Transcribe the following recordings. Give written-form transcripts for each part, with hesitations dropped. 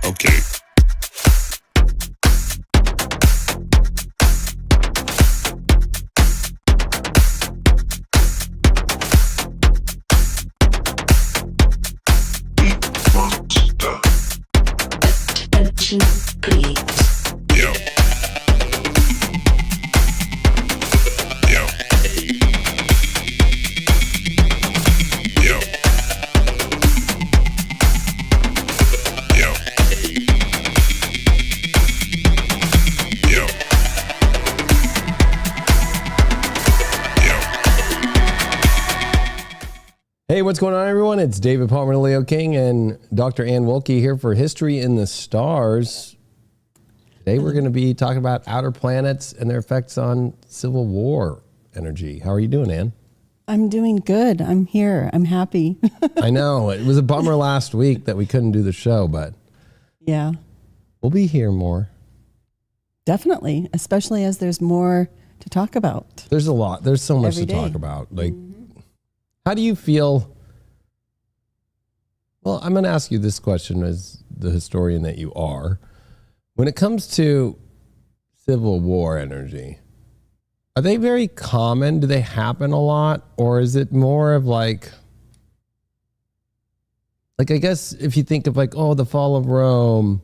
Okay. Monster. Attention, please. Yo. Yo. Yo. Yo. Yo. Yo. Hey, what's going on, everyone? It's David Palmer, Leo King, and Dr. Ann Wohlcke here for History in the Stars. Today, we're going to be talking about outer planets and their effects on Civil War energy. How are you doing, Ann? I'm doing good. I'm here. I'm happy. I know. It was a bummer last week that we couldn't do the show, but Yeah, we'll be here more. definitely. Especially as there's more to talk about. There's a lot. There's so much Every to day. talk about. Like, how do you feel? Well, I'm going to ask you this question as the historian that you are. When it comes to Civil War energy, are they very common? Do they happen a lot? Or is it more of like I guess if you think of like, oh, the fall of Rome,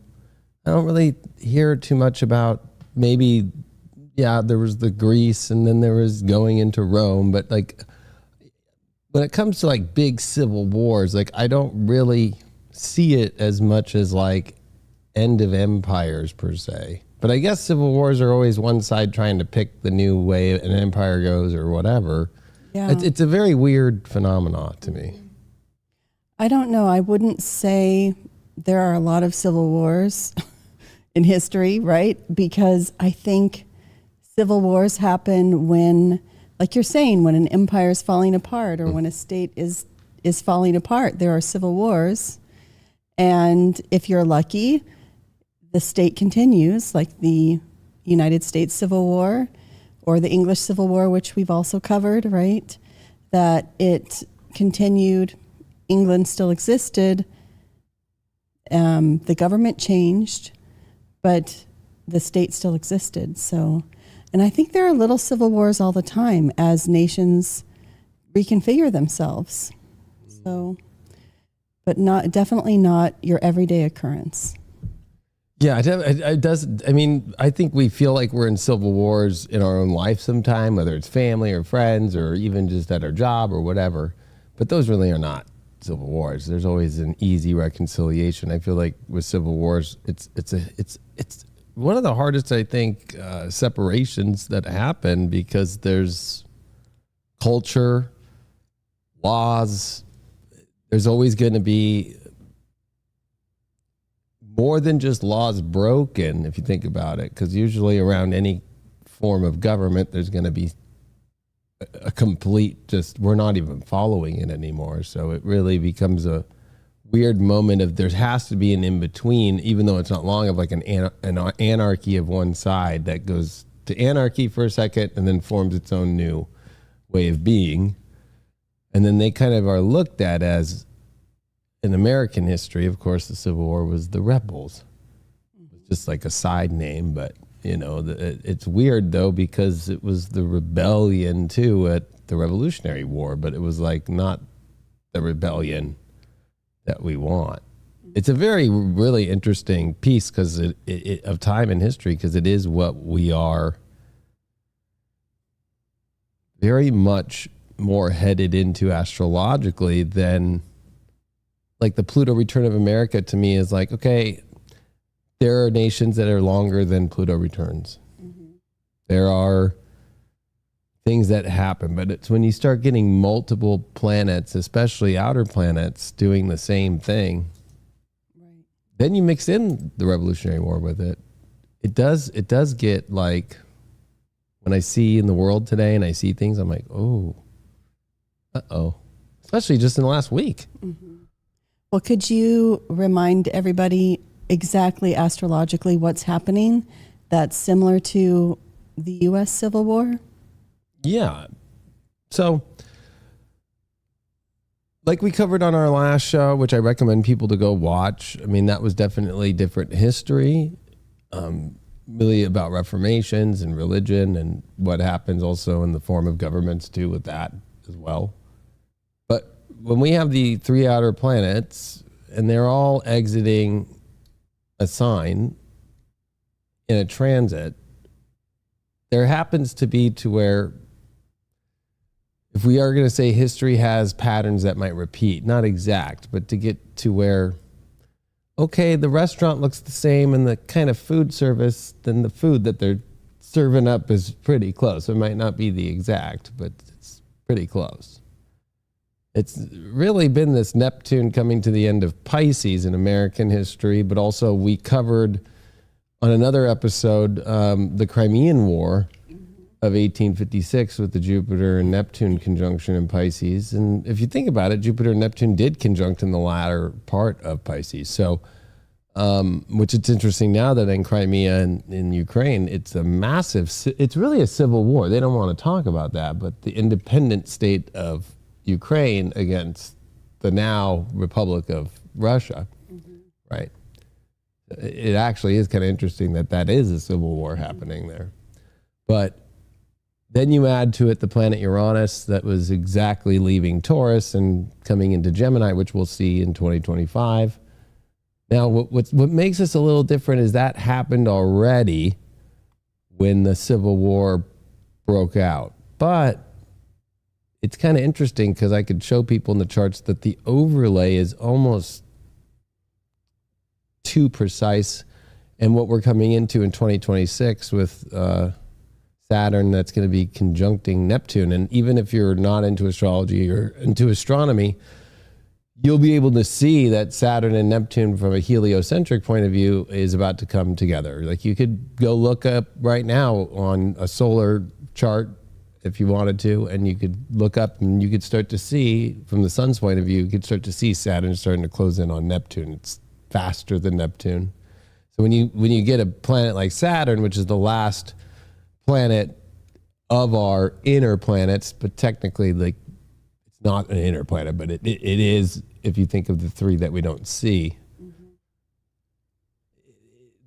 I don't really hear too much about maybe, yeah, there was the Greece and then there was going into Rome. But like when it comes to like big civil wars, like I don't really see it as much as like end of empires per se. But I guess civil wars are always one side trying to pick the new way an empire goes or whatever. Yeah. It's a very weird phenomenon to me. I don't know. I wouldn't say there are a lot of civil wars in history, right? Because I think civil wars happen when, like you're saying, when an empire is falling apart or when a state is falling apart, there are civil wars. And if you're lucky, the state continues, like the United States Civil War or the English Civil War, which we've also covered, right? That it continued, England still existed, the government changed, but the state still existed. So, and I think there are little civil wars all the time as nations reconfigure themselves. So, but definitely not your everyday occurrence. Yeah, it does. I mean, I think we feel like we're in civil wars in our own life sometime, whether it's family or friends or even just at our job or whatever. But those really are not civil wars. There's always an easy reconciliation. I feel like with civil wars, it's one of the hardest, I think, separations that happen because there's culture, laws. There's always going to be more than just laws broken, if you think about it, because usually around any form of government, there's going to be a complete we're not even following it anymore. So it really becomes a weird moment of there has to be an in-between, even though it's not long, of like an anarchy of one side that goes to anarchy for a second and then forms its own new way of being. And then they kind of are looked at as, in American history, of course, the Civil War was the rebels. It's just like a side name, but you know, it's weird though because it was the rebellion too at the Revolutionary War, but it was like not the rebellion that we want. It's a really interesting piece because of time in history, because it is what we are very much more headed into astrologically than. Like the Pluto return of America to me is like, okay, there are nations that are longer than Pluto returns. Mm-hmm. There are things that happen, but it's when you start getting multiple planets, especially outer planets, doing the same thing, right. Then you mix in the Revolutionary War with it. It does get like, when I see in the world today and I see things, I'm like, oh, uh-oh. Especially just in the last week. Mm-hmm. Well, could you remind everybody exactly astrologically what's happening that's similar to the U.S. Civil War? Yeah. So like we covered on our last show, which I recommend people to go watch. I mean, that was definitely different history, really about reformations and religion and what happens also in the form of governments too with that as well. But when we have the 3 outer planets and they're all exiting a sign in a transit, there happens to be to where, if we are going to say history has patterns that might repeat, not exact, but to get to where, okay, the restaurant looks the same and the kind of food service, then the food that they're serving up is pretty close. It might not be the exact, but it's pretty close. It's really been this Neptune coming to the end of Pisces in American history, but also we covered on another episode the Crimean War of 1856 with the Jupiter and Neptune conjunction in Pisces. And if you think about it, Jupiter and Neptune did conjunct in the latter part of Pisces. So, which it's interesting now that in Crimea and in Ukraine, it's a massive, it's really a civil war. They don't want to talk about that, but the independent state of Ukraine against the now Republic of Russia, right? It actually is kind of interesting that that is a civil war happening there. But then you add to it the planet Uranus that was exactly leaving Taurus and coming into Gemini, which we'll see in 2025. Now, what makes this a little different is that happened already when the Civil War broke out. But it's kind of interesting because I could show people in the charts that the overlay is almost too precise. And what we're coming into in 2026 with Saturn that's going to be conjuncting Neptune. And even if you're not into astrology or into astronomy, you'll be able to see that Saturn and Neptune from a heliocentric point of view is about to come together. Like you could go look up right now on a solar chart if you wanted to, and you could look up and you could start to see from the sun's point of view, you could start to see Saturn starting to close in on Neptune. It's faster than Neptune. So when you get a planet like Saturn, which is the last planet of our inner planets, but technically like it's not an inner planet, but it is if you think of the 3 that we don't see.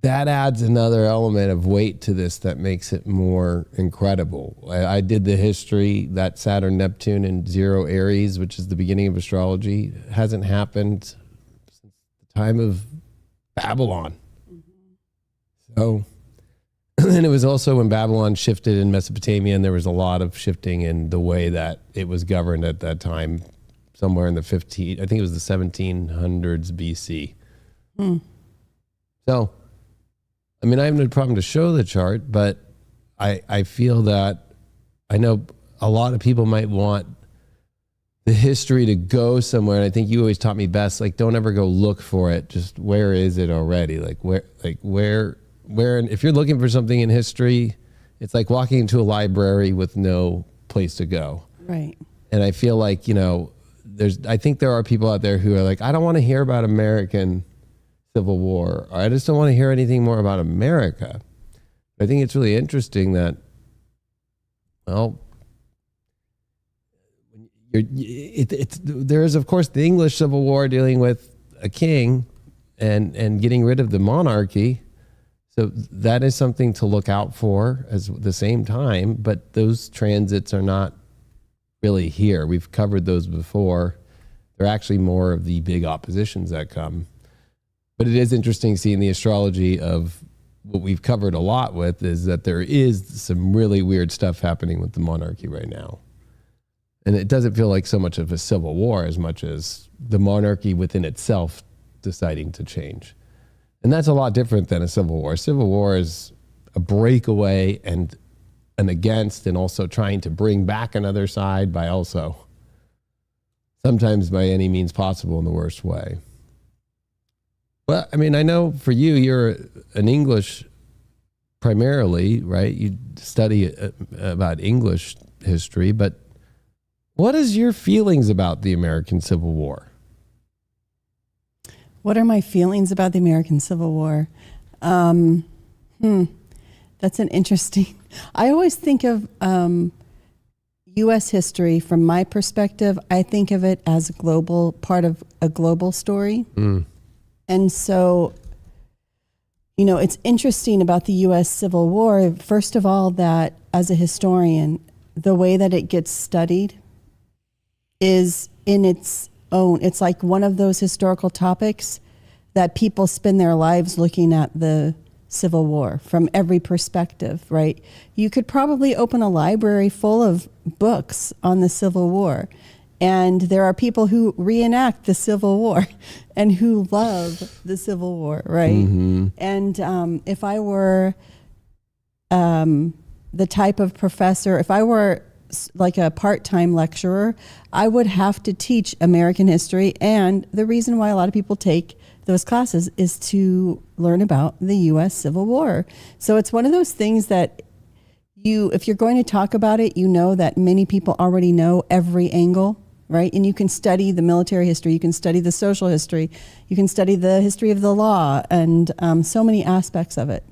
That adds another element of weight to this that makes it more incredible. I did the history that Saturn, Neptune in 0 Aries, which is the beginning of astrology, hasn't happened since the time of Babylon. So, and it was also when Babylon shifted in Mesopotamia, and there was a lot of shifting in the way that it was governed at that time, somewhere in the I think it was the 1700s BC. So, I mean, I have no problem to show the chart, but I feel that I know a lot of people might want the history to go somewhere. And I think you always taught me best, like, don't ever go look for it. Just where is it already? Where, if you're looking for something in history, it's like walking into a library with no place to go. Right. And I feel like, I think there are people out there who are like, I don't want to hear about American Civil War. Or I just don't want to hear anything more about America. I think it's really interesting that, well, there is, of course, the English Civil War dealing with a king and getting rid of the monarchy. So that is something to look out for at the same time, but those transits are not really here. We've covered those before. They're actually more of the big oppositions that come. But it is interesting seeing the astrology of what we've covered a lot with is that there is some really weird stuff happening with the monarchy right now. And it doesn't feel like so much of a civil war as much as the monarchy within itself deciding to change. And that's a lot different than a civil war. Civil war is a breakaway and an against, and also trying to bring back another side by also sometimes by any means possible in the worst way. Well, I mean, I know for you, you're an English primarily, right? You study about English history, but what is your feelings about the American Civil War? What are my feelings about the American Civil War? That's an interesting. I always think of, U.S. history, from my perspective, I think of it as a global part of a global story. And so, you know, it's interesting about the U.S. Civil War, first of all, that as a historian, the way that it gets studied is in its own. It's like one of those historical topics that people spend their lives looking at the Civil War from every perspective, right? You could probably open a library full of books on the Civil War, and there are people who reenact the Civil War and who love the Civil War, right? And if I were the type of professor, if I were like a part-time lecturer, I would have to teach American history. And the reason why a lot of people take those classes is to learn about the U.S. Civil War. So it's one of those things that if you're going to talk about it, you know that many people already know every angle, right? And you can study the military history, you can study the social history, you can study the history of the law, and so many aspects of it.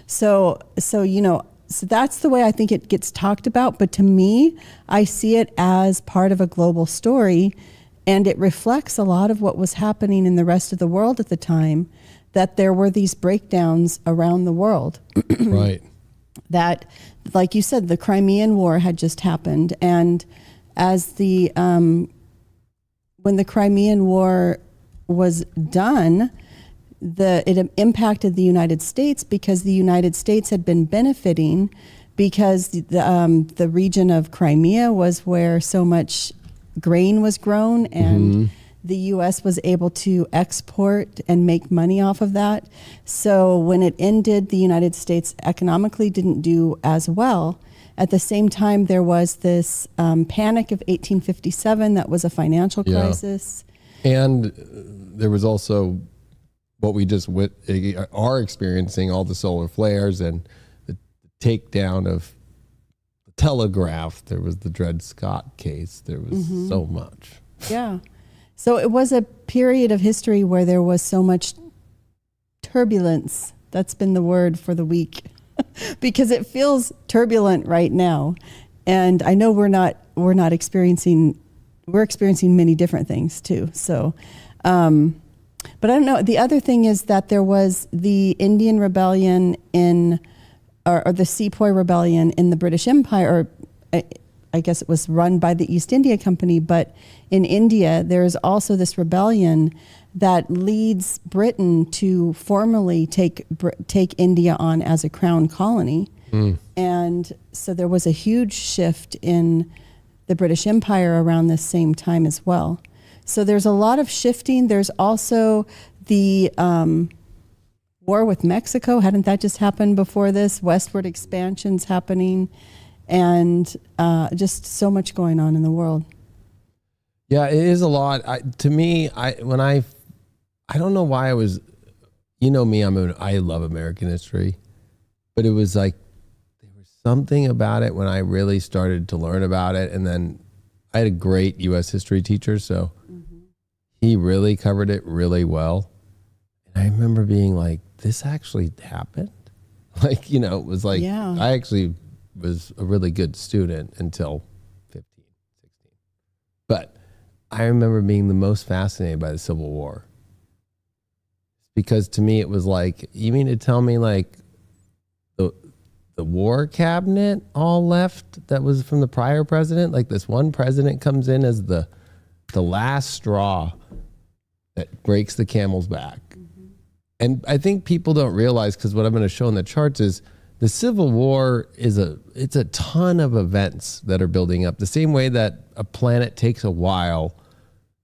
So that's the way I think it gets talked about. But to me, I see it as part of a global story, and it reflects a lot of what was happening in the rest of the world at the time, that there were these breakdowns around the world. Right. That, like you said, the Crimean War had just happened. And as when the Crimean War was done, it impacted the United States because the United States had been benefiting because the region of Crimea was where so much grain was grown, and the U.S. was able to export and make money off of that. So when it ended, the United States economically didn't do as well. At the same time, there was this panic of 1857 that was a financial crisis. And there was also what we just are experiencing, all the solar flares and the takedown of the telegraph. There was the Dred Scott case. There was so much. Yeah. So it was a period of history where there was so much turbulence. That's been the word for the week because it feels turbulent right now. And I know we're experiencing many different things too. So, but I don't know. The other thing is that there was the Indian Rebellion or the Sepoy Rebellion in the British Empire, or I guess it was run by the East India Company, but in India, there is also this rebellion that leads Britain to formally take India on as a crown colony. And so there was a huge shift in the British Empire around this same time as well. So there's a lot of shifting. There's also the war with Mexico. Hadn't that just happened before this? Westward expansion's happening, and just so much going on in the world. Yeah, it is a lot. I don't know why I was, you know me, I love American history, but it was like, there was something about it when I really started to learn about it. And then I had a great U.S. history teacher, so he really covered it really well. And I remember being like, this actually happened? Like, it was like, I actually was a really good student until 15, 16. But I remember being the most fascinated by the Civil War. Because to me, it was like, you mean to tell me like the war cabinet all left that was from the prior president? Like this one president comes in as the last straw that breaks the camel's back. And I think people don't realize, because what I'm going to show in the charts is the Civil War it's a ton of events that are building up. The same way that a planet takes a while.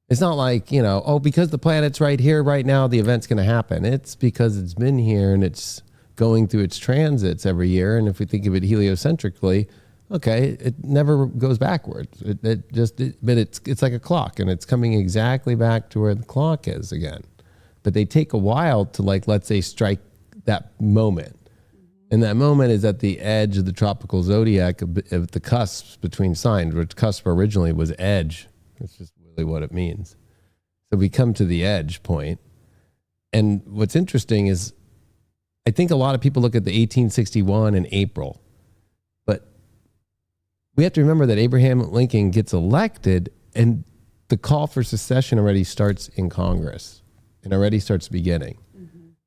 It's not like, because the planet's right here, right now, the event's going to happen. It's because it's been here and it's going through its transits every year. And if we think of it heliocentrically, okay, it never goes backwards. But it's like a clock, and it's coming exactly back to where the clock is again. But they take a while to, like, let's say, strike that moment. And that moment is at the edge of the tropical zodiac, of the cusps between signs, which cusp originally was edge. It's just really what it means. So we come to the edge point. And what's interesting is, I think a lot of people look at the 1861 in April, but we have to remember that Abraham Lincoln gets elected and the call for secession already starts in Congress and already starts beginning.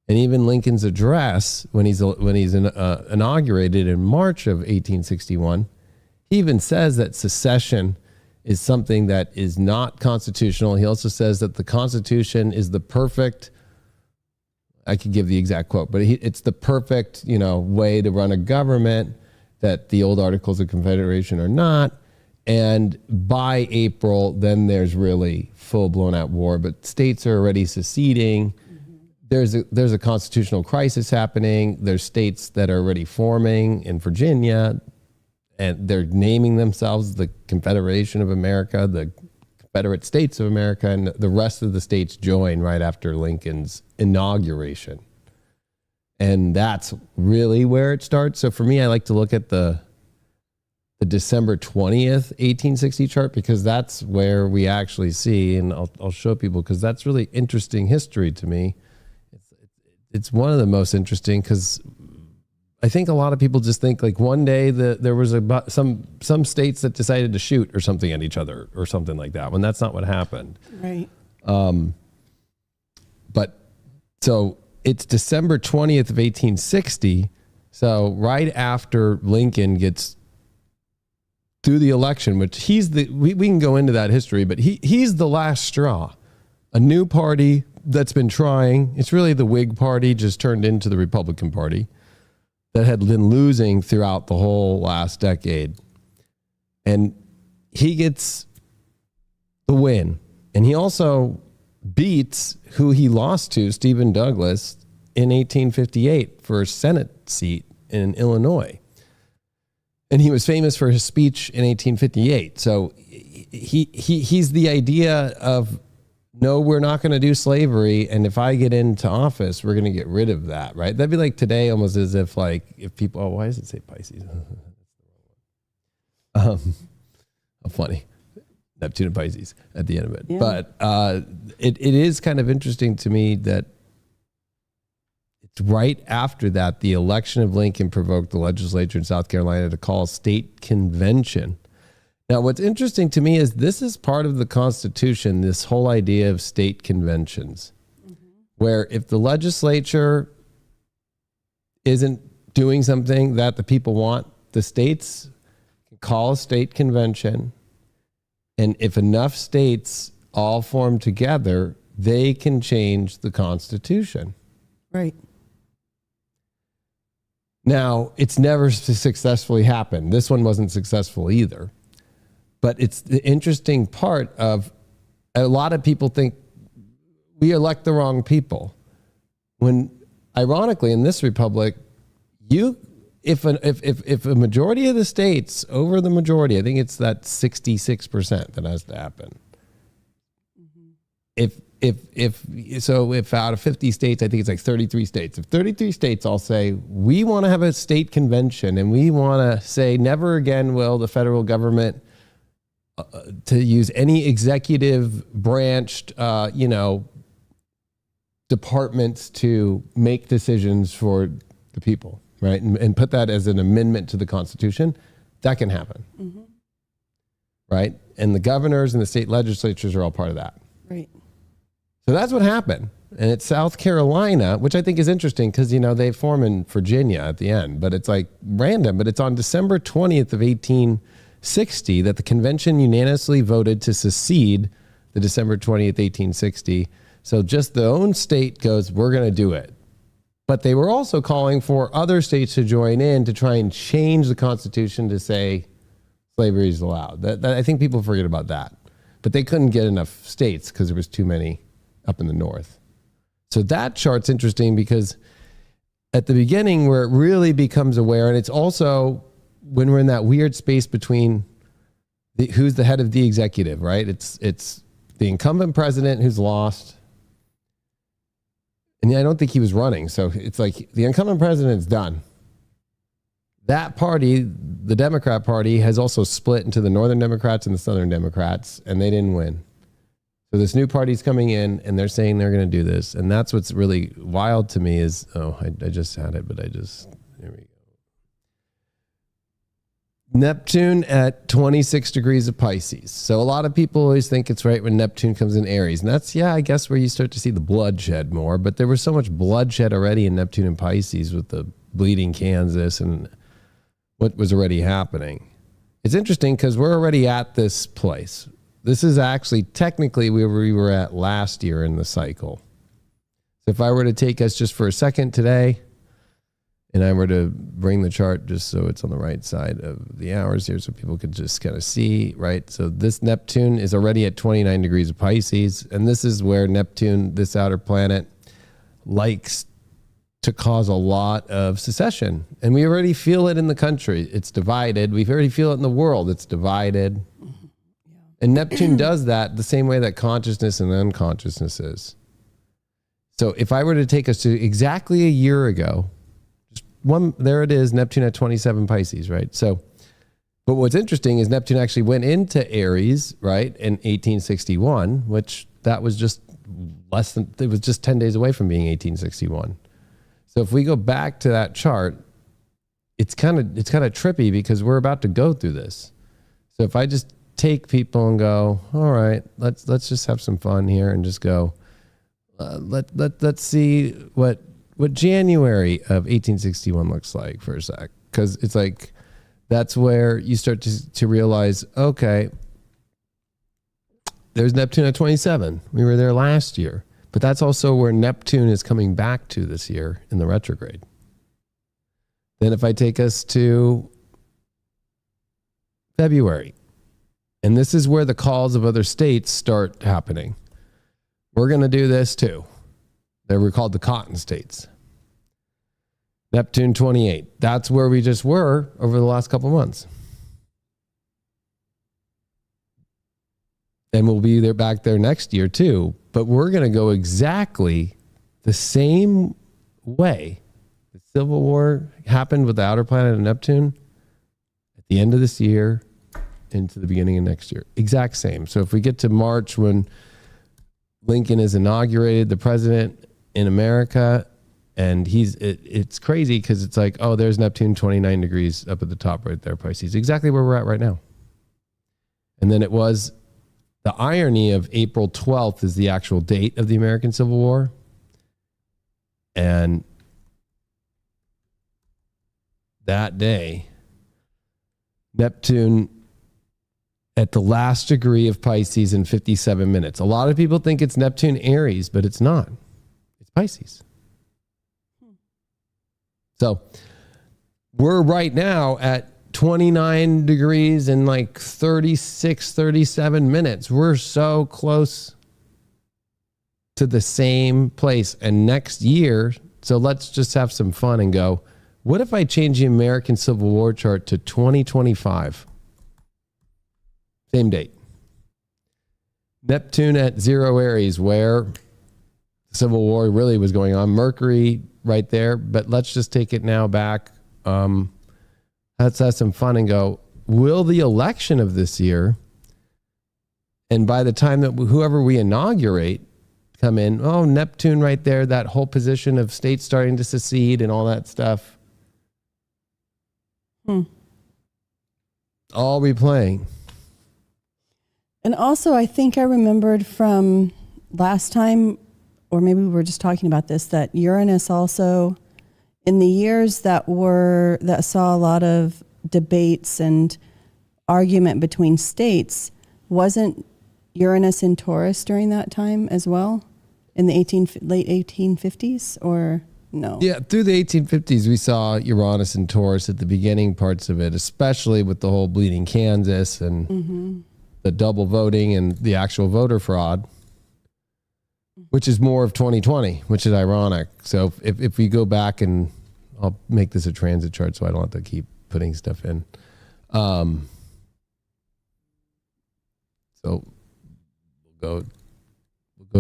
And even Lincoln's address, when he's inaugurated in March of 1861, he even says that secession is something that is not constitutional. He also says that the Constitution is the perfect, I could give the exact quote, but it's the perfect, way to run a government, that the old Articles of Confederation are not. And by April, then there's really full-blown out war, but states are already seceding. There's a constitutional crisis happening. There's states that are already forming in Virginia, and they're naming themselves the Confederation of America, the Confederate States of America, and the rest of the states join right after Lincoln's inauguration. And that's really where it starts. So for me, I like to look at the December 20th, 1860 chart, because that's where we actually see, and I'll show people, because that's really interesting history to me. It's one of the most interesting, because I think a lot of people just think like one day there was some states that decided to shoot or something at each other or something like that, when that's not what happened. Right. But so it's December 20th of 1860. So right after Lincoln gets through the election, which we can go into that history, but he's the last straw. A new party that's been trying, it's really the Whig Party just turned into the Republican Party, that had been losing throughout the whole last decade. And he gets the win. And he also beats who he lost to, Stephen Douglas, in 1858 for a Senate seat in Illinois. And he was famous for his speech in 1858. So he's the idea of, no, we're not going to do slavery, and if I get into office, we're going to get rid of that, right? That'd be like today, almost as if if people, why does it say Pisces? How funny. Neptune and Pisces at the end of it. Yeah. But it is kind of interesting to me that it's right after that, the election of Lincoln provoked the legislature in South Carolina to call a state convention. Now, what's interesting to me is this is part of the Constitution, this whole idea of state conventions, where if the legislature isn't doing something that the people want, the states can call a state convention. And if enough states all form together, they can change the Constitution. Right. Now, it's never successfully happened. This one wasn't successful either. But it's the interesting part of, a lot of people think we elect the wrong people. When ironically in this republic, if a majority of the states over the majority, I think it's that 66% that has to happen. If out of 50 states, I think it's like 33 states. If 33 states all say, we want to have a state convention and we want to say never again will the federal government to use any executive branched, departments to make decisions for the people, right? And put that as an amendment to the Constitution, that can happen, right? And the governors and the state legislatures are all part of that. Right. So that's what happened. And it's South Carolina, which I think is interesting because, they form in Virginia at the end, but it's like random. But it's on December 20th of 1860 that the convention unanimously voted to secede the December 20th, 1860. So just the own state goes, we're going to do it. But they were also calling for other states to join in to try and change the Constitution to say slavery is allowed. I think people forget about that. But they couldn't get enough states because there was too many up in the north. So that chart's interesting because at the beginning where it really becomes aware, and it's also when we're in that weird space between who's the head of the executive, right? It's the incumbent president who's lost. And I don't think he was running. So it's like the incumbent president's done. That party, the Democrat Party, has also split into the Northern Democrats and the Southern Democrats, and they didn't win. So this new party's coming in, and they're saying they're going to do this. And that's what's really wild to me is, I just had it, but here we go. Neptune at 26 degrees of Pisces. So a lot of people always think it's right when Neptune comes in Aries. And that's, I guess where you start to see the bloodshed more. But there was so much bloodshed already in Neptune and Pisces with the bleeding Kansas and what was already happening. It's interesting because we're already at this place. This is actually technically where we were at last year in the cycle. So if I were to take us just for a second today, and I were to bring the chart just so it's on the right side of the hours here so people could just kind of see, right? So this Neptune is already at 29 degrees of Pisces, and this is where Neptune, this outer planet, likes to cause a lot of secession. And we already feel it in the country. It's divided. We already feel it in the world. It's divided. And Neptune does that the same way that consciousness and unconsciousness is. So if I were to take us to exactly a year ago, there it is, Neptune at 27 Pisces, right? So, but what's interesting is Neptune actually went into Aries, right, in 1861, which that was just it was just 10 days away from being 1861. So if we go back to that chart, it's kind of trippy because we're about to go through this. So if I just take people and go, all right, let's just have some fun here and just go, let's see what January of 1861 looks like for a sec. Because it's like, that's where you start to realize, okay, there's Neptune at 27. We were there last year. But that's also where Neptune is coming back to this year in the retrograde. Then if I take us to February, and this is where the calls of other states start happening. We're going to do this too. They were called the cotton states. Neptune 28. That's where we just were over the last couple months. And we'll be there back there next year too. But we're going to go exactly the same way. The Civil War happened with the outer planet of Neptune at the end of this year into the beginning of next year. Exact same. So if we get to March when Lincoln is inaugurated, the president in America, and it's crazy because it's like, oh, there's Neptune 29 degrees up at the top right there, Pisces. Exactly where we're at right now. And then it was the irony of April 12th is the actual date of the American Civil War. And that day, Neptune at the last degree of Pisces in 57 minutes. A lot of people think it's Neptune Aries, but it's not. It's Pisces. So we're right now at 29 degrees in like 36, 37 minutes. We're so close to the same place. And next year, so let's just have some fun and go, what if I change the American Civil War chart to 2025? Same date. Neptune at 0 Aries, where the Civil War really was going on. Mercury right there, but let's just take it now back. Let's have some fun and go, will the election of this year, and by the time that whoever we inaugurate come in, oh, Neptune right there, that whole position of states starting to secede and all that stuff. All replaying. And also, I think I remembered from last time, or maybe we were just talking about this, that Uranus also, in the years that saw a lot of debates and argument between states, wasn't Uranus in Taurus during that time as well, in the late 1850s, or no? Yeah, through the 1850s, we saw Uranus in Taurus at the beginning parts of it, especially with the whole bleeding Kansas and the double voting and the actual voter fraud, which is more of 2020, which is ironic. So if we go back, and I'll make this a transit chart so I don't have to keep putting stuff in. So we'll go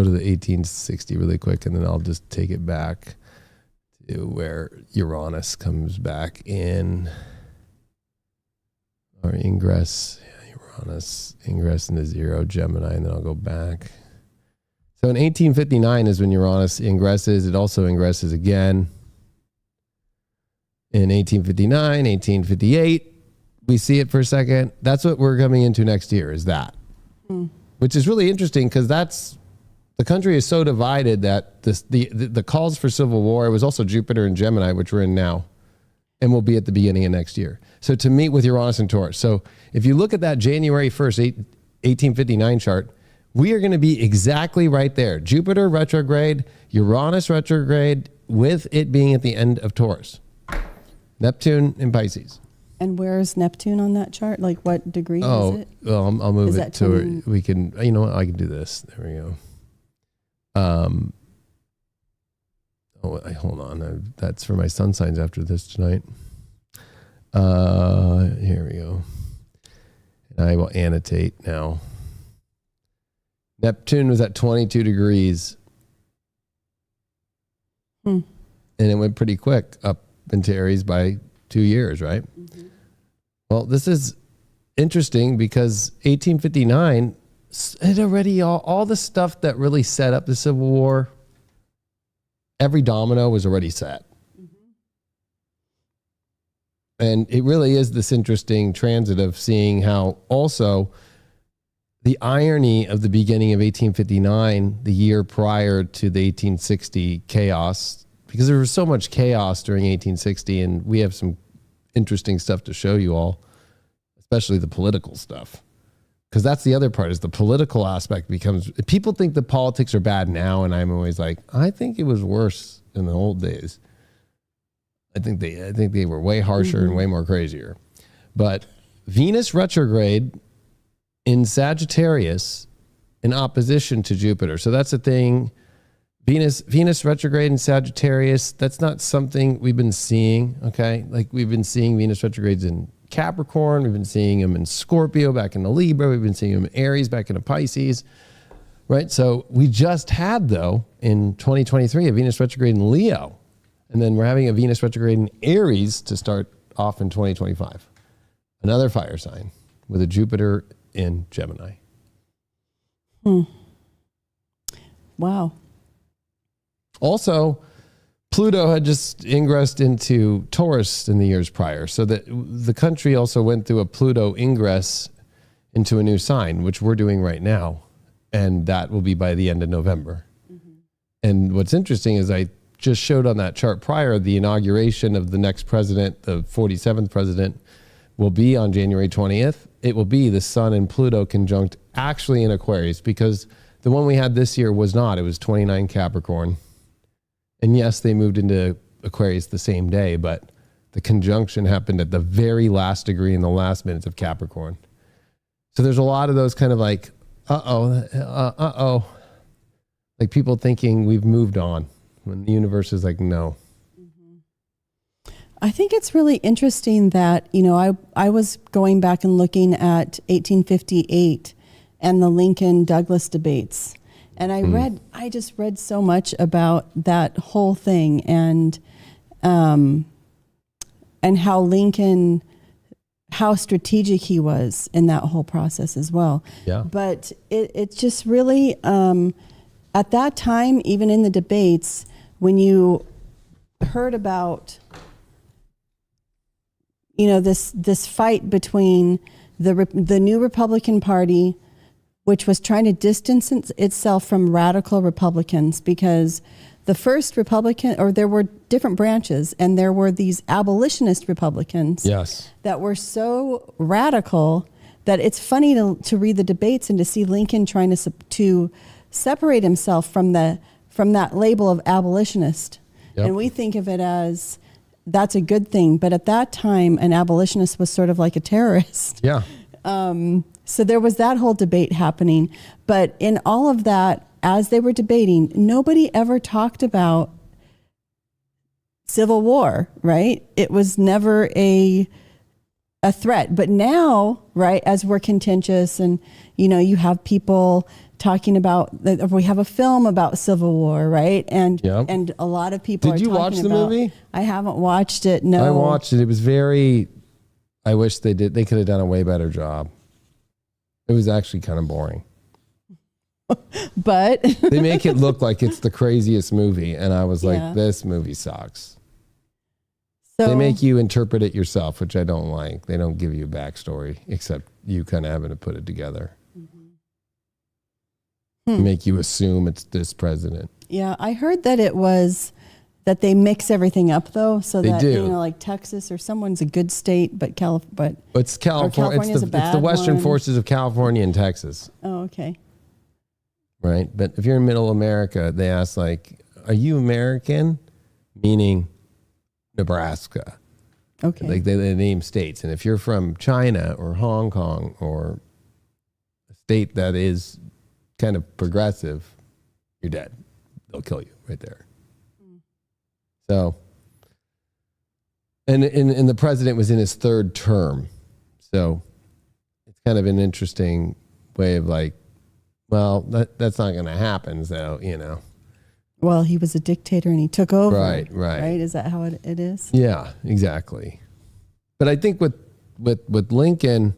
to the 1860 really quick, and then I'll just take it back to where Uranus comes back in, or ingress. Uranus ingress into 0 Gemini, and then I'll go back. So in 1859 is when Uranus ingresses. It also ingresses again in 1859, 1858. we see it for a second. That's what we're coming into next year, is that. Which is really interesting because the country is so divided that the calls for civil war, it was also Jupiter and Gemini, which we're in now, and will be at the beginning of next year. So to meet with Uranus and Taurus. So if you look at that January 1st, 1859 chart, we are going to be exactly right there. Jupiter retrograde, Uranus retrograde, with it being at the end of Taurus. Neptune in Pisces. And where's Neptune on that chart? Like what degree is it? Well, I'll move Is it that to where 20? we can, you know what, I can do this. There we go. Hold on. That's for my sun signs after this tonight. Here we go. And I will annotate now. Neptune was at 22 degrees. And it went pretty quick up into Aries by 2 years, right? Mm-hmm. Well, this is interesting because 1859, it already, all the stuff that really set up the Civil War, every domino was already set. Mm-hmm. And it really is this interesting transit of seeing how also the irony of the beginning of 1859, the year prior to the 1860 chaos, because there was so much chaos during 1860, and we have some interesting stuff to show you all, especially the political stuff. Because that's the other part, is the political aspect becomes, people think the politics are bad now, and I'm always like, I think it was worse in the old days. I think they were way harsher and way more crazier. But Venus retrograde in Sagittarius in opposition to Jupiter. So that's the thing. Venus retrograde in Sagittarius, that's not something we've been seeing, okay? Like we've been seeing Venus retrogrades in Capricorn, we've been seeing them in Scorpio, back into Libra, we've been seeing them in Aries, back into Pisces, right? So we just had, though, in 2023, a Venus retrograde in Leo. And then we're having a Venus retrograde in Aries to start off in 2025. Another fire sign with a Jupiter in Gemini. Wow. Also, Pluto had just ingressed into Taurus in the years prior. So that the country also went through a Pluto ingress into a new sign, which we're doing right now. And that will be by the end of November. Mm-hmm. And what's interesting is I just showed on that chart prior, the inauguration of the next president, the 47th president, will be on January 20th. It will be the Sun and Pluto conjunct actually in Aquarius, because the one we had this year was not. It was 29 Capricorn. And yes, they moved into Aquarius the same day, but the conjunction happened at the very last degree in the last minutes of Capricorn. So there's a lot of those kind of like, like people thinking we've moved on when the universe is like, no. I think it's really interesting that, you know, I was going back and looking at 1858 and the Lincoln-Douglas debates. And I just read so much about that whole thing and how Lincoln, how strategic he was in that whole process as well. Yeah. But it's just really, at that time, even in the debates, when you heard about, you know, this fight between the new Republican Party, which was trying to distance itself from radical Republicans, because the first Republican, or there were different branches, and there were these abolitionist Republicans that were so radical that it's funny to read the debates and to see Lincoln trying to separate himself from that label of abolitionist. Yep. And we think of it as that's a good thing. But at that time, an abolitionist was sort of like a terrorist. Yeah. So there was that whole debate happening. But in all of that, as they were debating, nobody ever talked about civil war, right? It was never a threat. But now, right, as we're contentious and, you know, you have people talking about, we have a film about Civil War, right? And and a lot of people Did you watch the movie? I haven't watched it, no. I watched it. It was I wish they could have done a way better job. It was actually kind of boring. But they make it look like it's the craziest movie. And I was like, this movie sucks. So They make you interpret it yourself, which I don't like. They don't give you a backstory, except you kind of having to put it together. Make you assume it's this president. yeah, I heard that it was that they mix everything up though, so They that do. you know, like Texas or someone's a good state, but It's California. California's a It's bad the Western one. forces of California and Texas, oh, okay. right? But if you're in Middle America, they ask like, "Are you American?" Meaning Nebraska. Okay. Like they name states, and if you're from China or Hong Kong or a state that is kind of progressive, you're dead. They'll kill you right there. So, and the president was in his third term, so it's kind of an interesting way of like, well, that's not going to happen. So Well, he was a dictator and he took over. Right. Right? Is that how it is? Yeah, exactly. But I think with Lincoln,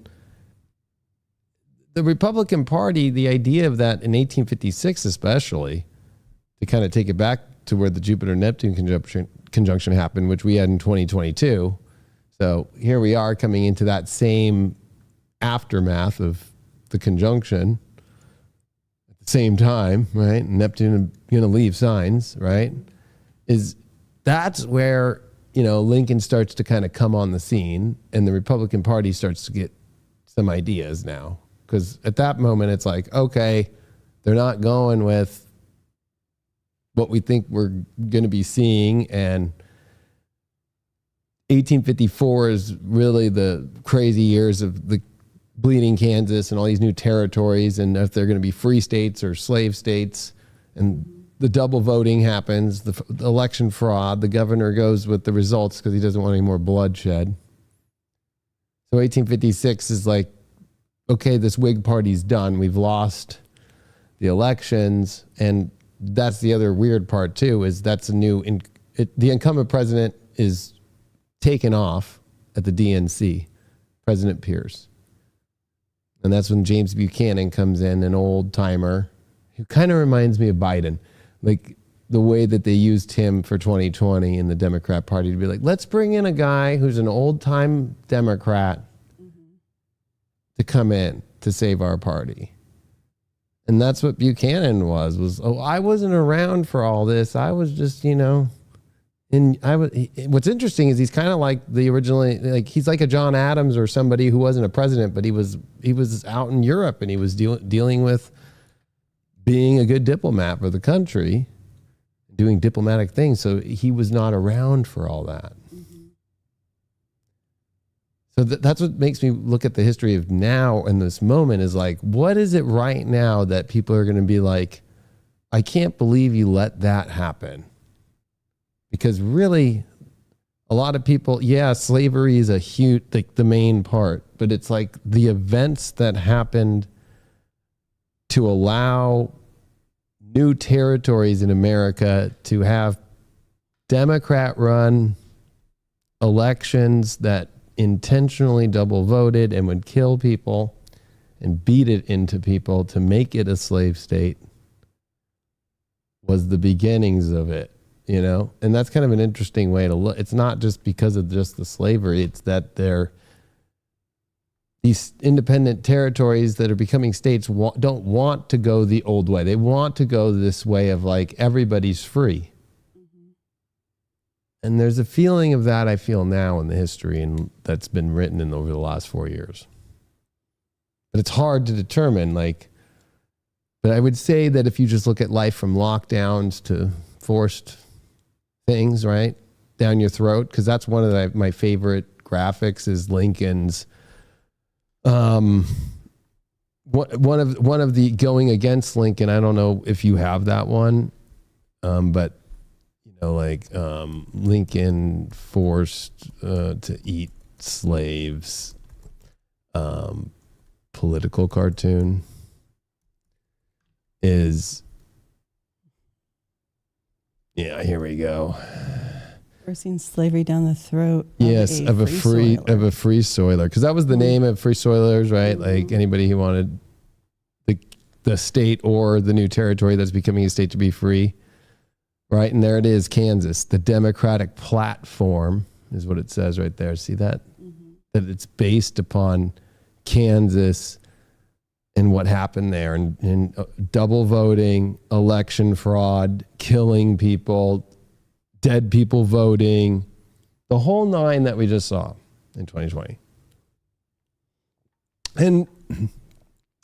the Republican Party, the idea of that in 1856 especially, to kind of take it back to where the Jupiter-Neptune conjunction happened, which we had in 2022. So here we are coming into that same aftermath of the conjunction at the same time, right? Neptune going to leave signs, right? That's where, Lincoln starts to kind of come on the scene and the Republican Party starts to get some ideas now. Because at that moment, it's like, okay, they're not going with what we think we're going to be seeing. And 1854 is really the crazy years of the bleeding Kansas and all these new territories. And if they're going to be free states or slave states, and the double voting happens, the election fraud, the governor goes with the results because he doesn't want any more bloodshed. So 1856 is like, okay, this Whig party's done. We've lost the elections. And that's the other weird part too, is that's the incumbent president is taken off at the DNC, President Pierce. And that's when James Buchanan comes in, an old timer who kind of reminds me of Biden. Like the way that they used him for 2020 in the Democrat Party to be like, let's bring in a guy who's an old time Democrat to come in to save our party. And that's what Buchanan was, I wasn't around for all this. I was just, what's interesting is he's kind of like the originally, like he's like a John Adams or somebody who wasn't a president, but he was out in Europe and he was dealing with being a good diplomat for the country, doing diplomatic things. So he was not around for all that. So that's what makes me look at the history of now and this moment is like, what is it right now that people are going to be like, I can't believe you let that happen? Because really, a lot of people, slavery is a huge, like the main part, but it's like the events that happened to allow new territories in America to have Democrat-run elections that intentionally double voted and would kill people and beat it into people to make it a slave state was the beginnings of it, and that's kind of an interesting way to look. It's not just because of just the slavery, it's that these independent territories that are becoming states don't want to go the old way. They want to go this way of like everybody's free. And there's a feeling of that I feel now in the history and that's been written over the last 4 years. But it's hard to determine, but I would say that if you just look at life from lockdowns to forced things, right, down your throat, because that's one of my favorite graphics is Lincoln's, one of the going against Lincoln. I don't know if you have that one, but Lincoln forced to eat slaves, political cartoon is, here we go. Forcing slavery down the throat. Of a free soiler, because that was the name of free soilers, right? Like anybody who wanted the state or the new territory that's becoming a state to be free. Right, and there it is, Kansas, the Democratic platform, is what it says right there. See that? That it's based upon Kansas and what happened there, and double voting, election fraud, killing people, dead people voting, the whole nine that we just saw in 2020. And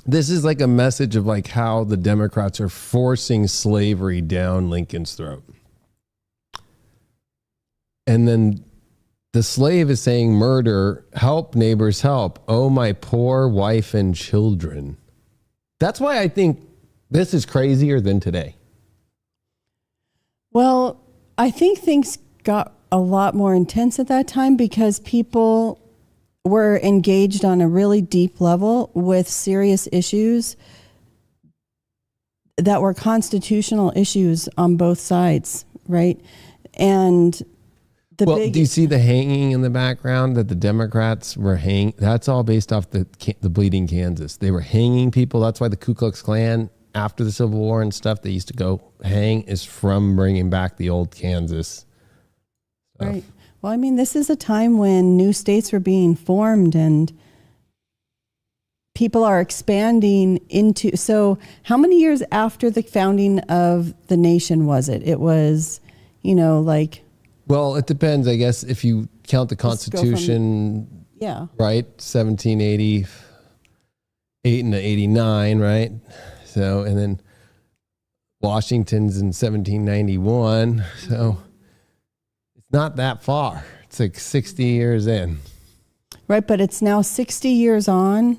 this is like a message of like how the Democrats are forcing slavery down Lincoln's throat. And then the slave is saying, murder, help, neighbors, help. Oh, my poor wife and children. That's why I think this is crazier than today. Well, I think things got a lot more intense at that time because people were engaged on a really deep level with serious issues that were constitutional issues on both sides, right? And do you see the hanging in the background that the Democrats were hanging? That's all based off the bleeding Kansas. They were hanging people. That's why the Ku Klux Klan, after the Civil War and stuff, they used to go hang, is from bringing back the old Kansas stuff. Right. Well, I mean, this is a time when new states were being formed and people are expanding into. So how many years after the founding of the nation was it? It was, Well, it depends, I guess, if you count the Constitution, right? 1788 into 89, right? So, and then Washington's in 1791. So it's not that far. It's like 60 years in. Right, but it's now 60 years on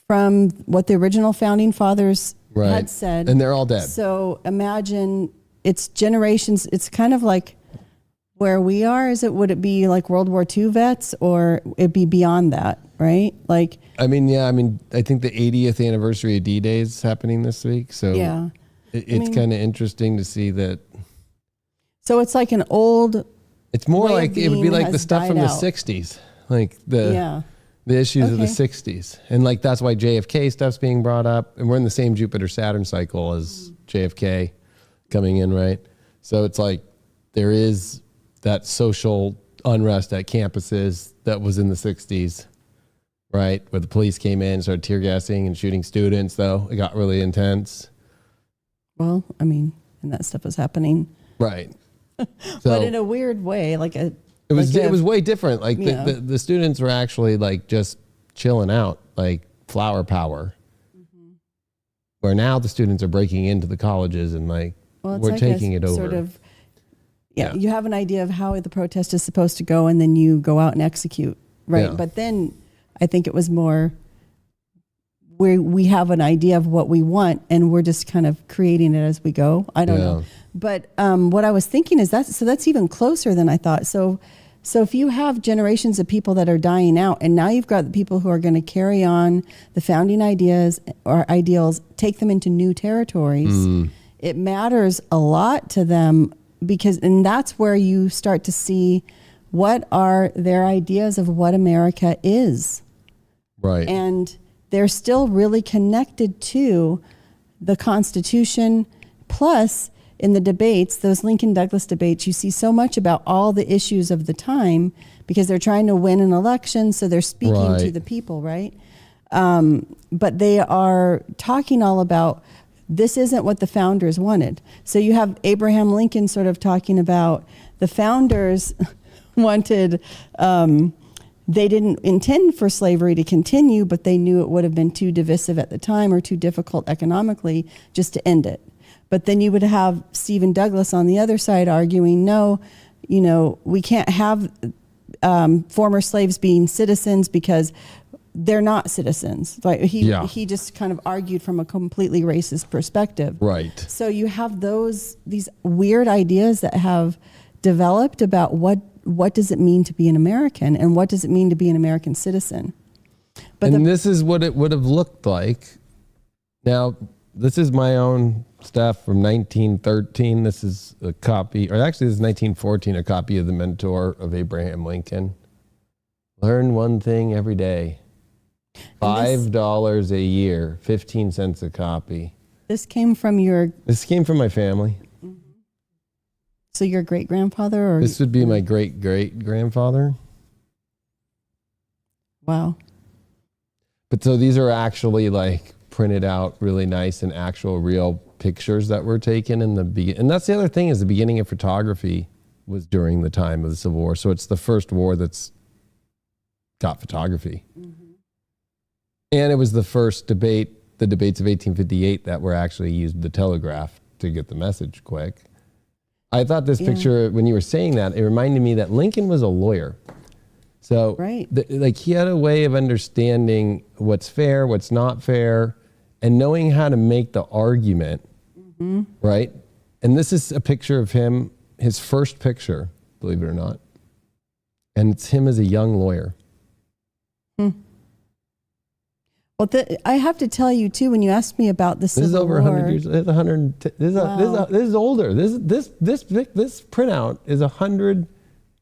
from what the original founding fathers had said. And they're all dead. So imagine it's generations. It's kind of like where we are. Would it be like World War II vets, or it'd be beyond that, right? I think the 80th anniversary of D-Day is happening this week. So yeah, it's kind of interesting to see that. So it's like an old. It's more like it would be like the stuff from the 60s, like the issues of the 60s, and like that's why JFK stuff's being brought up, and we're in the same Jupiter-Saturn cycle as JFK coming in, right? So it's like there is that social unrest at campuses that was in the 60s, right? Where the police came in, started tear gassing and shooting students, though. It got really intense. Well, I mean, and that stuff was happening. Right. But in a weird way, it was way different. Like the students were actually like just chilling out, like flower power. Mm-hmm. Where now the students are breaking into the colleges and we're taking it over. Sort of, you have an idea of how the protest is supposed to go, and then you go out and execute, right? Yeah. But then I think it was more where we have an idea of what we want, and we're just kind of creating it as we go. I don't know. But what I was thinking is that's even closer than I thought. So if you have generations of people that are dying out, and now you've got the people who are going to carry on the founding ideas or ideals, take them into new territories, it matters a lot to them and that's where you start to see what are their ideas of what America is. Right. And they're still really connected to the Constitution. Plus, in the debates, those Lincoln Douglas debates, you see so much about all the issues of the time because they're trying to win an election, so they're speaking to the people, right? But they are talking all about this isn't what the founders wanted. So you have Abraham Lincoln sort of talking about the founders wanted, they didn't intend for slavery to continue, but they knew it would have been too divisive at the time or too difficult economically just to end it. But then you would have Stephen Douglas on the other side arguing, no, we can't have former slaves being citizens because they're not citizens. Like he just kind of argued from a completely racist perspective. Right. So you have these weird ideas that have developed about what does it mean to be an American and what does it mean to be an American citizen. But this is what it would have looked like. Now, this is my own stuff from 1913. This is a copy, or actually this is 1914, a copy of The Mentor of Abraham Lincoln. Learn one thing every day. $5 a year, 15 cents a copy. This came from my family. So your great grandfather, or This would be my great great grandfather. wow. But so these are actually like printed out really nice and actual real pictures that were taken in the beginning. And that's the other thing, is the beginning of photography was during the time of the Civil War. So it's the first war that's got photography. Mm-hmm. And it was the first debate, the debates of 1858, that were actually used the telegraph to get the message quick. I thought this picture, when you were saying that, it reminded me that Lincoln was a lawyer. So like he had a way of understanding what's fair, what's not fair, and knowing how to make the argument, right? And this is a picture of him, his first picture, believe it or not. And it's him as a young lawyer. Well, I have to tell you too, when you asked me about the Civil War. This is over 100 years. This is 110. This is older. This printout is 100,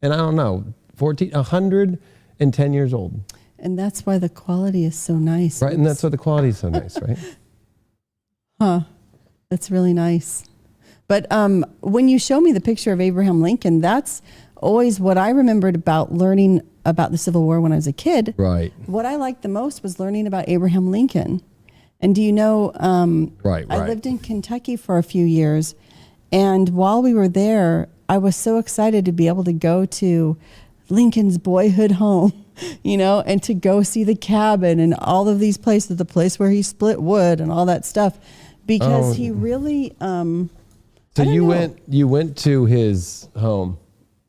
and I don't know, 110 years old. And that's why the quality is so nice. Right, and that's why the quality is so nice, right? Huh. That's really nice. But when you show me the picture of Abraham Lincoln, that's always what I remembered about learning about the Civil War when I was a kid. Right. What I liked the most was learning about Abraham Lincoln. And do you know, I lived in Kentucky for a few years. And while we were there, I was so excited to be able to go to Lincoln's boyhood home, and to go see the cabin and all of these places, the place where he split wood and all that stuff, because he really. So you went to his home.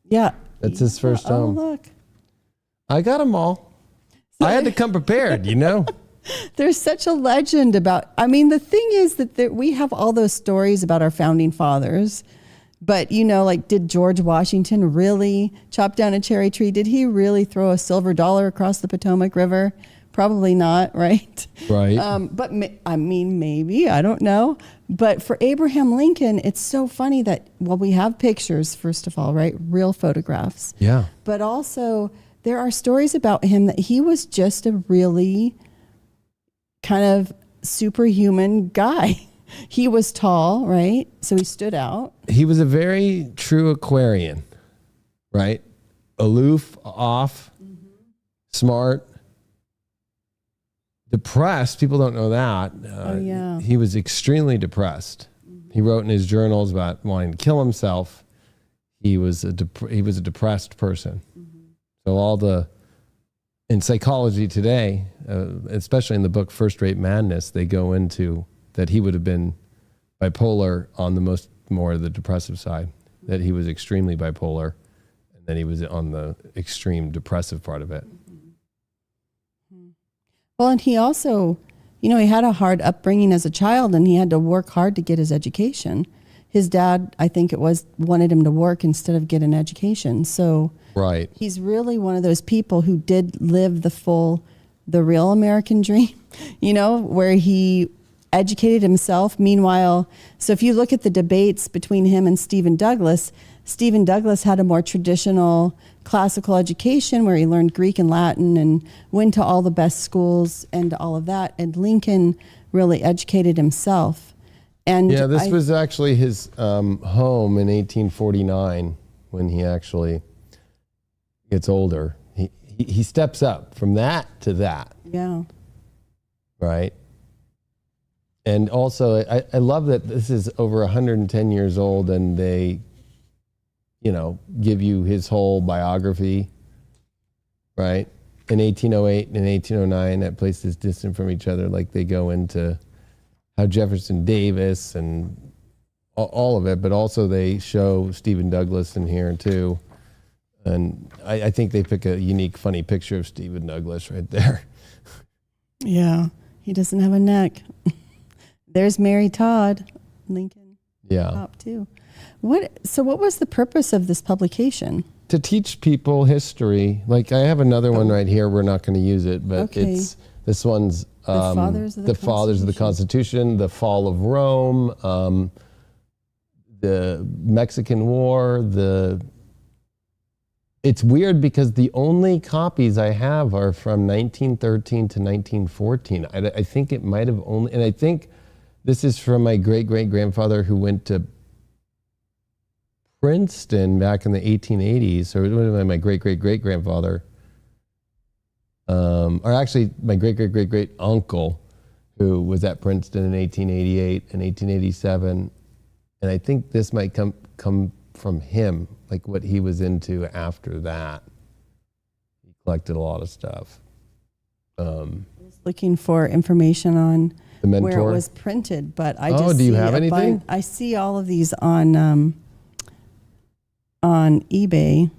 Yeah, that's his first home. Oh, look, I got them all. I had to come prepared, There's such a legend about. I mean, the thing is that we have all those stories about our founding fathers. But, like, did George Washington really chop down a cherry tree? Did he really throw a silver dollar across the Potomac River? Probably not, right? Right. But maybe, I don't know. But for Abraham Lincoln, it's so funny that, we have pictures, first of all, right? Real photographs. Yeah. But also, there are stories about him that he was just a really kind of superhuman guy. He was tall, right? So he stood out. He was a very true Aquarian, right? Aloof, off, smart, depressed. People don't know that. He was extremely depressed. He wrote in his journals about wanting to kill himself. He was a depressed person. So in psychology today, especially in the book First Rate Madness, they go into that he would have been bipolar on the more of the depressive side, that he was extremely bipolar, and then he was on the extreme depressive part of it. Well, and he also, he had a hard upbringing as a child, and he had to work hard to get his education. His dad, I think it was, wanted him to work instead of get an education. So right. He's really one of those people who did live the real American dream, where he educated himself. Meanwhile, so if you look at the debates between him and Stephen Douglas had a more traditional classical education where he learned Greek and Latin and went to all the best schools and all of that. And Lincoln really educated himself. And this was actually his home in 1849 when he actually gets older. He steps up from that to that. Yeah. Right. And also, I love that this is over 110 years old, and they, give you his whole biography, right? In 1808 and 1809, at places distant from each other, like they go into how Jefferson Davis and all of it, but also they show Stephen Douglas in here too. And I think they pick a unique, funny picture of Stephen Douglas right there. Yeah, he doesn't have a neck. There's Mary Todd, Lincoln. Yeah. Top too. What was the purpose of this publication? To teach people history. Like I have another one right here. We're not going to use it, but this one's the Fathers of the Constitution, the Fall of Rome, the Mexican War. It's weird because the only copies I have are from 1913 to 1914. I think it might have only, and I think this is from my great-great-grandfather who went to Princeton back in the 1880s. So it would have been my great-great-great-grandfather, or actually my great-great-great-great-uncle, who was at Princeton in 1888 and 1887. And I think this might come from him, like what he was into after that. He collected a lot of stuff. I was looking for information on The Mentor. where it was printed, but I just do you see have anything? I see all of these on eBay.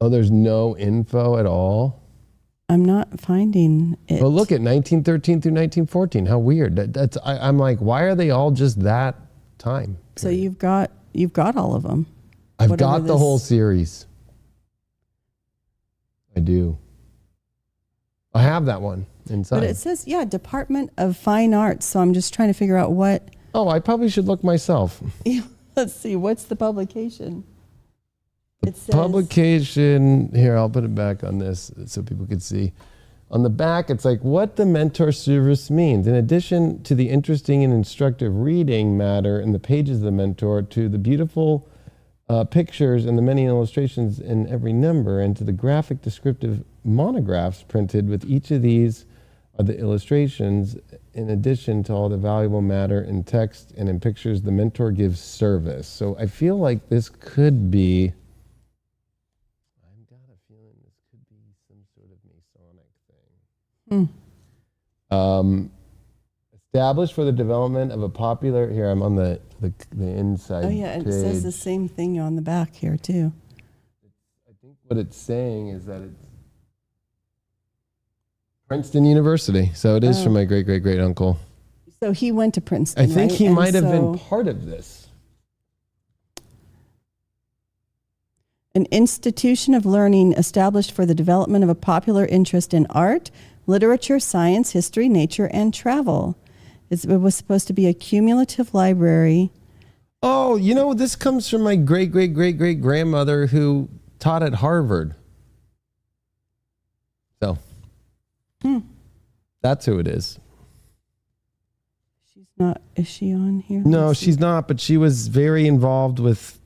Oh, there's no info at all? I'm not finding it. Well, look at 1913 through 1914. How weird. I'm like, why are they all just that time? So you've got all of them. I've whatever got the this- whole series. I do. I have that one inside. But it says, Department of Fine Arts. So I'm just trying to figure out what. Oh, I probably should look myself. Let's see. What's the publication? It says Publication, here, I'll put it back on this so people can see. On the back, it's like what the mentor service means. In addition to the interesting and instructive reading matter in the pages of the mentor, to the beautiful pictures and the many illustrations in every number, and to the graphic descriptive monographs printed with each of these are the illustrations. In addition to all the valuable matter in text and in pictures, the mentor gives service. So I feel like this could be, I've got a feeling this could be some sort of Masonic thing. Established for the development of a popular, here I'm on the inside Oh yeah, and it says the page. same thing on the back here too. I think what it's saying is that it's Princeton University. So it is from my great-great-great uncle. So he went to Princeton. I think right? he And might have so been part of this. an institution of learning established for the development of a popular interest in art, literature, science, history, nature, and travel. It was supposed to be a cumulative library. Oh, you know, this comes from my great-great-great-great-grandmother who taught at Harvard. So that's who it is. She's not. Is she on here? No, Let's see. she's not, but she was very involved with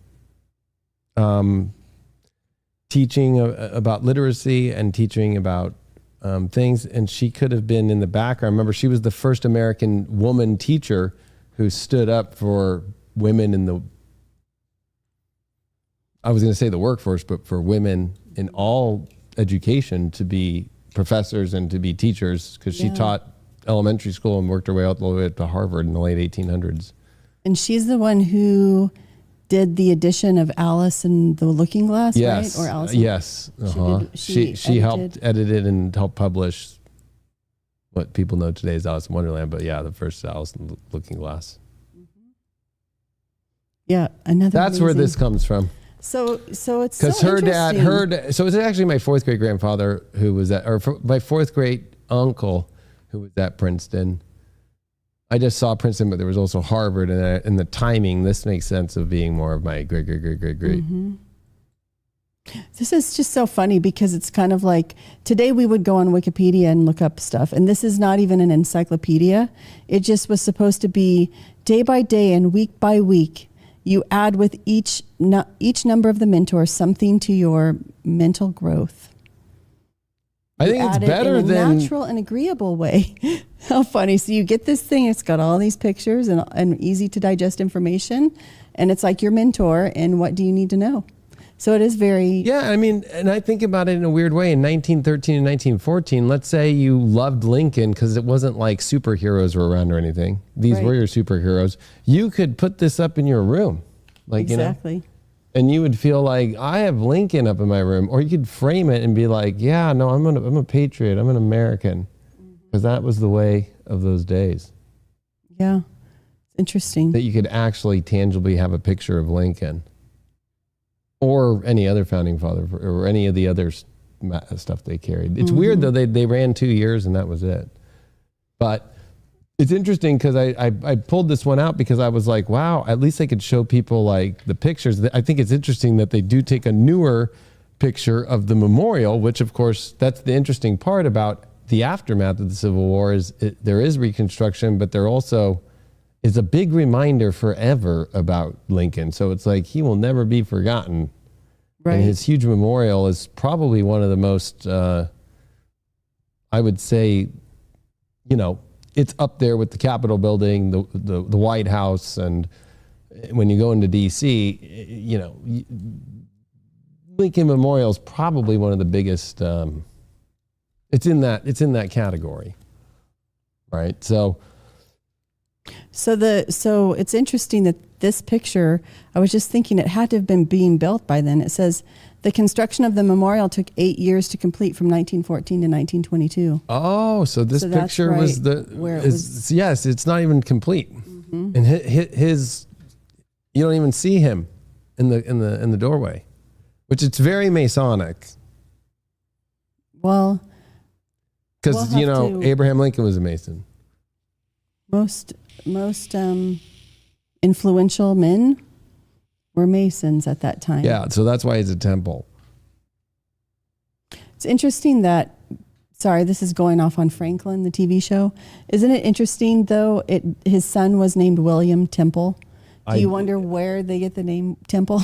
teaching about literacy and teaching about things, and she could have been in the background. Remember, she was the first American woman teacher who stood up for women in the, I was going to say the workforce, but for women in all education to be professors and to be teachers, because she taught elementary school and worked her way all the way up to Harvard in the late 1800s. And she's the one who did the edition of Alice and the Looking Glass, Yes. right? Or Alice. Yes. She helped edit it and helped publish what people know today as Alice in Wonderland, but yeah, the first Alice in the Looking Glass. Yeah, another. That's where amazing- this comes from. So it's Because so her dad, interesting. so it's actually my fourth great grandfather who was at, or my fourth great uncle who was at Princeton. I just saw Princeton, but there was also Harvard, and the timing, this makes sense of being more of my great. This is just so funny because it's kind of like today we would go on Wikipedia and look up stuff, and this is not even an encyclopedia. It just was supposed to be day by day and week by week. You add with each number of the mentor something to your mental growth. I think it's Add it better in a than natural and agreeable way. How funny! So you get this thing; it's got all these pictures and easy to digest information, and it's like your mentor. And what do you need to know? So it is very Yeah, I mean, and I think about it in a weird way. In 1913 and 1914, let's say you loved Lincoln because it wasn't like superheroes were around or anything. These Right. were your superheroes. You could put this up in your room, like exactly. you know, and you would feel like I have Lincoln up in my room, or you could frame it and be like, yeah, no, I'm a patriot, I'm an American, because that was the way of those days. Yeah, it's interesting. That you could actually tangibly have a picture of Lincoln. Or any other founding father, or any of the other stuff they carried. It's weird though, they ran 2 years and that was it. But it's interesting because I pulled this one out because I was like, wow, at least I could show people like the pictures. I think it's interesting that they do take a newer picture of the memorial, which of course, that's the interesting part about the aftermath of the Civil War is there is Reconstruction, but they're also is a big reminder forever about Lincoln. So it's like he will never be forgotten. Right. And his huge memorial is probably one of the most, I would say, you know, it's up there with the Capitol building, the White House, and when you go into D.C., you know, Lincoln Memorial is probably one of the biggest. It's in that category, right? So it's interesting that this picture, I was just thinking it had to have been being built by then. It says the construction of the memorial took 8 years to complete from 1914 to 1922. Oh, so this picture right was where it was. Yes, it's not even complete. Mm-hmm. And his you don't even see him in the doorway, which it's very Masonic. Well, because we'll have to- Abraham Lincoln was a Mason. Most influential men were Masons at that time. Yeah, so that's why it's a temple. It's interesting that, sorry, this is going off on Franklin, the TV show. Isn't it interesting, though, his son was named William Temple? Do you wonder where they get the name Temple?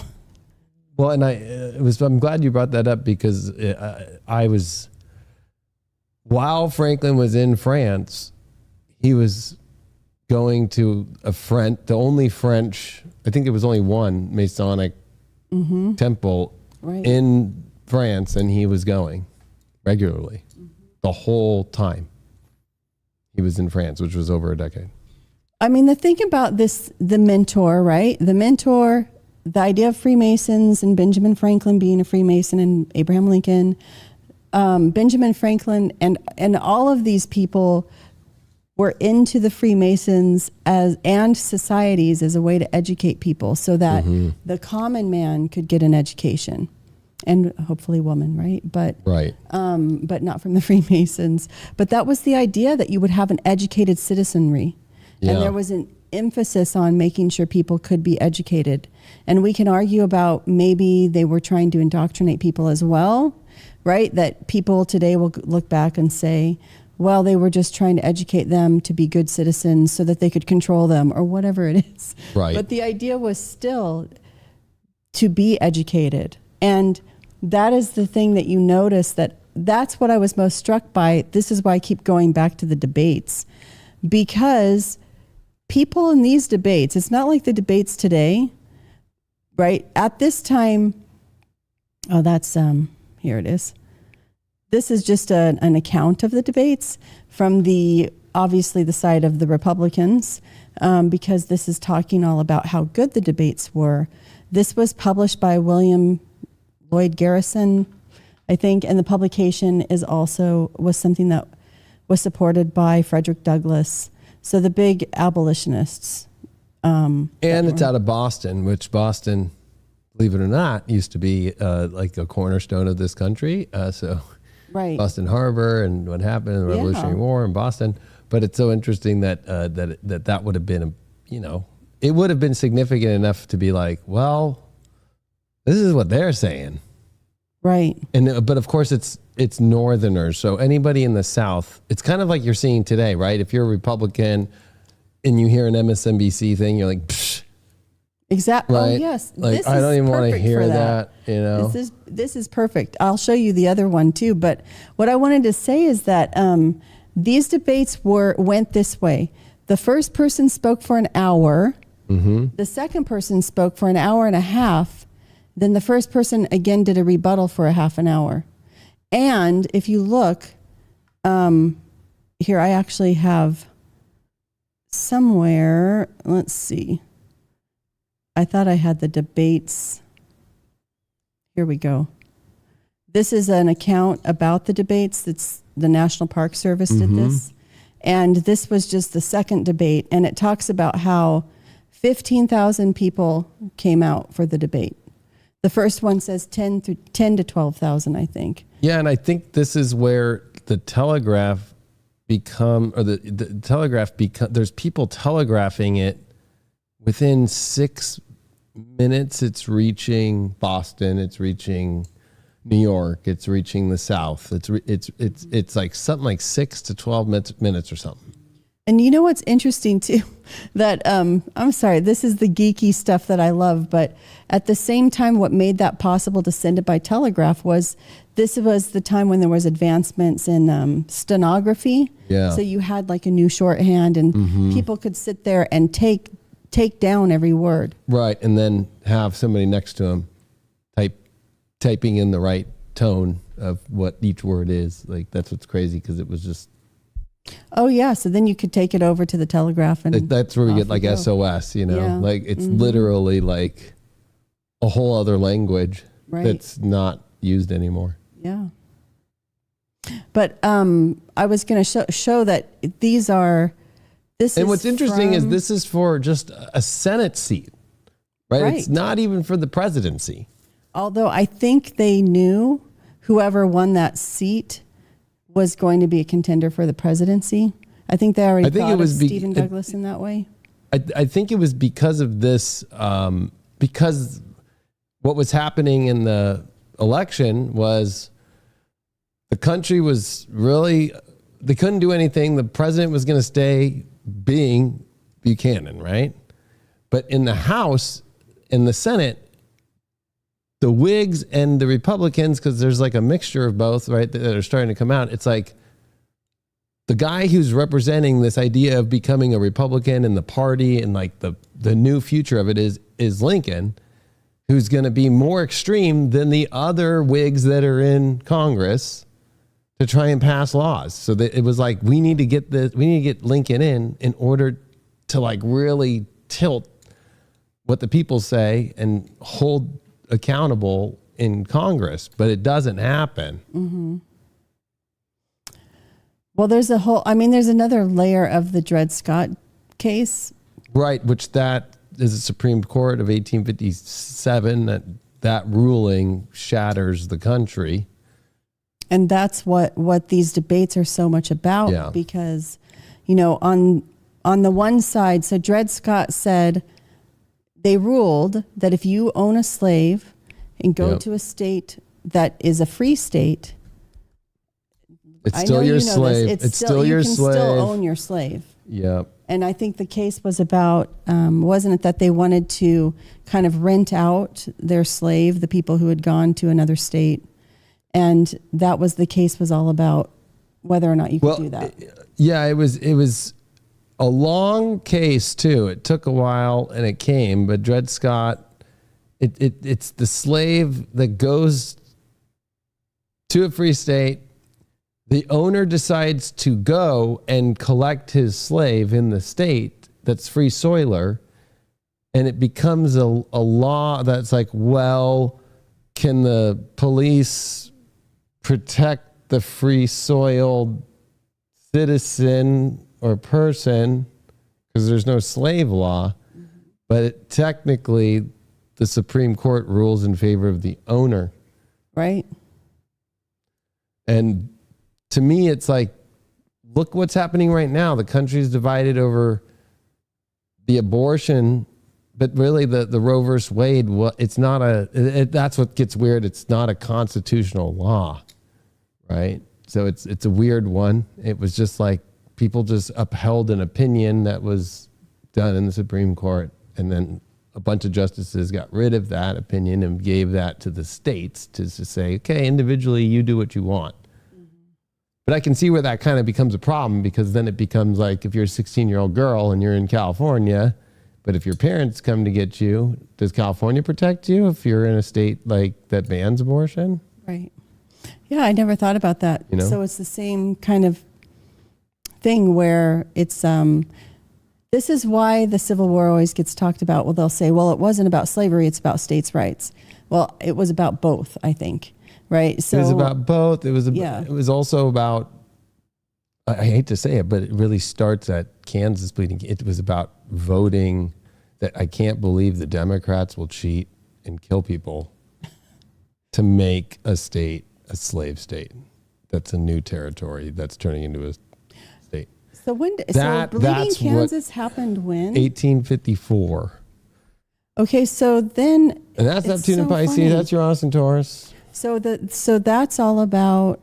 Well, and I'm glad you brought that up, because I was, while Franklin was in France, he was going to the only French, I think there was only one Masonic temple in France, and he was going regularly the whole time he was in France, which was over a decade. I mean, the thing about this, the mentor, right? The mentor, the idea of Freemasons and Benjamin Franklin being a Freemason and Abraham Lincoln, Benjamin Franklin and all of these people were into the Freemasons and societies as a way to educate people so that the common man could get an education, and hopefully woman, right? But not from the Freemasons. But that was the idea, that you would have an educated citizenry. Yeah. And there was an emphasis on making sure people could be educated. And we can argue about maybe they were trying to indoctrinate people as well, right? That people today will look back and say, well, they were just trying to educate them to be good citizens so that they could control them, or whatever it is. Right. But the idea was still to be educated. And that is the thing that you notice, that's what I was most struck by. This is why I keep going back to the debates, because people in these debates, it's not like the debates today, right? At this time, here it is. This is just an account of the debates from obviously the side of the Republicans, because this is talking all about how good the debates were. This was published by William Lloyd Garrison, I think, and the publication was something that was supported by Frederick Douglass. So the big abolitionists. And it's out of Boston, which Boston, believe it or not, used to be like a cornerstone of this country. Right. Boston Harbor and what happened in the Revolutionary War in Boston. But it's so interesting that that would have been, it would have been significant enough to be like, well, this is what they're saying. Right. But of course it's Northerners. So anybody in the South, it's kind of like you're seeing today, right? If you're a Republican and you hear an MSNBC thing, you're like, psh. Exactly. Right? Oh, yes. Like, this I don't even want to hear that. This is perfect. I'll show you the other one too. But what I wanted to say is that these debates went this way. The first person spoke for an hour. Mm-hmm. The second person spoke for an hour and a half. Then the first person again did a rebuttal for a half an hour. And if you look, here I actually have somewhere, let's see. I thought I had the debates. Here we go. This is an account about the debates. That's the National Park Service did this. And this was just the second debate. And it talks about how 15,000 people came out for the debate. The first one says 10 to 12,000, I think. Yeah, and I think this is where the telegraph there's people telegraphing it. Within 6 minutes, it's reaching Boston. It's reaching New York. It's reaching the South. It's like something like 6 to 12 minutes or something. And you know what's interesting too? That I'm sorry, this is the geeky stuff that I love, but at the same time, what made that possible to send it by telegraph was this was the time when there was advancements in stenography. Yeah. So you had like a new shorthand, and people could sit there and take down every word. Right, and then have somebody next to him typing in the right tone of what each word is. Like, that's what's crazy, because it was just... Oh yeah, so then you could take it over to the telegraph, and that's where we get off like you go. SOS, you know, Yeah. like it's literally like a whole other language Right. that's not used anymore. Yeah. But I was going to show that these are. And what's interesting is this is for just a Senate seat, right? It's not even for the presidency. Although I think they knew whoever won that seat was going to be a contender for the presidency. I think they already thought of Stephen Douglas in that way. I think it was because of this, because what was happening in the election was the country was really, they couldn't do anything. The president was going to stay being Buchanan, right? But in the House, in the Senate, the Whigs and the Republicans, because there's like a mixture of both, right, that are starting to come out. It's like the guy who's representing this idea of becoming a Republican in the party and like the new future of it is Lincoln, who's going to be more extreme than the other Whigs that are in Congress to try and pass laws. So that it was like, we need to get Lincoln in order to like really tilt what the people say and hold accountable in Congress, but it doesn't happen. Mm-hmm. Well, there's another layer of the Dred Scott case. Right, which that is the Supreme Court of 1857, that ruling shatters the country. And that's what these debates are so much about, because, you know, on the one side, so Dred Scott said, they ruled that if you own a slave and go to a state that is a free state, it's still your slave. It's still your slave. You can still own your slave. Yep. And I think the case was about, wasn't it that they wanted to kind of rent out their slave, the people who had gone to another state? And that was the case was all about whether or not you could do that. Yeah, it was a long case too. It took a while and it came, but Dred Scott, it's the slave that goes to a free state. The owner decides to go and collect his slave in the state that's free soiler, and it becomes a law that's like, well, can the police protect the free soiled citizen or person, because there's no slave law, but technically the Supreme Court rules in favor of the owner. Right. And to me, it's like, look what's happening right now. The country's divided over the abortion, but really the Roe versus Wade, it's not that's what gets weird. It's not a constitutional law, right? So it's a weird one. It was just like people just upheld an opinion that was done in the Supreme Court, and then a bunch of justices got rid of that opinion and gave that to the states to say, okay, individually, you do what you want. But I can see where that kind of becomes a problem, because then it becomes like, if you're a 16-year-old girl and you're in California, but if your parents come to get you, does California protect you if you're in a state like that bans abortion? Right. Yeah, I never thought about that. You know? So it's the same kind of thing where it's this is why the Civil War always gets talked about. Well, they'll say, well, it wasn't about slavery, it's about states' rights. Well, it was about both, I think. Right. So it was about both. It was also about, I hate to say it, but it really starts at Kansas bleeding. It was about voting, that I can't believe the Democrats will cheat and kill people to make a state a slave state. That's a new territory that's turning into a state. So bleeding Kansas happened when? 1854. Okay, so then, and that's Neptune and Pisces. Funny. That's Uranus and Taurus. So that's all about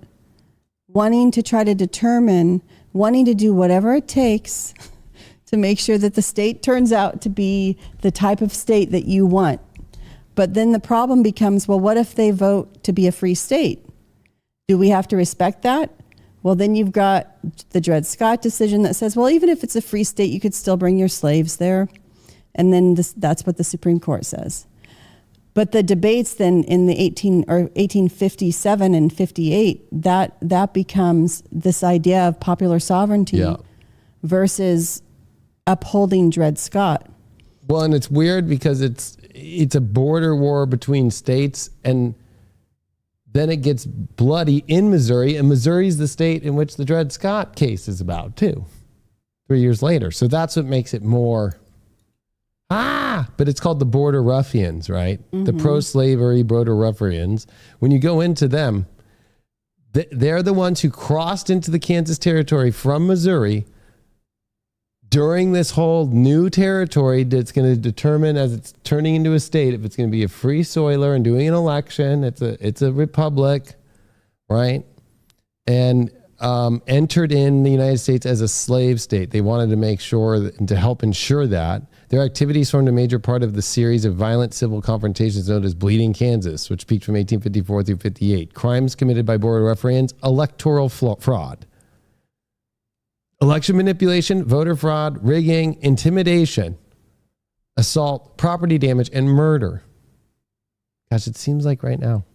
wanting to try to determine wanting to do whatever it takes to make sure that the state turns out to be the type of state that you want. But then the problem becomes, well, what if they vote to be a free state? Do we have to respect that? Well, then you've got the Dred Scott decision that says, well, even if it's a free state, you could still bring your slaves there. And then that's what the Supreme Court says. But the debates then in the 1857 and 58, that becomes this idea of popular sovereignty versus upholding Dred Scott. Well, and it's weird because it's a border war between states, and then it gets bloody in Missouri, and Missouri's the state in which the Dred Scott case is about too, 3 years later. So that's what makes it more, but it's called the Border Ruffians, right? Mm-hmm. The pro-slavery Border Ruffians. When you go into them, they're the ones who crossed into the Kansas territory from Missouri during this whole new territory that's going to determine, as it's turning into a state, if it's going to be a free soiler and doing an election. It's a republic, right? And entered in the United States as a slave state. They wanted to make sure that, to help ensure that. Their activities formed a major part of the series of violent civil confrontations known as Bleeding Kansas, which peaked from 1854 through 58. Crimes committed by Border Ruffians: electoral fraud, election manipulation, voter fraud, rigging, intimidation, assault, property damage, and murder. Gosh, it seems like right now.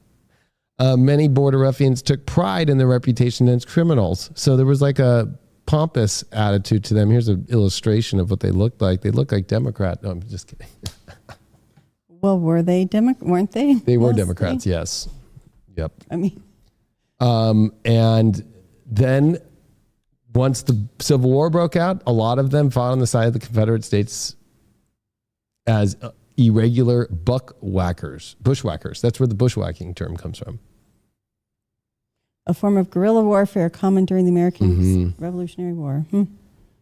Many Border Ruffians took pride in their reputation as criminals. So there was like a pompous attitude to them. Here's an illustration of what they looked like. They look like Democrat. No, I'm just kidding. Well, weren't they? They were Democrats, yes. Yep. I mean. And then once the Civil War broke out, a lot of them fought on the side of the Confederate States as irregular bushwhackers. That's where the bushwhacking term comes from. A form of guerrilla warfare common during the American Revolutionary War.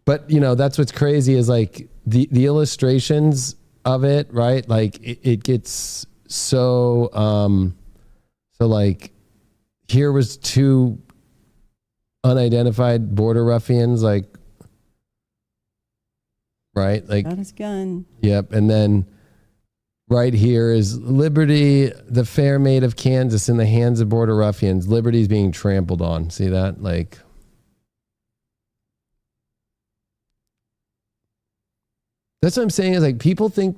But, that's what's crazy is like the illustrations of it, right? Like it gets so like here was two unidentified border ruffians, like, right? Like, got his gun. Yep. And then right here is Liberty, the fair maid of Kansas, in the hands of border ruffians. Liberty's being trampled on. See that? Like, that's what I'm saying is like people think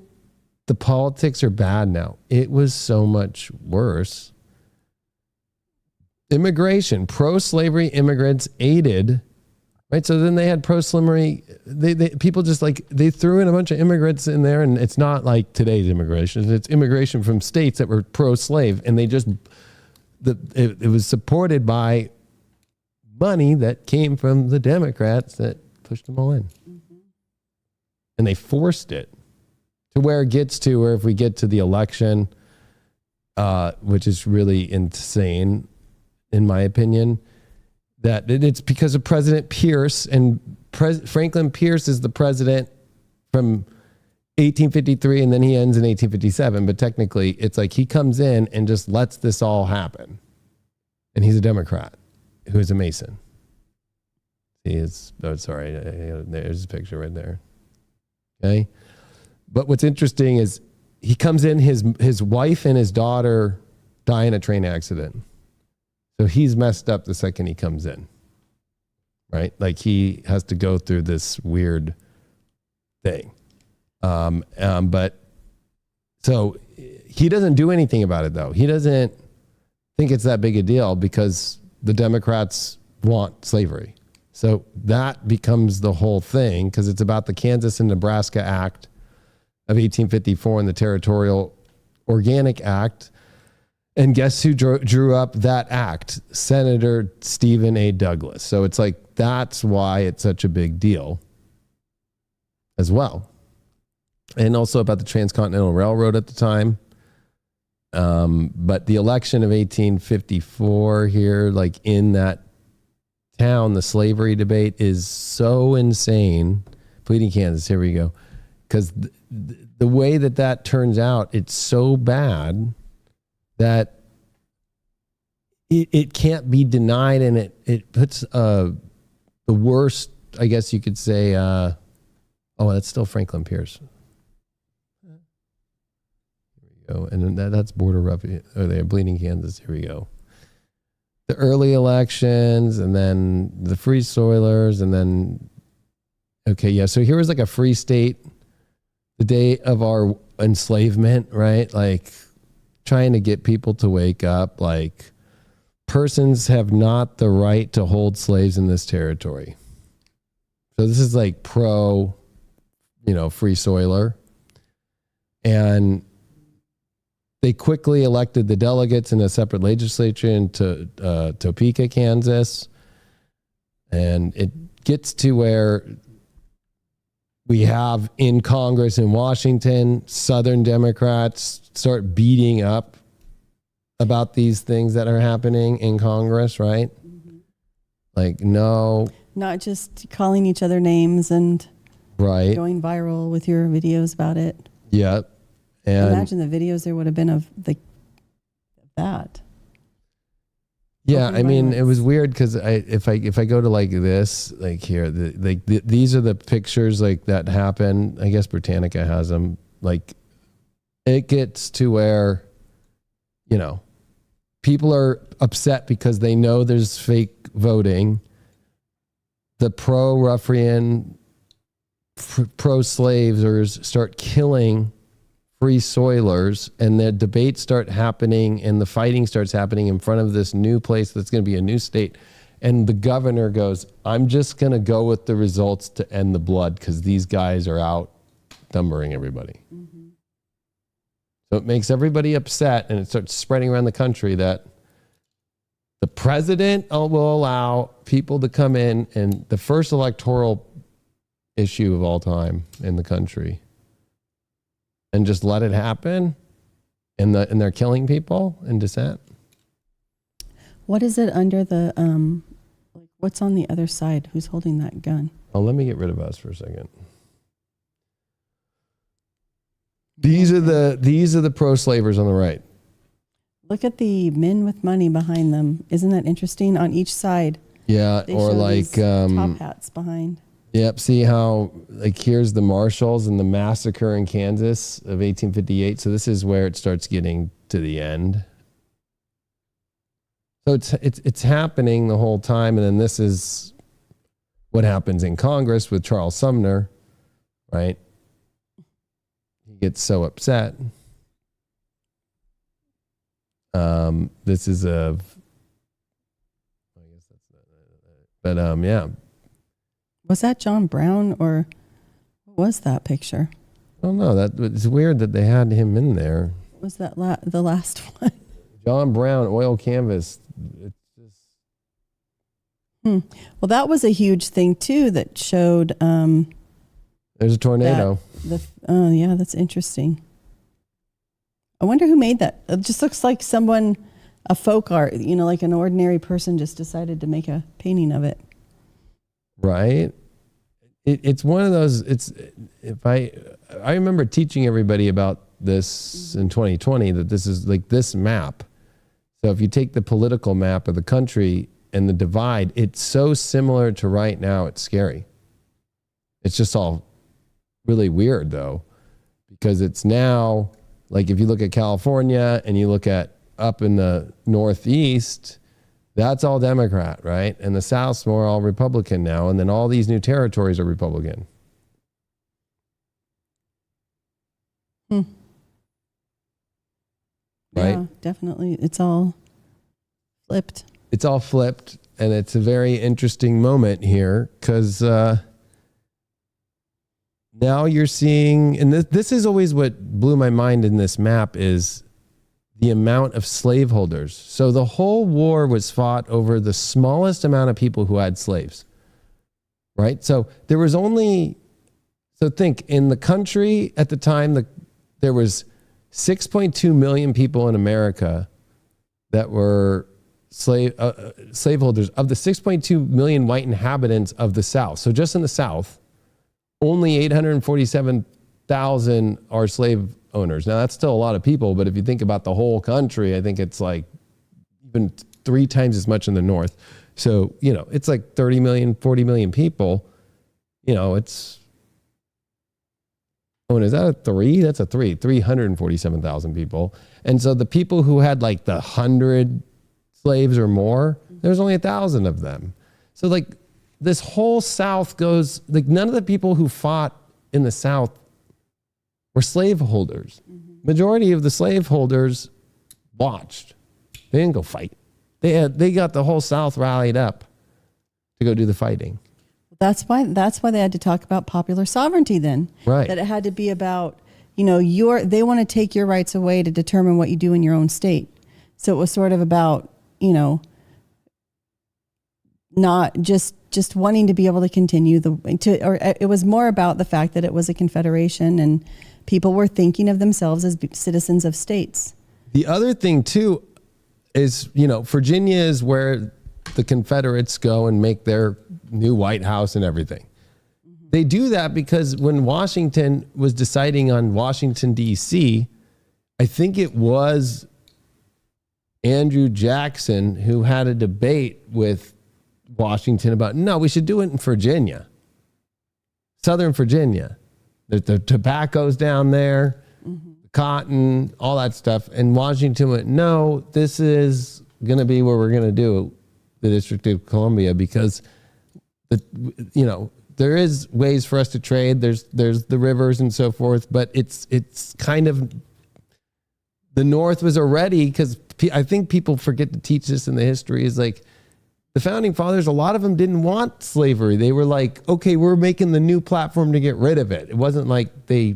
the politics are bad now. It was so much worse. Immigration, pro-slavery immigrants aided, right? So then they had pro-slavery, people just like, they threw in a bunch of immigrants in there, and it's not like today's immigration. It's immigration from states that were pro-slave, and they just, it was supported by money that came from the Democrats that pushed them all in. Mm-hmm. And they forced it to where it gets to, where if we get to the election, which is really insane, in my opinion, that it's because of President Pierce, and Franklin Pierce is the president from 1853, and then he ends in 1857. But technically, it's like he comes in and just lets this all happen. And he's a Democrat who is a Mason. There's his picture right there. Okay. But what's interesting is he comes in, his wife and his daughter die in a train accident. So he's messed up the second he comes in, right? Like he has to go through this weird thing. But so he doesn't do anything about it though. He doesn't think it's that big a deal because the Democrats want slavery. So that becomes the whole thing because it's about the Kansas and Nebraska Act of 1854 and the Territorial Organic Act. And guess who drew up that act? Senator Stephen A. Douglas. So it's like, that's why it's such a big deal as well. And also about the Transcontinental Railroad at the time. But the election of 1854 here, like in that town, the slavery debate is so insane. Bleeding Kansas, here we go. Because the way that turns out, it's so bad that it can't be denied, and it puts a the worst, I guess you could say, oh, that's still Franklin Pierce. Here we go. And that's Border Ruffian. Oh, they're Bleeding Kansas. Here we go. The early elections, and then the Free Soilers, and then, okay, yeah. So here was like a free state, the day of our enslavement, right? Like trying to get people to wake up, like persons have not the right to hold slaves in this territory. So this is like pro, Free Soiler. And they quickly elected the delegates in a separate legislature in Topeka, Kansas. And it gets to where we have in Congress in Washington, Southern Democrats start beating up about these things that are happening in Congress, right? Mm-hmm. Like, no. Not just calling each other names and right, going viral with your videos about it. Yeah. And imagine the videos there would have been of that. Yeah, I mean, it was weird because if I go to like this, like here, these are the pictures like that happen. I guess Britannica has them. Like, it gets to where, people are upset because they know there's fake voting. The pro-ruffian, pro-slavers start killing Free Soilers, and the debates start happening and the fighting starts happening in front of this new place that's going to be a new state. And the governor goes, I'm just going to go with the results to end the blood because these guys are outnumbering everybody. Mm-hmm. So it makes everybody upset, and it starts spreading around the country that the president will allow people to come in, and the first electoral issue of all time in the country, and just let it happen, and they're killing people in dissent. What is it under the what's on the other side? Who's holding that gun? Oh, let me get rid of us for a second. These are the pro-slavers on the right. Look at the men with money behind them. Isn't that interesting? On each side. Yeah, they or show like top hats behind. Yep, see how, like, here's the Marshalls and the massacre in Kansas of 1858. So this is where it starts getting to the end. So it's happening the whole time, and then this is what happens in Congress with Charles Sumner, right? He gets so upset. This is I guess that's but yeah. Was that John Brown, or what was that picture? I don't know. It's weird that they had him in there. Was that the last one? John Brown, oil canvas. It's just... Well, that was a huge thing too. That showed. There's a tornado. Oh yeah, that's interesting. I wonder who made that. It just looks like a folk art. Like an ordinary person just decided to make a painting of it. Right. It's one of those. I remember teaching everybody about this in 2020, that this is like this map. So if you take the political map of the country and the divide, it's so similar to right now. It's scary. It's just all really weird though, because it's now like, if you look at California and you look at up in the Northeast, that's all Democrat, right? And the South's more all Republican now. And then all these new territories are Republican. Right? Yeah, definitely. It's all flipped. It's all flipped. And it's a very interesting moment here because now you're seeing, and this is always what blew my mind in this map, is the amount of slaveholders. So the whole war was fought over the smallest amount of people who had slaves, right? So there was only, so think, in the country at the time, there was 6.2 million people in America that were slaveholders of the 6.2 million white inhabitants of the South. So just in the South, only 847,000 are slave owners. Now that's still a lot of people, but if you think about the whole country, I think it's like even 3 times as much in the North. So, it's like 30 million, 40 million people. It's, and is that a three? That's a three, 347,000 people. And so the people who had like the 100 slaves or more, there's only 1,000 of them. So like this whole South goes, like none of the people who fought in the South were slaveholders. Majority of the slaveholders watched. They didn't go fight. They got the whole South rallied up to go do the fighting. That's why they had to talk about popular sovereignty then. Right. That it had to be about, they want to take your rights away to determine what you do in your own state. So it was sort of about, not just wanting to be able to continue or it was more about the fact that it was a confederation and people were thinking of themselves as citizens of states. The other thing too is, Virginia is where the Confederates go and make their new White House and everything. They do that because when Washington was deciding on Washington, D.C., I think it was Andrew Jackson who had a debate with Washington about, no, we should do it in Virginia, Southern Virginia. The tobacco's down there, cotton, all that stuff. And Washington went, no, this is going to be where we're going to do the District of Columbia because there is ways for us to trade. There's the rivers and so forth, but it's kind of the North was already, because I think people forget to teach this in the history, is like the founding fathers, a lot of them didn't want slavery. They were like, okay, we're making the new platform to get rid of it. It wasn't like they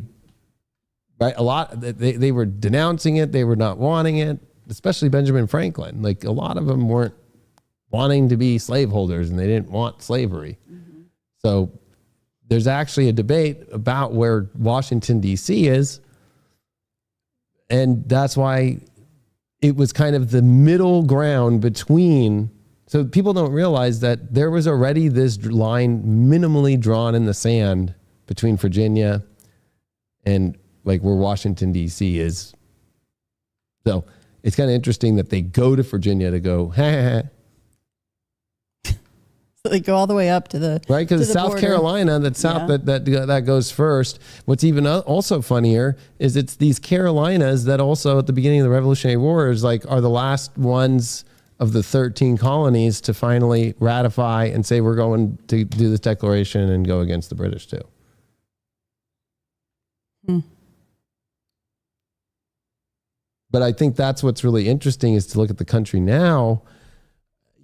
were denouncing it. They were not wanting it, especially Benjamin Franklin. Like a lot of them weren't wanting to be slaveholders and they didn't want slavery. So there's actually a debate about where Washington, D.C. is. And that's why it was kind of the middle ground between. So people don't realize that there was already this line minimally drawn in the sand between Virginia and like where Washington, D.C. is. So it's kind of interesting that they go to Virginia to go, ha. So they go all the way up to the right, because South border. Carolina, that goes first. What's even also funnier is it's these Carolinas that also at the beginning of the Revolutionary War are the last ones of the 13 colonies to finally ratify and say we're going to do this declaration and go against the British too. But I think that's what's really interesting is to look at the country now.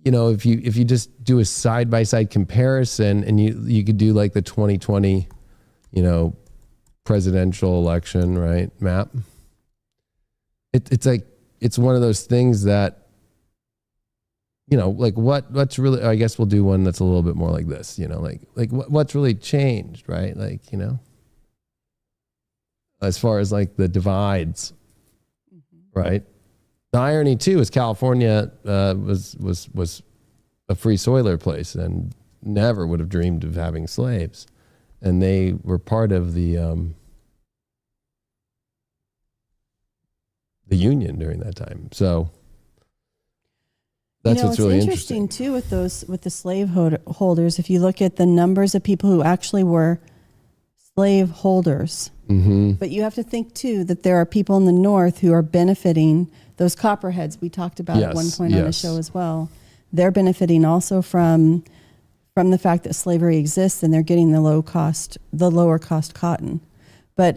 If you just do a side-by-side comparison and you could do like the 2020, presidential election, right, map. It's like, it's one of those things that, like what's really, I guess we'll do one that's a little bit more like this, like what's really changed, right? Like, as far as like the divides, right? The irony too is California was a free soiler place and never would have dreamed of having slaves, and they were part of the Union during that time. So that's what's really interesting too with the slave holders. If you look at the numbers of people who actually were slave holders, but you have to think too that there are people in the North who are benefiting. Those copperheads we talked about at one point on the show as well. They're benefiting also from the fact that slavery exists, and they're getting the lower cost cotton. But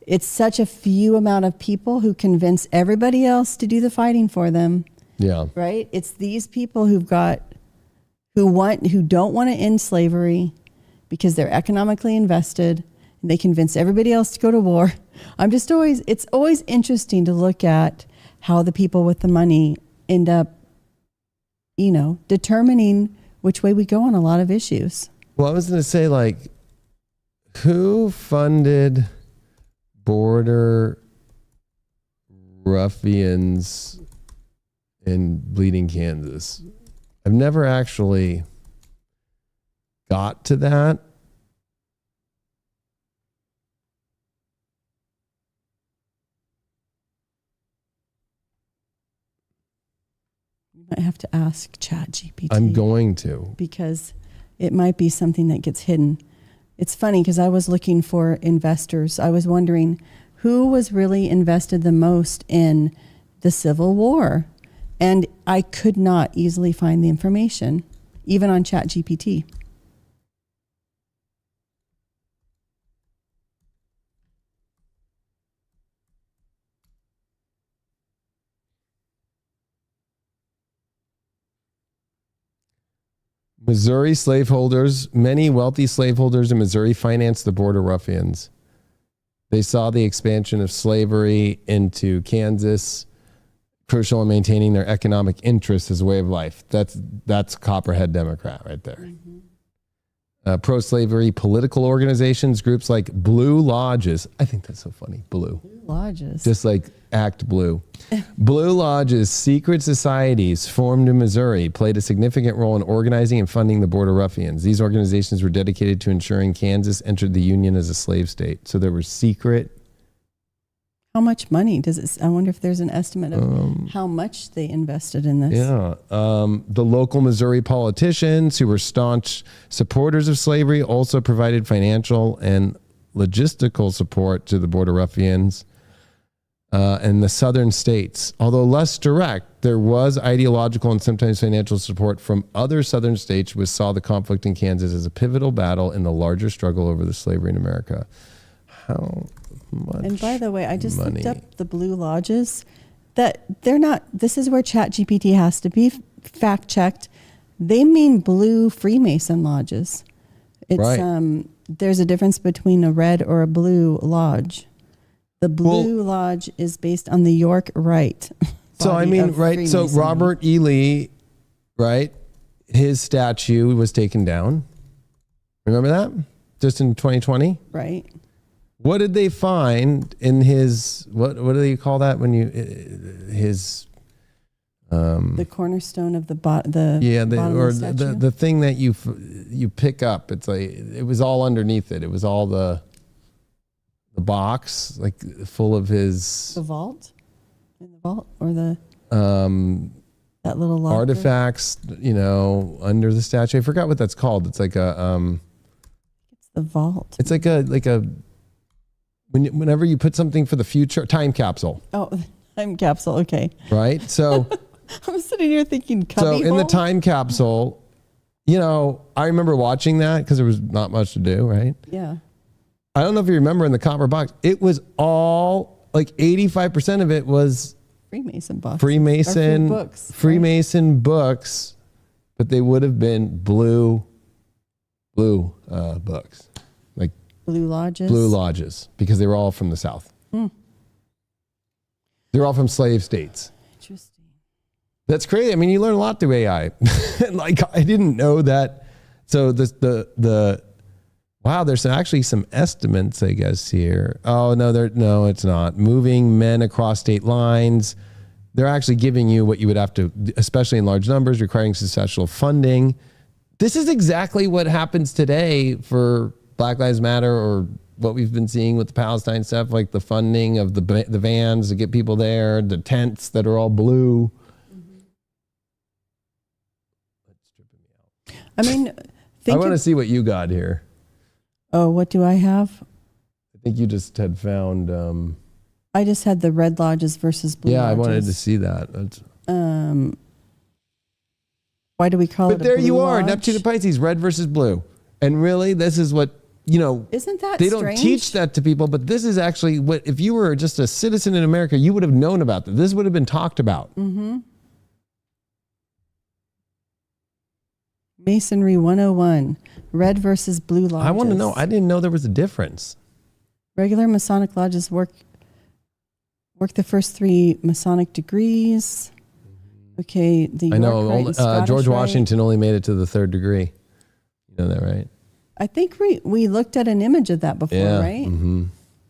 it's such a few amount of people who convince everybody else to do the fighting for them. Yeah. Right? It's these people who don't want to end slavery because they're economically invested, and they convince everybody else to go to war. It's always interesting to look at how the people with the money end up, determining which way we go on a lot of issues. Well, I was going to say, like, who funded border ruffians in Bleeding Kansas? I've never actually got to that. might have to ask ChatGPT. I'm going to. Because it might be something that gets hidden. It's funny because I was looking for investors. I was wondering who was really invested the most in the Civil War. And I could not easily find the information, even on ChatGPT. Missouri slaveholders, many wealthy slaveholders in Missouri financed the border ruffians. They saw the expansion of slavery into Kansas, crucial in maintaining their economic interests as a way of life. That's Copperhead Democrat right there. Pro-slavery political organizations, groups like Blue Lodges. I think that's so funny. Blue Lodges. Just like Act Blue. Blue Lodges, secret societies formed in Missouri, played a significant role in organizing and funding the border ruffians. These organizations were dedicated to ensuring Kansas entered the Union as a slave state. So there were secret. How much money does it? I wonder if there's an estimate of how much they invested in this. Yeah. The local Missouri politicians who were staunch supporters of slavery also provided financial and logistical support to the border ruffians and the southern states. Although less direct, there was ideological and sometimes financial support from other southern states, which saw the conflict in Kansas as a pivotal battle in the larger struggle over the slavery in America. How much? And by the way, I just looked up the Blue Lodges. That they're not. This is where ChatGPT has to be fact checked. They mean blue Freemason lodges. It's right. There's a difference between a red or a blue lodge. The Blue Lodge is based on the York Rite. So I mean, right? So Robert E. Lee, right? His statue was taken down. Remember that? Just in 2020, right? What did they find in his, what do they call that when you, his, the cornerstone of the the thing that you pick up, it's like, it was all underneath it. It was all the box, like full of his. The vault? In the vault or the, that little locker? Artifacts, under the statue. I forgot what that's called. It's like a, it's the vault. It's like a, whenever you put something for the future, time capsule. Oh, time capsule. Okay. Right. So I'm sitting here thinking, cubby in the time capsule, I remember watching that because there was not much to do. Right. Yeah. I don't know if you remember in the copper box, it was all like 85% of it was Freemason boxes. Freemason books. Freemason books, but they would have been blue books. Like Blue Lodges? Blue Lodges, because they were all from the South. They were all from slave states. Interesting. That's crazy. I mean, you learn a lot through AI. Like, I didn't know that. So wow, there's actually some estimates, I guess, here. Oh, no, it's not. Moving men across state lines. They're actually giving you what you would have to, especially in large numbers, requiring successful funding. This is exactly what happens today for Black Lives Matter, or what we've been seeing with the Palestine stuff, like the funding of the vans to get people there, the tents that are all blue. I mean, I want to see what you got here. Oh, what do I have? I think you just had found. I just had the red lodges versus blue lodges. I wanted to see that. Why do we call it a blue lodge? But there you are, Neptune and Pisces, red versus blue. And really, this is what, Isn't that they strange? don't teach that to people, but this is actually what, if you were just a citizen in America, you would have known about this. This would have been talked about. Mm-hmm. Masonry 101, red versus blue lodges. I want to know. I didn't know there was a difference. Regular Masonic lodges work the first 3 Masonic degrees. Okay, the York Rite and Scottish George Rite. Washington only made it to the 3rd degree. You know that, right? I think we looked at an image of that before, right? Mm-hmm.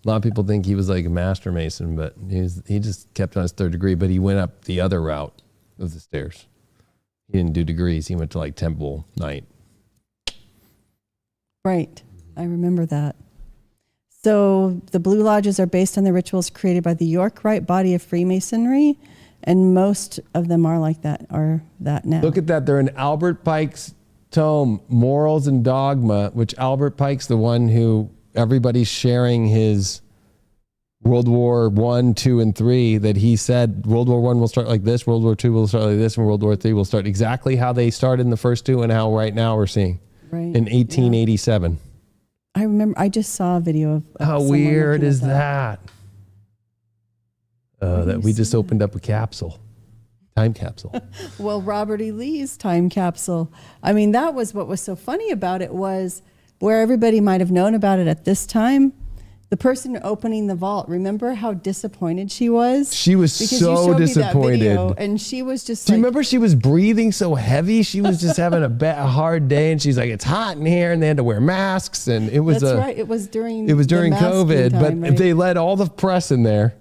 A lot of people think he was like a master mason, but he just kept on his 3rd degree, but he went up the other route of the stairs. He didn't do degrees. He went to like Temple Knight. Right. I remember that. So the Blue Lodges are based on the rituals created by the York Rite body of Freemasonry, And most of them are like that, now. Look at that. They're in Albert Pike's tome, Morals and Dogma, which Albert Pike's the one who everybody's sharing his World War I, II, and III, that he said World War I will start like this, World War II will start like this, and World War III will start exactly how they started in the first two and how right now we're seeing in 1887. I remember, I just saw a video of how someone weird looking at is that? That we just that? opened up a time capsule. Well, Robert E. Lee's time capsule. I mean, that was what was so funny about it, was where everybody might have known about it at this time. The person opening the vault, remember how disappointed she was? She was because so you showed me that disappointed. video, and she was just Do you remember she was breathing so heavy? She was just having a hard day, and she's like, it's hot in here, and they had to wear masks, and it was That's right. It was during COVID, time, but right? they let all the press in there,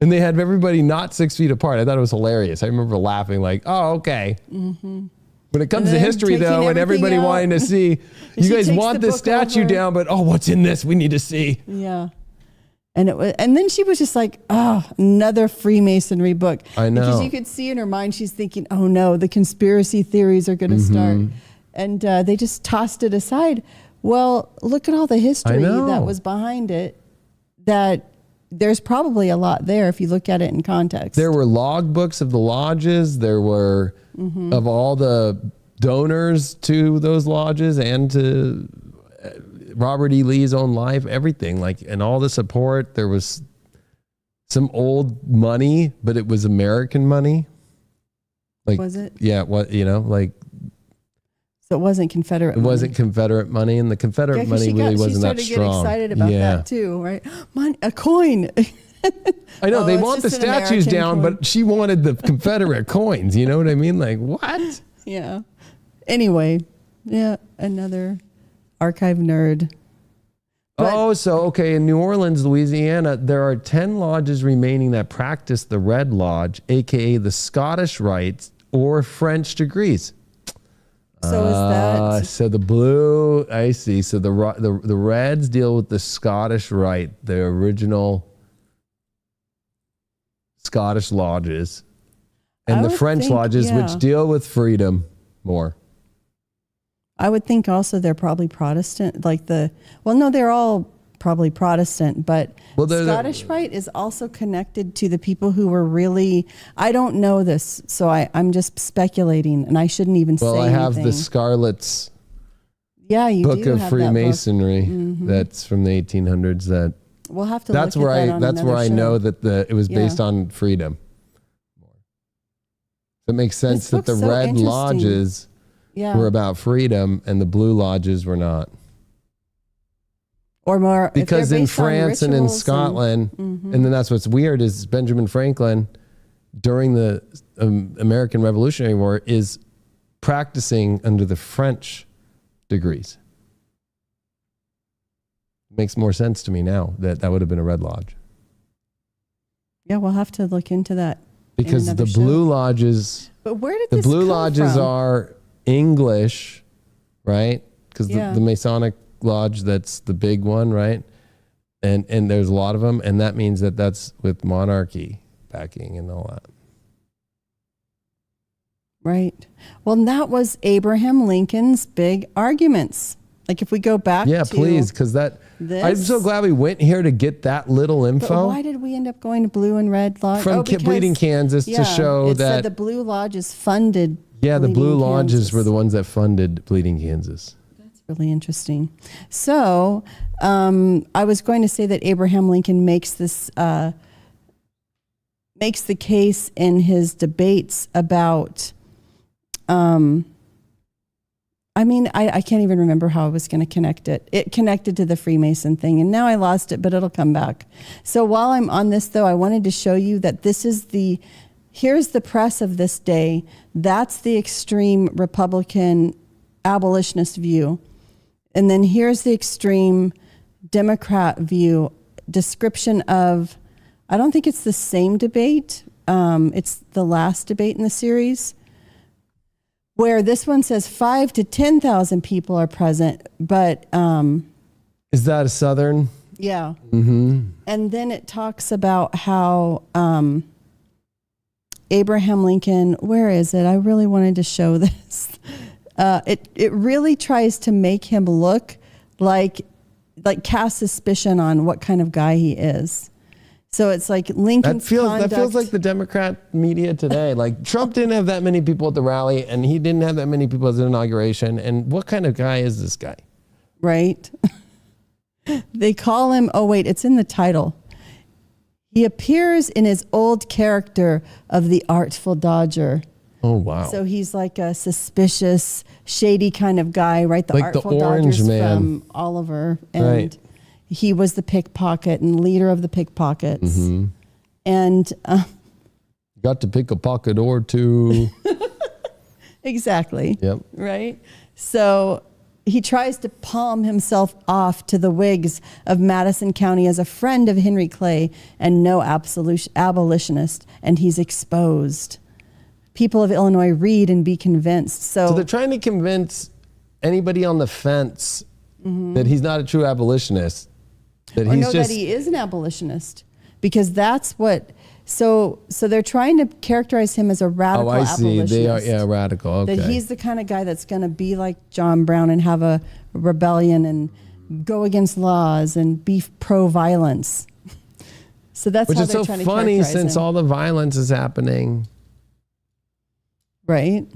and they had everybody not 6 feet apart. I thought it was hilarious. I remember laughing like, oh, okay. Mm-hmm. When it comes to history, though, and everybody wanting to see, you guys want this statue down, but what's in this? We need to see. Yeah. And then she was just like, another Freemasonry book. I know. Because you could see in her mind, she's thinking, oh no, the conspiracy theories are going to start. And they just tossed it aside. Well, look at all the history that was behind it, that there's probably a lot there if you look at it in context. There were log books of the lodges. There were of all the donors to those lodges and to Robert E. Lee's own life, everything, and all the support. There was some old money, but it was American money. Was it? Yeah. So it wasn't Confederate money. It wasn't Confederate money, and the Confederate money really wasn't that strong. She started getting excited about that too, right? A coin. I know, they want the statues down, but she wanted the Confederate coins. You know what I mean? Like, what? Yeah. Anyway, another archive nerd. But, in New Orleans, Louisiana, there are 10 lodges remaining that practice the Red Lodge, aka the Scottish Rites or French degrees. So is that? So the blue, I see. So the Reds deal with the Scottish Rite, the original Scottish lodges, and the French lodges, which deal with freedom more. I would think also they're probably Protestant, they're all probably Protestant, but Scottish Rite is also connected to the people who were really, I don't know this, so I'm just speculating, and I shouldn't even say anything. Well, I have the Scarlet's Book of Freemasonry that's from the 1800s. That we'll have to. That's look where at that on that's where I show. know that it was based on freedom. It makes sense that the red lodges were about freedom and the blue lodges were not. Or more, because in France and in Scotland, and then that's what's weird is Benjamin Franklin during the American Revolutionary War is practicing under the French degrees. Makes more sense to me now that would have been a red lodge. Yeah, we'll have to look into that. Because the blue lodges, but where did the blue lodges are English, right? Because the Masonic lodge, that's the big one, right? And there's a lot of them, and that means that's with monarchy backing and all that. Right. Well, that was Abraham Lincoln's big arguments. Like if we go back to please, because I'm so glad we went here to get that little info. But why did we end up going to blue and red lodge? From Bleeding Kansas to show it that said the blue lodges funded. Yeah, the blue lodges were the ones that funded Bleeding Kansas. That's really interesting. So I was going to say that Abraham Lincoln makes the case in his debates about. I can't even remember how I was going to connect it. It connected to the Freemason thing, and now I lost it, but it'll come back. So while I'm on this, though, I wanted to show you that here's the press of this day. That's the extreme Republican abolitionist view. And then here's the extreme Democrat view, description of, I don't think it's the same debate. It's the last debate in the series, where this one says 5,000 to 10,000 people are present, but is that a Southern? Yeah. And then it talks about how Abraham Lincoln, where is it? I really wanted to show this. It really tries to make him look like cast suspicion on what kind of guy he is. So it's like Lincoln's conduct. That feels like the Democrat media today. Like Trump didn't have that many people at the rally, and he didn't have that many people at the inauguration. And what kind of guy is this guy? Right. They call him, oh wait, it's in the title. He appears in his old character of the artful dodger. Oh, wow. So he's like a suspicious, shady kind of guy, right? The like artful the Orange dodger's Man from Oliver. And right. He was the pickpocket and leader of the pickpockets. Mm-hmm. And got to pick a pocket or two. Exactly. Yep. Right? So he tries to palm himself off to the Whigs of Madison County as a friend of Henry Clay and no abolitionist, and he's exposed. People of Illinois read and be convinced. So they're trying to convince anybody on the fence that he's not a true abolitionist. That that he is an abolitionist, because that's what. So they're trying to characterize him as a radical abolitionist. They are, radical. Okay. That he's the kind of guy that's going to be like John Brown and have a rebellion and go against laws and be pro-violence. So that's Which how is they're so trying to funny characterize since him. all the violence is happening. Right.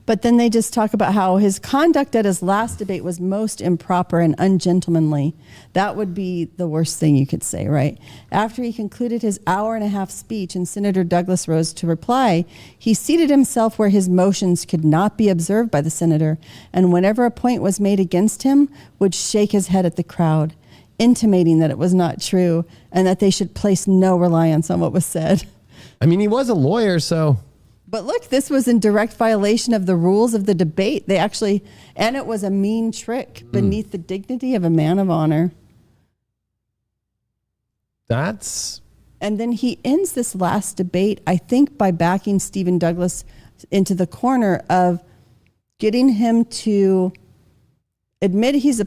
But then they just talk about how his conduct at his last debate was most improper and ungentlemanly. That would be the worst thing you could say, right? After he concluded his hour-and-a-half speech and Senator Douglas rose to reply, he seated himself where his motions could not be observed by the senator, and whenever a point was made against him, would shake his head at the crowd, intimating that it was not true and that they should place no reliance on what was said. I mean, he was a lawyer, so... But look, this was in direct violation of the rules of the debate. And it was a mean trick beneath the dignity of a man of honor. And then he ends this last debate, I think, by backing Stephen Douglas into the corner of getting him to admit he's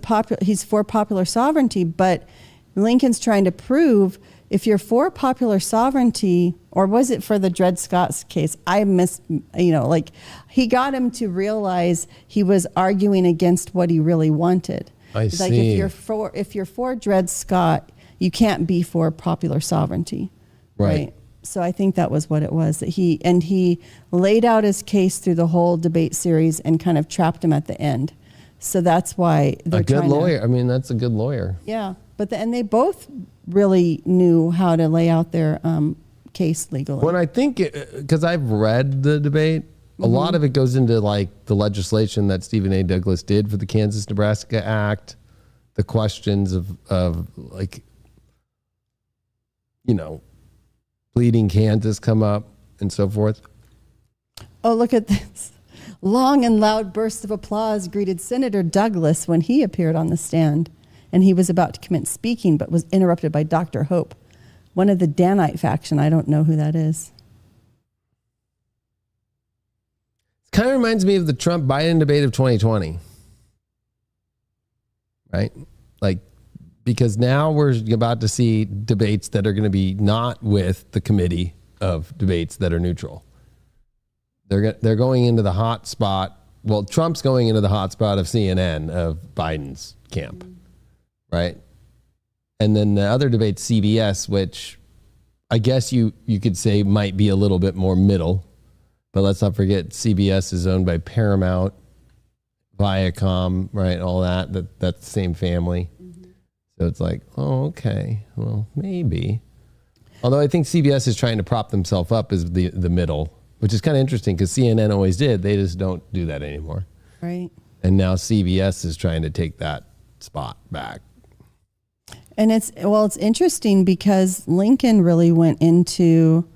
for popular sovereignty, but Lincoln's trying to prove if you're for popular sovereignty, or was it for the Dred Scott's case? I missed, he got him to realize he was arguing against what he really wanted. I see. Like if you're for Dred Scott, you can't be for popular sovereignty. Right. So I think that was what it was, that he laid out his case through the whole debate series and kind of trapped him at the end. So that's why they're a good lawyer. That's a good lawyer. Yeah. And they both really knew how to lay out their case legally. When I think, because I've read the debate, a lot of it goes into like the legislation that Stephen A. Douglas did for the Kansas-Nebraska Act, the questions of like, bleeding Kansas come up and so forth. Oh, look at this. Long and loud bursts of applause greeted Senator Douglas when he appeared on the stand. And he was about to commence speaking, but was interrupted by Dr. Hope, one of the Danite faction. I don't know who that is. It kind of reminds me of the Trump-Biden debate of 2020. Right? Like, because now we're about to see debates that are going to be not with the committee of debates that are neutral. They're going into the hot spot. Well, Trump's going into the hot spot of CNN, of Biden's camp. Right. And then the other debate, CBS, which I guess you could say might be a little bit more middle, but let's not forget CBS is owned by Paramount, Viacom, right? All that's the same family. So it's like, oh, okay, well, maybe. Although I think CBS is trying to prop themselves up as the middle, which is kind of interesting because CNN always did. They just don't do that anymore. Right. And now CBS is trying to take that spot back. And it's interesting because Lincoln really went into,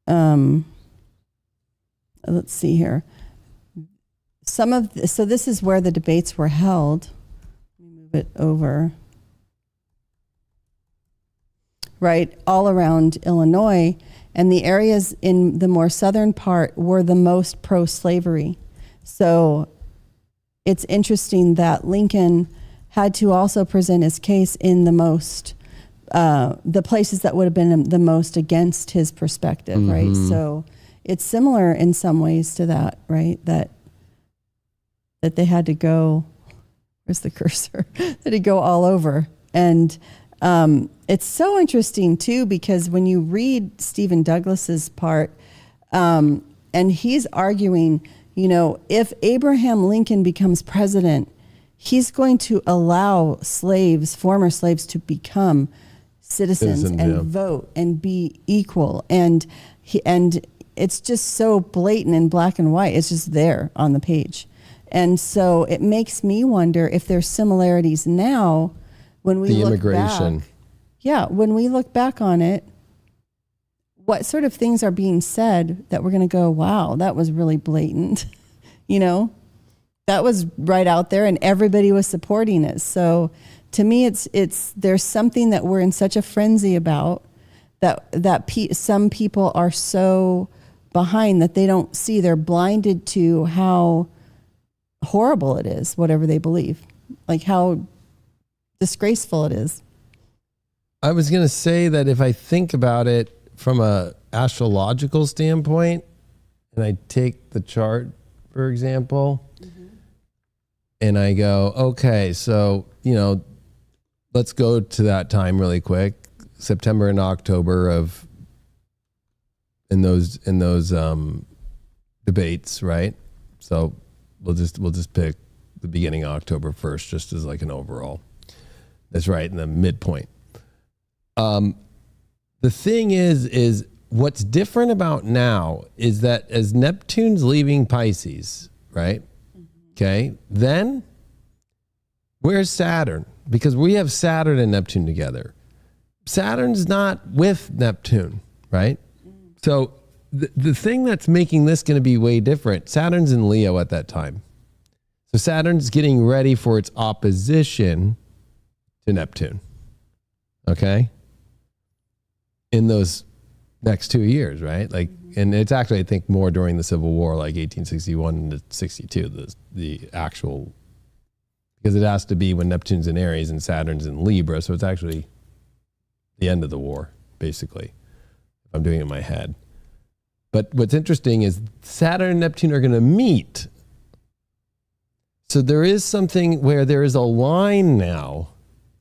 let's see here. So this is where the debates were held. Let me move it over. Right, all around Illinois. And the areas in the more southern part were the most pro-slavery. So it's interesting that Lincoln had to also present his case in the most the places that would have been the most against his perspective, right? So it's similar in some ways to that, right? That they had to go, where's the cursor? That he'd go all over. And it's so interesting too, because when you read Stephen Douglas's part, and he's arguing, if Abraham Lincoln becomes president, he's going to allow former slaves to become citizens and vote and be equal. And it's just so blatant in black and white. It's just there on the page. And so it makes me wonder if there's similarities now when we look immigration. back. Yeah, when we look back on it, what sort of things are being said that we're going to go, wow, that was really blatant. That was right out there and everybody was supporting it. So to me, it's there's something that we're in such a frenzy about that some people are so behind that they don't see. They're blinded to how horrible it is, whatever they believe, like how disgraceful it is. I was going to say that if I think about it from a astrological standpoint, and I take the chart, for example, and I go, okay, so, let's go to that time really quick, September and October in those debates, right? So we'll just pick the beginning of October 1st, just as like an overall. That's right in the midpoint. The thing is what's different about now is that as Neptune's leaving Pisces, right? Okay, then where's Saturn? Because we have Saturn and Neptune together. Saturn's not with Neptune, right? So the thing that's making this going to be way different, Saturn's in Leo at that time. So Saturn's getting ready for its opposition to Neptune, okay? In those next 2 years, right? Like, and it's actually, I think, more during the Civil War, like 1861 to 62, the actual, because it has to be when Neptune's in Aries and Saturn's in Libra, so it's actually the end of the war, basically, if I'm doing it in my head. But what's interesting is Saturn and Neptune are going to meet. So there is something where there is a line now,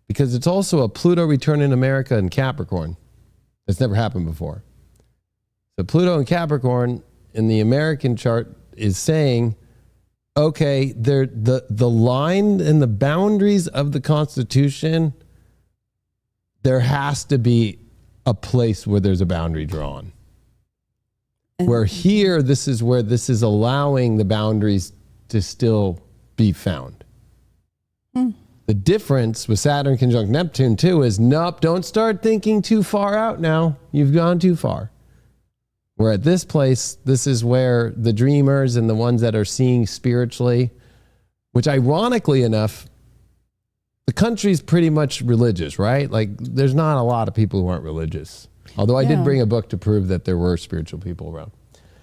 because it's also a Pluto return in America and Capricorn. It's never happened before. So Pluto and Capricorn in the American chart is saying, okay, the line and the boundaries of the Constitution, there has to be a place where there's a boundary drawn. Where here, this is where this is allowing the boundaries to still be found. The difference with Saturn conjunct Neptune too is, nope, don't start thinking too far out now. You've gone too far. Where at this place, this is where the dreamers and the ones that are seeing spiritually, which ironically enough, the country's pretty much religious, right? Like there's not a lot of people who aren't religious. Although I did bring a book to prove that there were spiritual people around.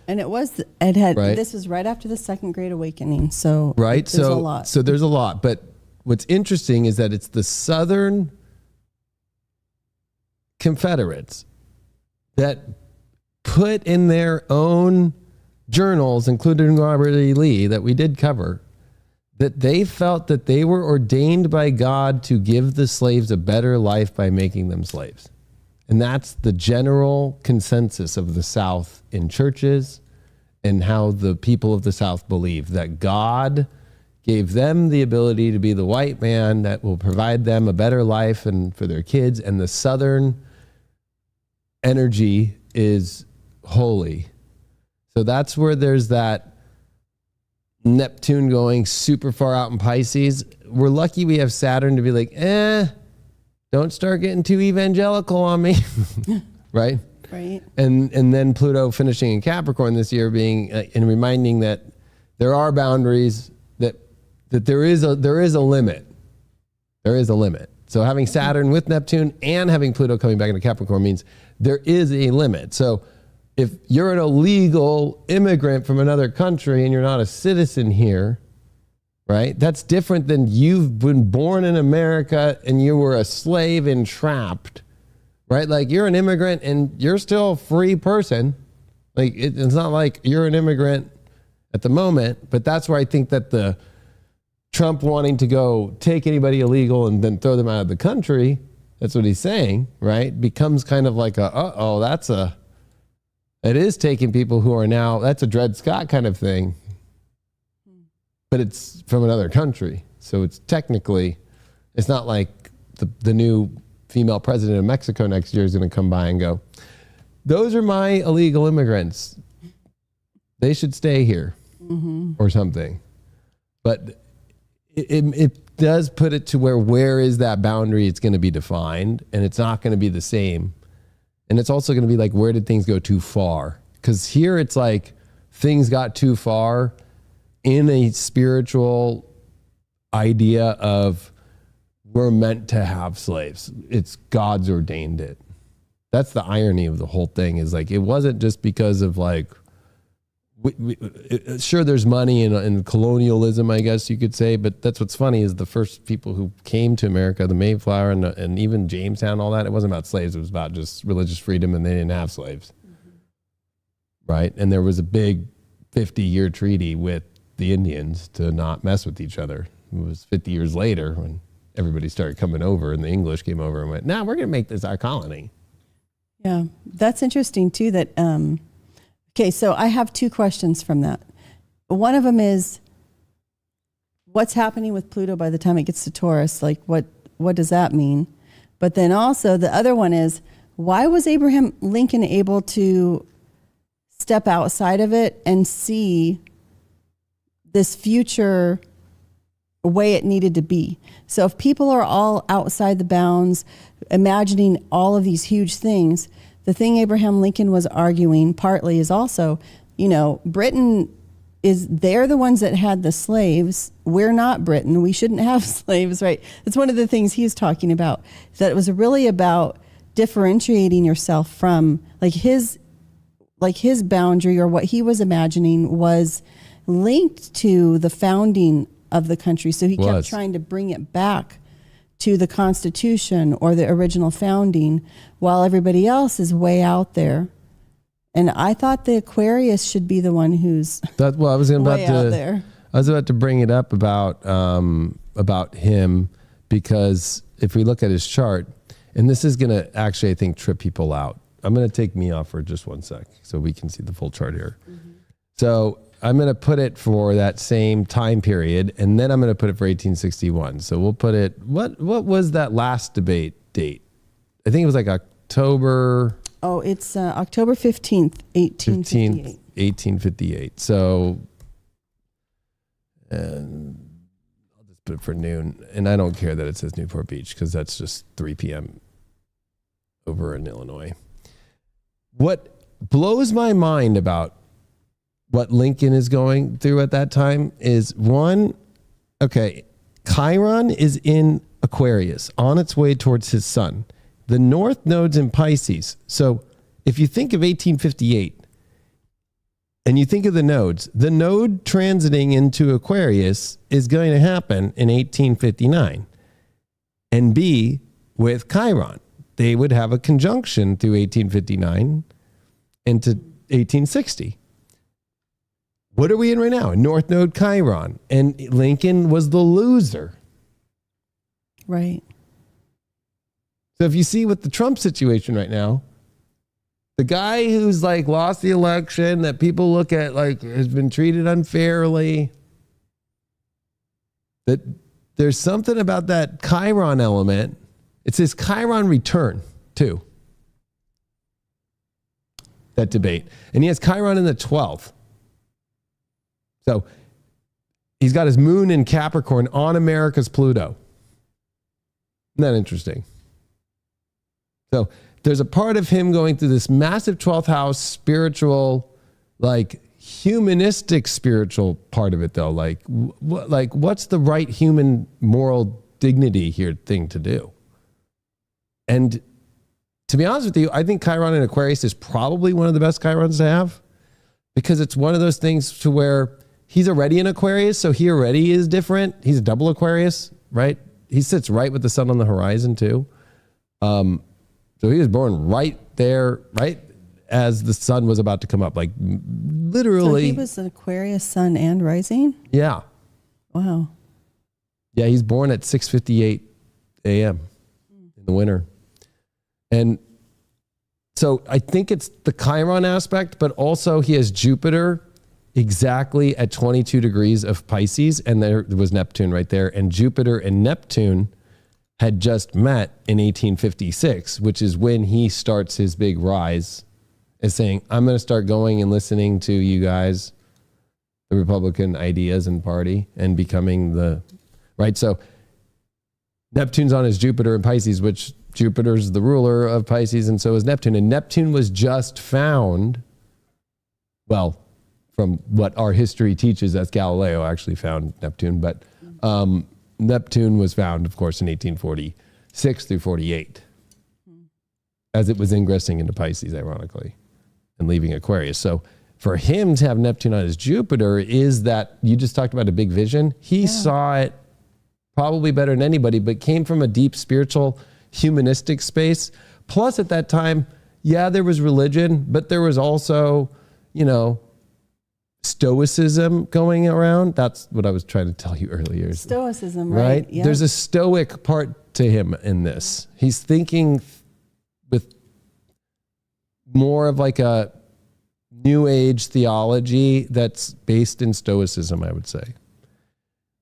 And this was right after the Second Great Awakening. So right. There's a lot. So there's a lot, but what's interesting is that it's the Southern Confederates that put in their own journals, including Robert E. Lee, that we did cover, that they felt that they were ordained by God to give the slaves a better life by making them slaves. And that's the general consensus of the South in churches and how the people of the South believe, that God gave them the ability to be the white man that will provide them a better life and for their kids. And the Southern energy is holy. So that's where there's that Neptune going super far out in Pisces. We're lucky we have Saturn to be like, don't start getting too evangelical on me. Right? Right. And then Pluto finishing in Capricorn this year being, and reminding that there are boundaries, that there is a limit. There is a limit. So having Saturn with Neptune and having Pluto coming back into Capricorn means there is a limit. So if you're an illegal immigrant from another country and you're not a citizen here, right? That's different than you've been born in America and you were a slave and trapped right? Like you're an immigrant and you're still a free person. Like it's not like you're an immigrant at the moment, but that's where I think that the Trump wanting to go take anybody illegal and then throw them out of the country, that's what he's saying, right? Becomes kind of like it is taking people who are now, that's a Dred Scott kind of thing, but it's from another country. So it's technically, it's not like the new female president of Mexico next year is going to come by and go, those are my illegal immigrants. They should stay here or something. But it does put it to where is that boundary? It's going to be defined, and it's not going to be the same. And it's also going to be like, where did things go too far? Because here it's like things got too far in a spiritual idea of we're meant to have slaves. It's God's ordained it. That's the irony of the whole thing, is like, it wasn't just because of like, sure, there's money in colonialism, I guess you could say, but that's what's funny is the first people who came to America, the Mayflower and even Jamestown, all that, it wasn't about slaves. It was about just religious freedom, and they didn't have slaves, right? And there was a big 50-year treaty with the Indians to not mess with each other. It was 50 years later when everybody started coming over and the English came over and went, we're going to make this our colony. Yeah, that's interesting too that, okay, so I have two questions from that. One of them is, what's happening with Pluto by the time it gets to Taurus? Like, what does that mean? But then also the other one is, why was Abraham Lincoln able to step outside of it and see this future way it needed to be? So if people are all outside the bounds, imagining all of these huge things, the thing Abraham Lincoln was arguing partly is also, Britain they're the ones that had the slaves. We're not Britain. We shouldn't have slaves, right? That's one of the things he's talking about, that it was really about differentiating yourself from his boundary, or what he was imagining was linked to the founding of the country. So he kept trying to bring it back to the Constitution or the original founding, while everybody else is way out there. And I thought the Aquarius should be the one who's out there. I was about to bring it up about him, because if we look at his chart, and this is going to actually, I think, trip people out. I'm going to take me off for just one sec so we can see the full chart here. So I'm going to put it for that same time period, and then I'm going to put it for 1861. So we'll put it, what was that last debate date? I think it was like October. Oh, it's October 15th, 1858. 1858. So I'll just put it for noon. And I don't care that it says Newport Beach, because that's just 3 p.m. over in Illinois. What blows my mind about what Lincoln is going through at that time is, one, Chiron is in Aquarius on its way towards his sun. The North Node's in Pisces. So if you think of 1858 and you think of the nodes, the node transiting into Aquarius is going to happen in 1859 and be with Chiron. They would have a conjunction through 1859 into 1860. What are we in right now? North Node Chiron. And Lincoln was the loser. Right. So if you see with the Trump situation right now, the guy who's lost the election, that people look at has been treated unfairly, that there's something about that Chiron element. It's this Chiron return too. That debate. And he has Chiron in the 12th. So he's got his moon in Capricorn on America's Pluto. Isn't that interesting? So there's a part of him going through this massive 12th house spiritual, humanistic spiritual part of it though. What's the right human moral dignity here thing to do? And to be honest with you, I think Chiron in Aquarius is probably one of the best Chirons to have, because it's one of those things to where he's already in Aquarius, so he already is different. He's a double Aquarius, right? He sits right with the sun on the horizon too. So So he was born right there, right as the sun was about to come up, like So literally. he was an Aquarius sun and rising? Yeah. Wow. Yeah, he's born at 6:58 a.m. in the winter. And so I think it's the Chiron aspect, but also he has Jupiter exactly at 22 degrees of Pisces, and there was Neptune right there. And Jupiter and Neptune had just met in 1856, which is when he starts his big rise, as saying, I'm going to start going and listening to you guys, the Republican ideas and party, and becoming the, right? So Neptune's on his Jupiter in Pisces, which Jupiter's the ruler of Pisces, and so is Neptune. And Neptune was just found, well, from what our history teaches, that's Galileo actually found Neptune, but Neptune was found, of course, in 1846 through 48, as it was ingressing into Pisces, ironically, and leaving Aquarius. So for him to have Neptune on his Jupiter is that, you just talked about a big vision. He saw it probably better than anybody, but came from a deep spiritual, humanistic space. Plus at that time, yeah, there was religion, but there was also, you know, stoicism going around. That's what I was trying to tell you earlier. Stoicism, right? Yeah. There's a stoic part to him in this. He's thinking with more of like a new age theology that's based in stoicism, I would say.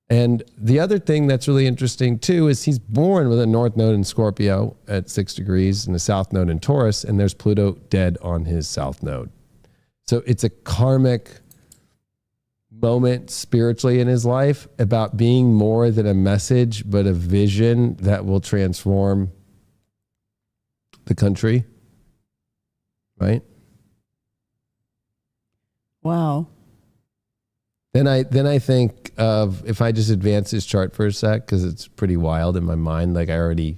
And the other thing that's really interesting too is he's born with a north node in Scorpio at 6 degrees and a south node in Taurus, and there's Pluto dead on his south node. So it's a karmic moment spiritually in his life about being more than a message, but a vision that will transform the country. Right? Wow. Then I think of, if I just advance his chart for a sec, because it's pretty wild in my mind. Like I already,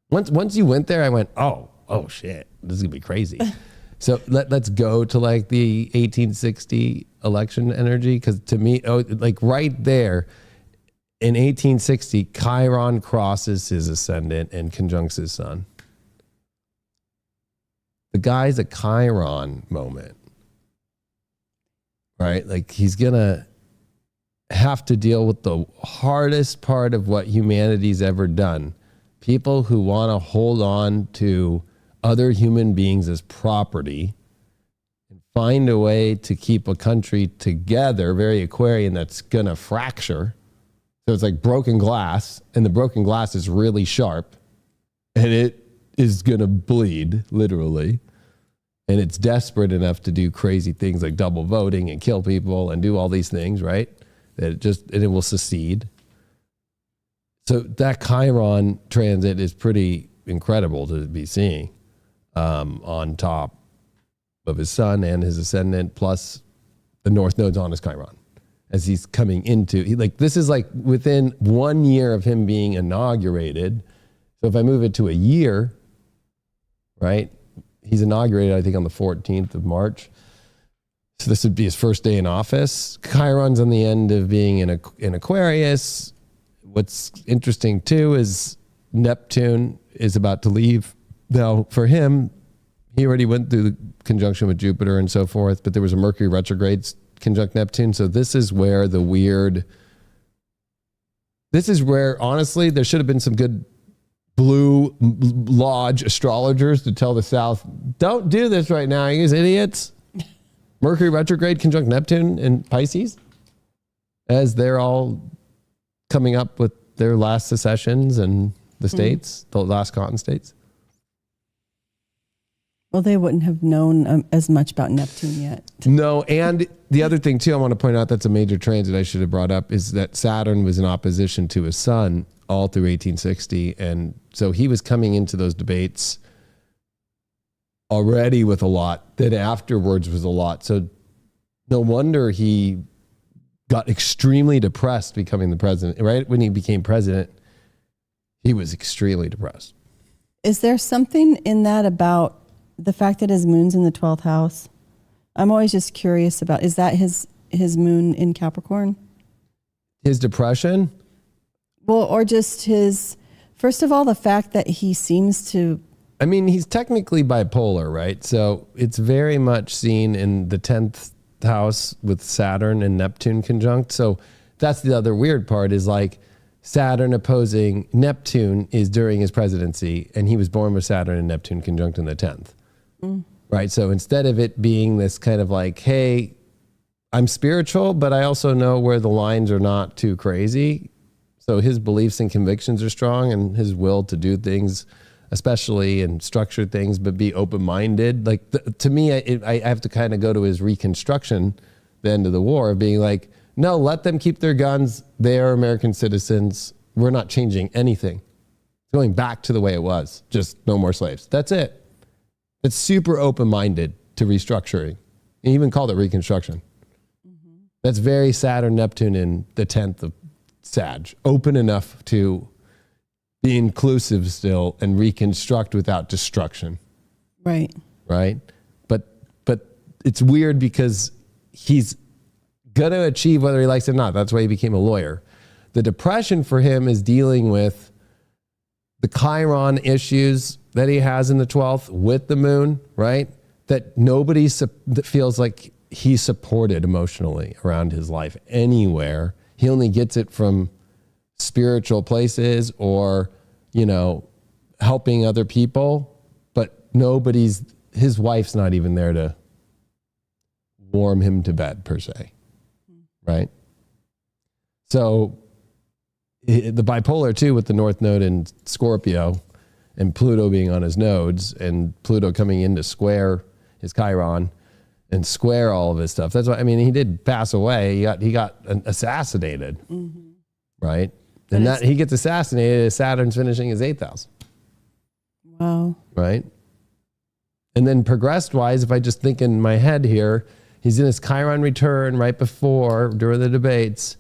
once you went there, I went, oh shit, this is gonna be crazy. So let's go to like the 1860 election energy, because to me, like right there in 1860, Chiron crosses his ascendant and conjuncts his sun. The guy's a Chiron moment, right? Like he's gonna have to deal with the hardest part of what humanity's ever done. People who want to hold on to other human beings as property and find a way to keep a country together, very Aquarian, that's gonna fracture. So it's like broken glass, and the broken glass is really sharp, and it is gonna bleed, literally. And it's desperate enough to do crazy things like double voting and kill people and do all these things, right? That it will secede. So that Chiron transit is pretty incredible to be seeing. On top of his sun and his ascendant, plus the north node's on his Chiron as he's coming into, this is like within 1 year of him being inaugurated. So if I move it to a year, right? He's inaugurated, I think, on the 14th of March. So this would be his first day in office. Chiron's on the end of being in Aquarius. What's interesting too is Neptune is about to leave. Now, for him, he already went through the conjunction with Jupiter and so forth, but there was a Mercury retrograde conjunct Neptune. So this is where honestly, there should have been some good Blue Lodge astrologers to tell the South, don't do this right now, you idiots. Mercury retrograde conjunct Neptune in Pisces, as they're all coming up with their last secessions and the states, the last cotton states. Well, they wouldn't have known as much about Neptune yet. No, and the other thing too, I want to point out that's a major transit I should have brought up, is that Saturn was in opposition to his sun all through 1860. And so he was coming into those debates already with a lot, that afterwards was a lot. So no wonder he got extremely depressed becoming the president. Right when he became president, he was extremely depressed. Is there something in that about the fact that his moon's in the 12th house? I'm always just curious about, is that his moon in Capricorn? His depression? Well, or just his, first of all, the fact that he seems to I mean, he's technically bipolar, right? So it's very much seen in the 10th house with Saturn and Neptune conjunct. So that's the other weird part is like Saturn opposing Neptune is during his presidency, and he was born with Saturn and Neptune conjunct in the 10th. Right? So instead of it being this kind of like, hey, I'm spiritual, but I also know where the lines are not too crazy. So his beliefs and convictions are strong, and his will to do things, especially and structure things, but be open-minded. Like to me, I have to kind of go to his reconstruction, the end of the war, of being like, no, let them keep their guns. They are American citizens. We're not changing anything. It's going back to the way it was. Just no more slaves. That's it. It's super open-minded to restructuring. He even called it reconstruction. That's very Saturn, Neptune in the 10th of Sag. Open enough to be inclusive still and reconstruct without destruction. Right. Right? But it's weird because he's going to achieve whether he likes it or not. That's why he became a lawyer. The depression for him is dealing with the Chiron issues that he has in the 12th with the moon, right? That nobody that feels like he's supported emotionally around his life anywhere. He only gets it from spiritual places or, helping other people, but his wife's not even there to warm him to bed per se. Right? So the bipolar too, with the North Node in Scorpio and Pluto being on his nodes and Pluto coming in to square his Chiron and square all of his stuff. That's why, he did pass away. He got assassinated, right? And that he gets assassinated as Saturn's finishing his 8th house. Wow. Right? And then progressed wise, if I just think in my head here, he's in his Chiron return right before, during the debates.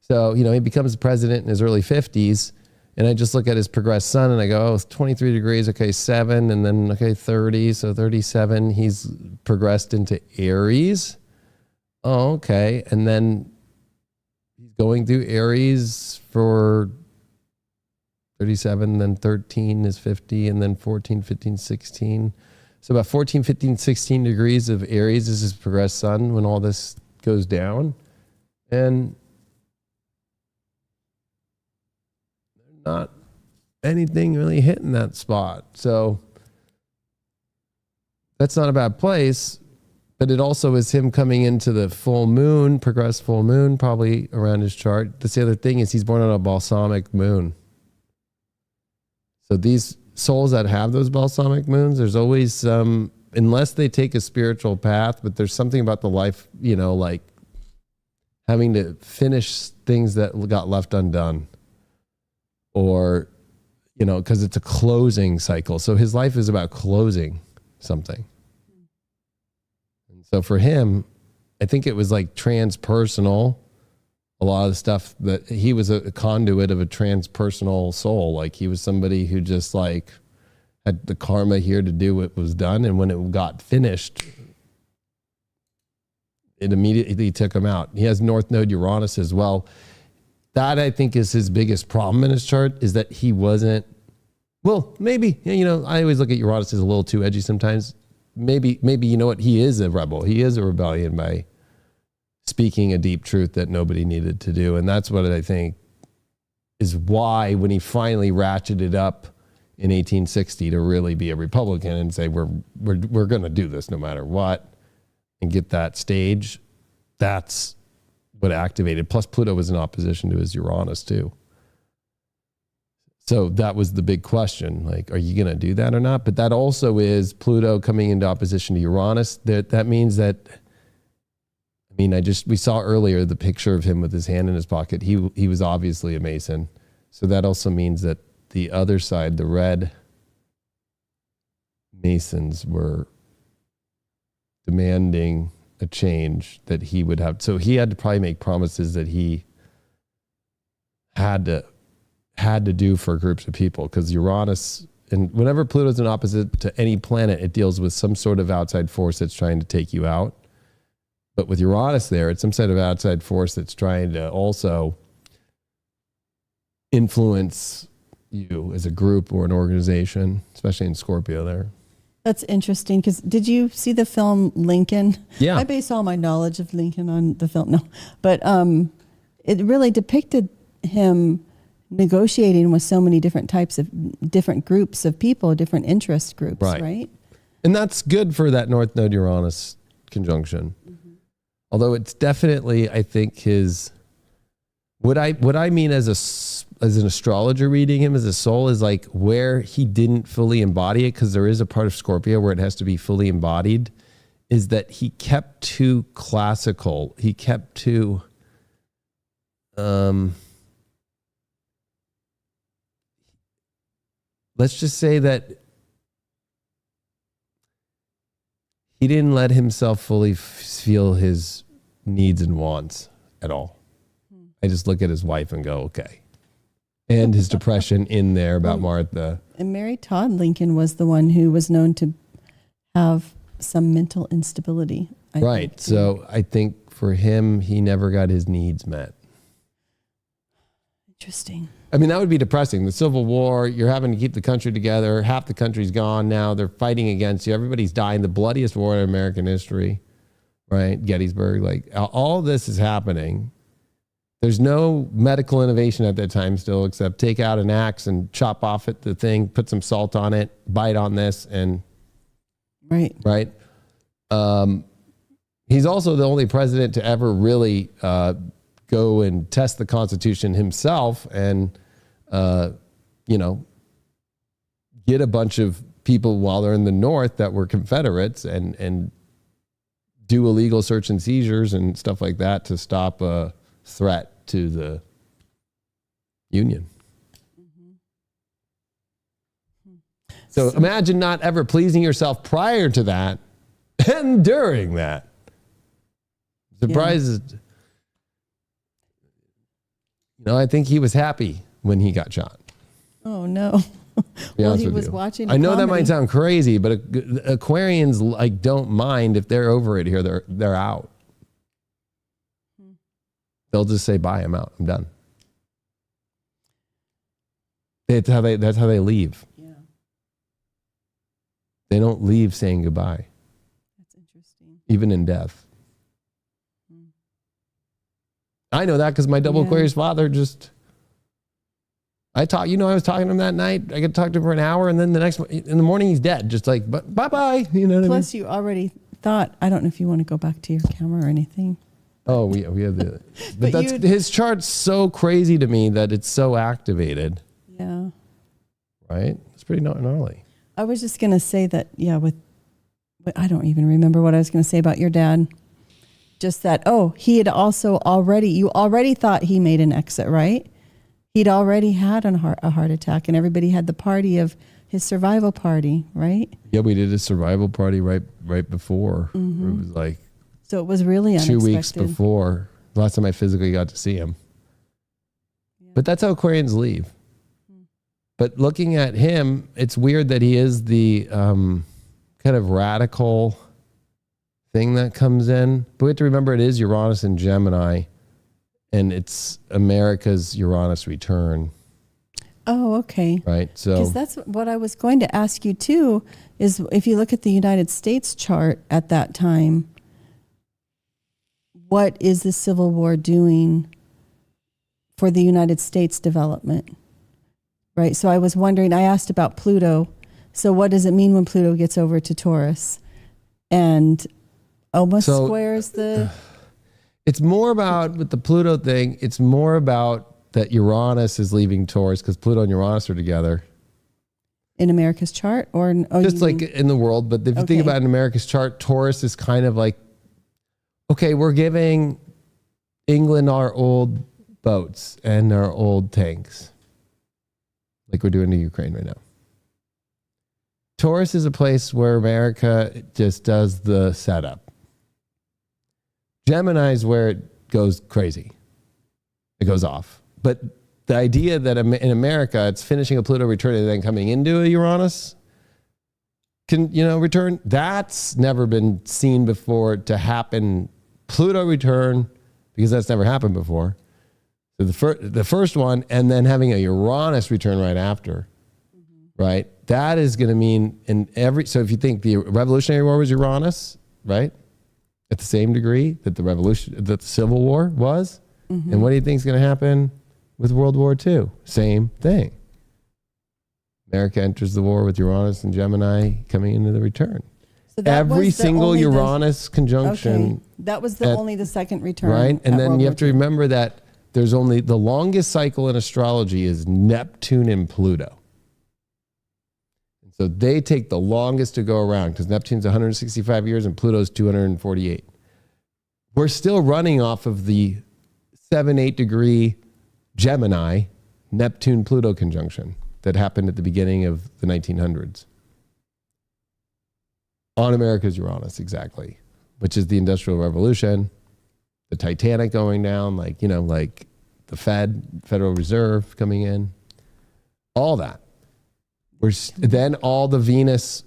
So, he becomes president in his early 50s. And I just look at his progressed sun and I go, it's 23 degrees, okay, 7, and then, okay, 30, so 37. He's progressed into Aries. Oh, okay. And then he's going through Aries for 37, then 13 is 50, and then 14, 15, 16. So about 14, 15, 16 degrees of Aries is his progressed sun when all this goes down. And not anything really hitting that spot. So that's not a bad place, but it also is him coming into the full moon, progressed full moon, probably around his chart. That's the other thing is he's born on a balsamic moon. So these souls that have those balsamic moons, there's always some, unless they take a spiritual path, but there's something about the life, like having to finish things that got left undone. Or, because it's a closing cycle. So his life is about closing something. And so for him, I think it was like transpersonal. A lot of the stuff that he was a conduit of a transpersonal soul. Like he was somebody who just like had the karma here to do what was done. And when it got finished, it immediately took him out. He has North Node Uranus as well. That I think is his biggest problem in his chart is that he wasn't, well, maybe, I always look at Uranus as a little too edgy sometimes. Maybe, he is a rebel. He is a rebellion by speaking a deep truth that nobody needed to do. And that's what I think is why when he finally ratcheted up in 1860 to really be a Republican and say, we're going to do this no matter what and get that stage, that's what activated. Plus Pluto was in opposition to his Uranus too. So that was the big question. Like, are you going to do that or not? But that also is Pluto coming into opposition to Uranus. That means that, we saw earlier the picture of him with his hand in his pocket. He was obviously a Mason. So that also means that the other side, the red Masons, were demanding a change that he would have. So he had to probably make promises that he had to do for groups of people, because Uranus, and whenever Pluto's in opposite to any planet, it deals with some sort of outside force that's trying to take you out. But with Uranus there, it's some sort of outside force that's trying to also influence you as a group or an organization, especially in Scorpio there. That's interesting because did you see the film Lincoln? Yeah. I base all my knowledge of Lincoln on the film. No, but it really depicted him negotiating with so many different types of different groups of people, different interest groups, right? And that's good for that North Node Uranus conjunction. Although it's definitely, I think his, what I mean as an astrologer reading him as a soul is like where he didn't fully embody it, because there is a part of Scorpio where it has to be fully embodied, is that he kept too classical. He kept too, let's just say that he didn't let himself fully feel his needs and wants at all. I just look at his wife and go, okay. And his depression in there about Martha. And Mary Todd Lincoln was the one who was known to have some mental instability. I think. So I think for him, he never got his needs met. Interesting. I mean, that would be depressing. The Civil War, you're having to keep the country together. Half the country's gone now. They're fighting against you. Everybody's dying. The bloodiest war in American history, right? Gettysburg. Like, all this is happening. There's no medical innovation at that time still, except take out an axe and chop off it, the thing, put some salt on it, bite on this, and right. He's also the only president to ever really go and test the Constitution himself and, get a bunch of people while they're in the North that were Confederates and do illegal search and seizures and stuff like that to stop a threat to the Union. So imagine not ever pleasing yourself prior to that and during that. Surprises. I think he was happy when he got shot. Oh no. Well, he was watching. I know that might sound crazy, but Aquarians don't mind if they're over it here. They're out. They'll just say, bye, I'm out. I'm done. That's how they leave. Yeah. They don't leave saying goodbye. That's interesting. Even in death. I know that because my double Aquarius father I was talking to him that night. I could talk to him for an hour, and then in the morning he's dead. Just like, bye-bye. You know what Plus, I mean? you already thought, I don't know if you want to go back to your camera or anything. Oh, we have the... but his chart's so crazy to me that it's so activated. Yeah. Right? It's pretty gnarly. I was just going to say that, I don't even remember what I was going to say about your dad. Just that, he had also you already thought he made an exit, right? He'd already had a heart attack, and everybody had the party of his survival party, right? Yeah, we did a survival party right before. Mm-hmm. It was like... So it was really unexpected. 2 weeks before. The last time I physically got to see him. Yeah. But that's how Aquarians leave. But looking at him, it's weird that he is the kind of radical thing that comes in. But we have to remember it is Uranus and Gemini, and it's America's Uranus return. Oh, okay. Right. So because that's what I was going to ask you too, is if you look at the United States chart at that time, what is the Civil War doing for the United States development? Right. So I was wondering, I asked about Pluto. So what does it mean when Pluto gets over to Taurus and almost squares the... It's more about, with the Pluto thing, it's more about that Uranus is leaving Taurus because Pluto and Uranus are together. In America's chart? Or just like in the world. But if you think about in America's chart, Taurus is kind of like, okay, we're giving England our old boats and our old tanks, like we're doing to Ukraine right now. Taurus is a place where America just does the setup. Gemini is where it goes crazy. It goes off. But the idea that in America, it's finishing a Pluto return and then coming into a Uranus return, that's never been seen before to happen. Pluto return, because that's never happened before. So the first one, and then having a Uranus return right after, right? That is going to mean so if you think the Revolutionary War was Uranus, right? At the same degree that the Civil War was. And what do you think is going to happen with World War II? Same thing. America enters the war with Uranus and Gemini coming into the return. So that Every was single Uranus conjunction. Okay. That was only the second return. Right? And then World you War have to II. remember that there's only the longest cycle in astrology is Neptune and Pluto. And so they take the longest to go around because Neptune's 165 years and Pluto's 248. We're still running off of the 7-8 degree Gemini Neptune-Pluto conjunction that happened at the beginning of the 1900s. On America's Uranus, exactly, which is the Industrial Revolution, the Titanic going down, like the Federal Reserve coming in, all that. Then all the Venus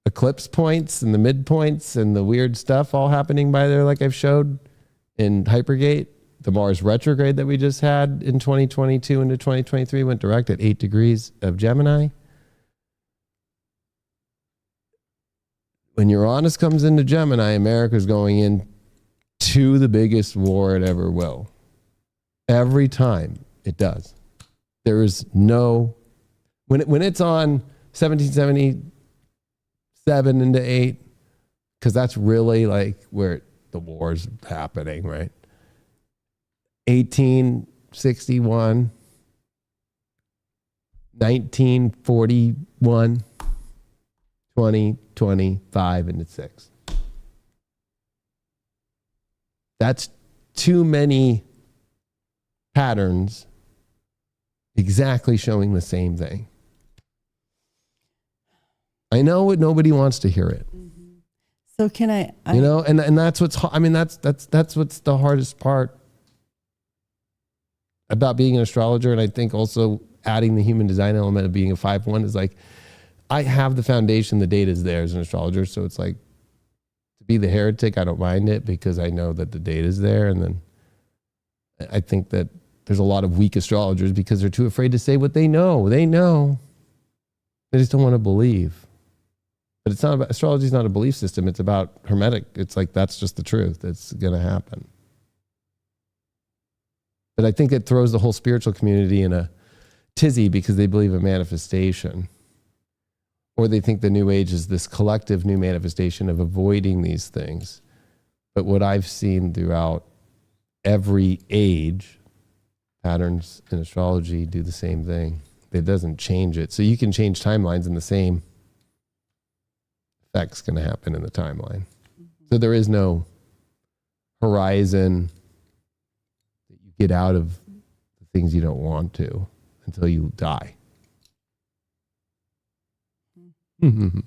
eclipse points and the midpoints and the weird stuff all happening by there, like I've showed in Hypergate. The Mars retrograde that we just had in 2022 into 2023 went direct at 8 degrees of Gemini. When Uranus comes into Gemini, America's going into the biggest war it ever will. Every time it does. There is no... When it's on 1777 into 8, because that's really like where the war's happening, right? 1861, 1941, 2025 into 6. That's too many patterns exactly showing the same thing. I know it, nobody wants to hear it. So can I and that's what's that's what's the hardest part about being an astrologer, and I think also adding the human design element of being a 5-1 is like, I have the foundation, the data is there as an astrologer, so it's like, to be the heretic, I don't mind it because I know that the data is there, and then I think that there's a lot of weak astrologers because they're too afraid to say what they know. They know. They just don't want to believe. But it's not about, astrology is not a belief system. It's about hermetic. It's like, that's just the truth. It's going to happen. But I think it throws the whole spiritual community in a tizzy because they believe in manifestation. Or they think the new age is this collective new manifestation of avoiding these things. But what I've seen throughout every age, patterns in astrology do the same thing. It doesn't change it. So you can change timelines and the same effect's going to happen in the timeline. So there is no horizon that you get out of the things you don't want to until you die. Don't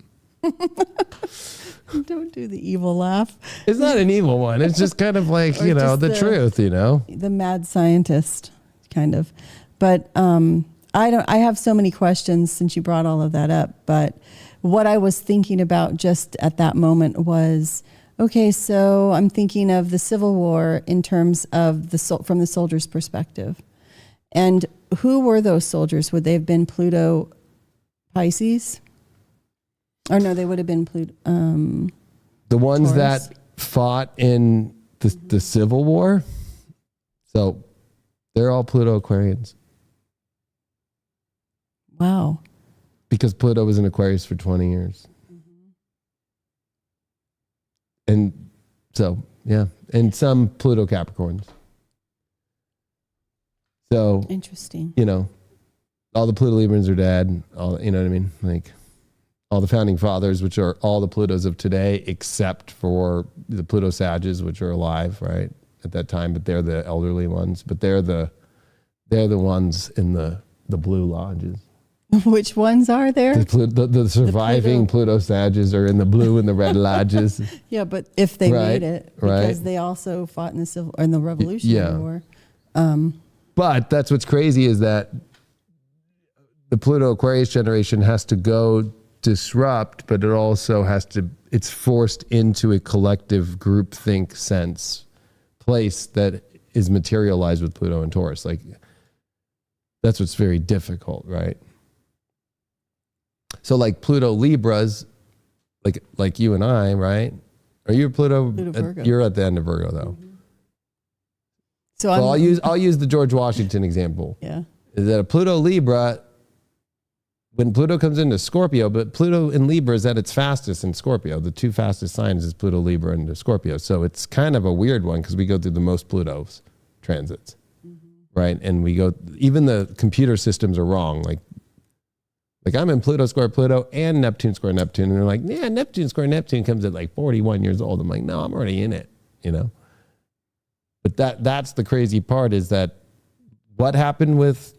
do the evil laugh. It's not an evil one. It's just kind of like, the truth, The mad scientist, kind of. But I have so many questions since you brought all of that up. But what I was thinking about just at that moment was, okay, so I'm thinking of the Civil War in terms of from the soldier's perspective. And who were those soldiers? Would they have been Pluto Pisces? Or no, they would have been Pluto. The ones Taurus. that fought in the Civil War. So they're all Pluto Aquarians. Wow. Because Pluto was in Aquarius for 20 years. And so, yeah. And some Pluto Capricorns. So, Interesting. all the Pluto Librans are dead. All, you know what I mean? Like, all the founding fathers, which are all the Plutos of today, except for the Pluto Sages, which are alive, right, at that time, but they're the elderly ones. But they're the ones in the blue lodges. Which ones are there? The surviving Pluto Sages are in the blue and the red lodges. Yeah, but if they Right, made it, because they also fought in the Revolutionary War. But that's what's crazy is that the Pluto Aquarius generation has to go disrupt, but it also it's forced into a collective groupthink sense place that is materialized with Pluto and Taurus. Like, that's what's very difficult, right? So like Pluto Libras, like you and I, right? Are you Pluto Virgo. You're at the end of Virgo though. So Well, I'll use the George Washington example. Yeah. Is that a Pluto Libra, when Pluto comes into Scorpio, but Pluto in Libra is at its fastest in Scorpio. The two fastest signs is Pluto Libra and Scorpio. So it's kind of a weird one because we go through the most Pluto's transits, right? And we go, even the computer systems are wrong. Like I'm in Pluto square Pluto and Neptune square Neptune. And they're like, yeah, Neptune square Neptune comes at like 41 years old. I'm like, no, I'm already in it, you know? But that's the crazy part, is that what happened with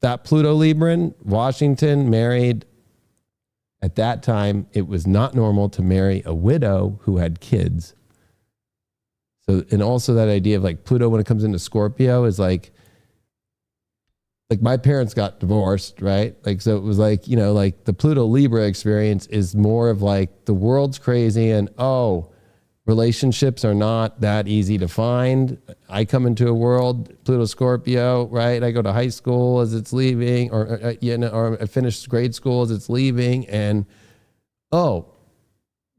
that Pluto Libran? Washington married, at that time, it was not normal to marry a widow who had kids. So, and also that idea of like Pluto, when it comes into Scorpio, is like my parents got divorced, right? Like, so it was like, you know, like the Pluto Libra experience is more of like the world's crazy and, relationships are not that easy to find. I come into a world, Pluto Scorpio, right? I go to high school as it's leaving, or I finish grade school as it's leaving, and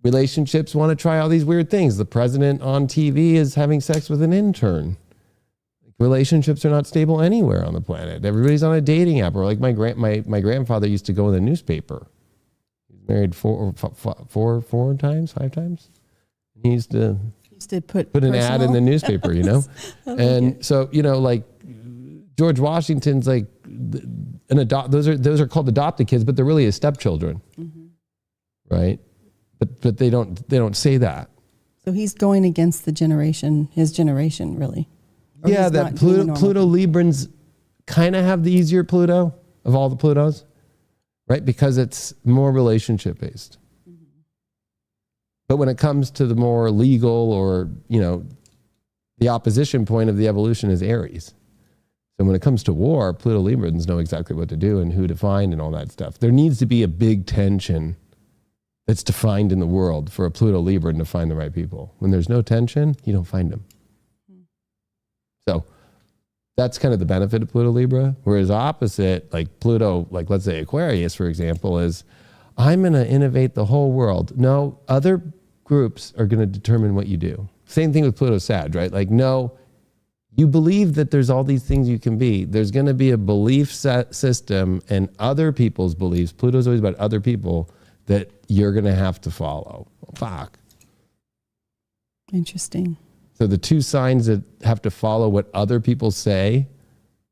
relationships want to try all these weird things. The president on TV is having sex with an intern. Relationships are not stable anywhere on the planet. Everybody's on a dating app. Or like my grandfather used to go in the newspaper. He's married five times. He used to put an ad in the newspaper, you know? And so, you know, like George Washington's like those are called adopted kids, but they're really his stepchildren. Right? But they don't say that. So he's going against his generation, really. Or yeah, that Pluto Librans kind of have the easier Pluto of all the Plutos, right? Because it's more relationship based. But when it comes to the more legal, or, you know, the opposition point of the evolution is Aries. So when it comes to war, Pluto Librans know exactly what to do and who to find and all that stuff. There needs to be a big tension that's defined in the world for a Pluto Libran to find the right people. When there's no tension, you don't find them. So that's kind of the benefit of Pluto Libra. Whereas opposite, like Pluto, like let's say Aquarius, for example, is I'm going to innovate the whole world. No, other groups are going to determine what you do. Same thing with Pluto Sag, right? Like, no, you believe that there's all these things you can be. There's going to be a belief system and other people's beliefs. Pluto's always about other people that you're going to have to follow. Fuck. Interesting. So the two signs that have to follow what other people say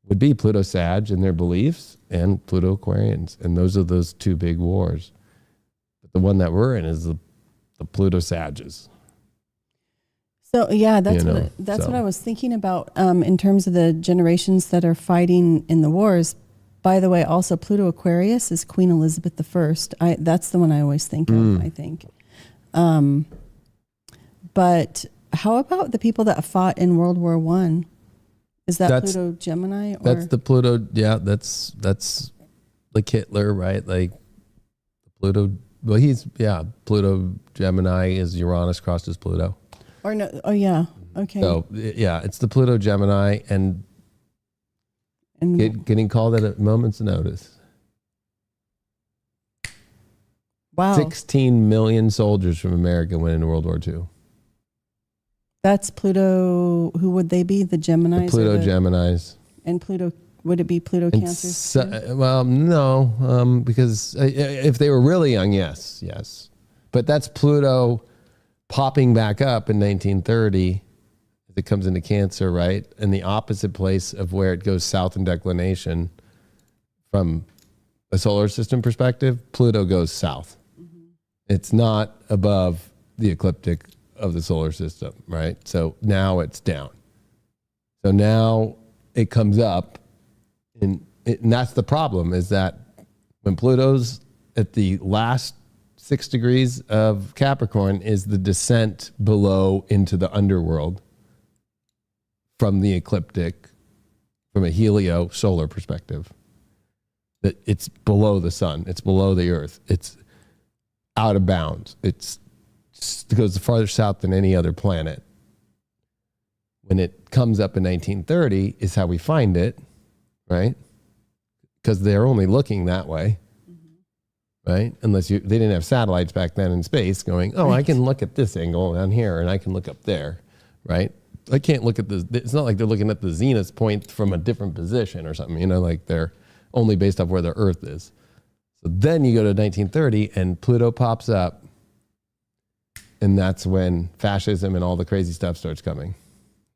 would be Pluto Sag and their beliefs, and Pluto Aquarians. And those are those two big wars. But the one that we're in is the Pluto Sages. So yeah, that's what I was thinking about in terms of the generations that are fighting in the wars. By the way, also Pluto Aquarius is Queen Elizabeth I. That's the one I always think of, I think. But how about the people that fought in World War I? Is that's Pluto Gemini? Or? That's the Pluto, yeah, that's like Hitler, right? Like Pluto, well, Pluto Gemini is Uranus crossed as Pluto. Or no, oh yeah, okay. So yeah, it's the Pluto Gemini and getting called at a moment's notice. Wow. 16 million soldiers from America went into World War II. That's Pluto. Who would they be? The Geminis? The Pluto Geminis. And Pluto, would it be Pluto Cancer? Well, no, because if they were really young, yes. But that's Pluto popping back up in 1930. It comes into Cancer, right? In the opposite place of where it goes south in declination from a solar system perspective, Pluto goes south. It's not above the ecliptic of the solar system, right? So now it's down. So now it comes up, and that's the problem, is that when Pluto's at the last 6 degrees of Capricorn is the descent below into the underworld from the ecliptic, from a helio solar perspective. That it's below the sun, it's below the earth, it's out of bounds. It goes farther south than any other planet. when it comes up in 1930 is how we find it, right? Because they're only looking that way, right? They didn't have satellites back then in space going, oh, I can look at this angle down here and I can look up there, right? I can't look at it's not like they're looking at the zenith point from a different position or something, like they're only based off where the Earth is. So then you go to 1930 and Pluto pops up, and that's when fascism and all the crazy stuff starts coming,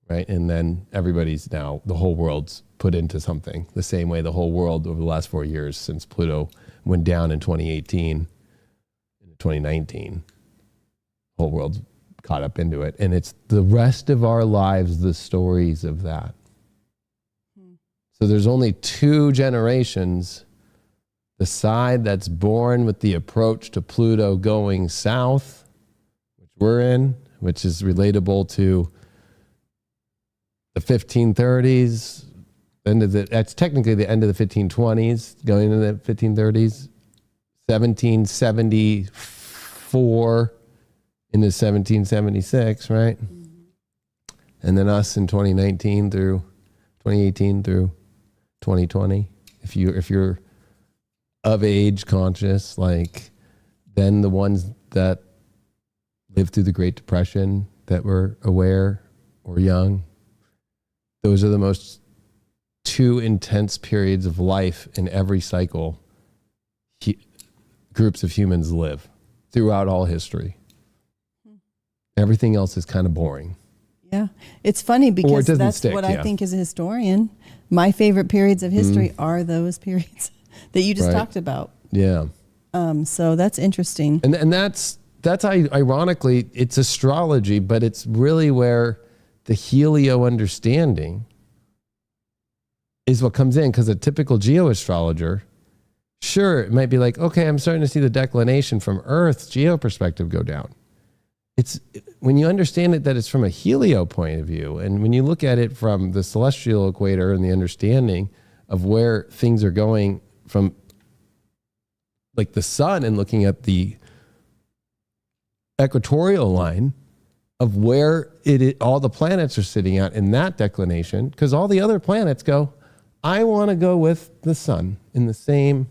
right? And then the whole world's put into something the same way the whole world over the last 4 years since Pluto went down in 2018, 2019, the whole world's caught up into it. And it's the rest of our lives, the stories of that. So there's only 2 generations, the side that's born with the approach to Pluto going south, which we're in, which is relatable to the 1530s, that's technically the end of the 1520s, going into the 1530s, 1774 into 1776, right? And then us in 2018 through 2020. If you're of age conscious, like then the ones that lived through the Great Depression that were aware or young, those are the most 2 intense periods of life in every cycle groups of humans live throughout all history. Everything else is kind of boring. Yeah. It's funny because that's stick, what I think as a historian. My favorite periods of history are those periods that you just talked about. Yeah. So that's interesting. And that's how, ironically, it's astrology, but it's really where the helio understanding is what comes in, because a typical geoastrologer, sure, it might be like, okay, I'm starting to see the declination from Earth's geo perspective go down. It's when you understand it that it's from a helio point of view, and when you look at it from the celestial equator and the understanding of where things are going from like the sun and looking at the equatorial line of where all the planets are sitting at in that declination, because all the other planets go, I want to go with the sun in the same,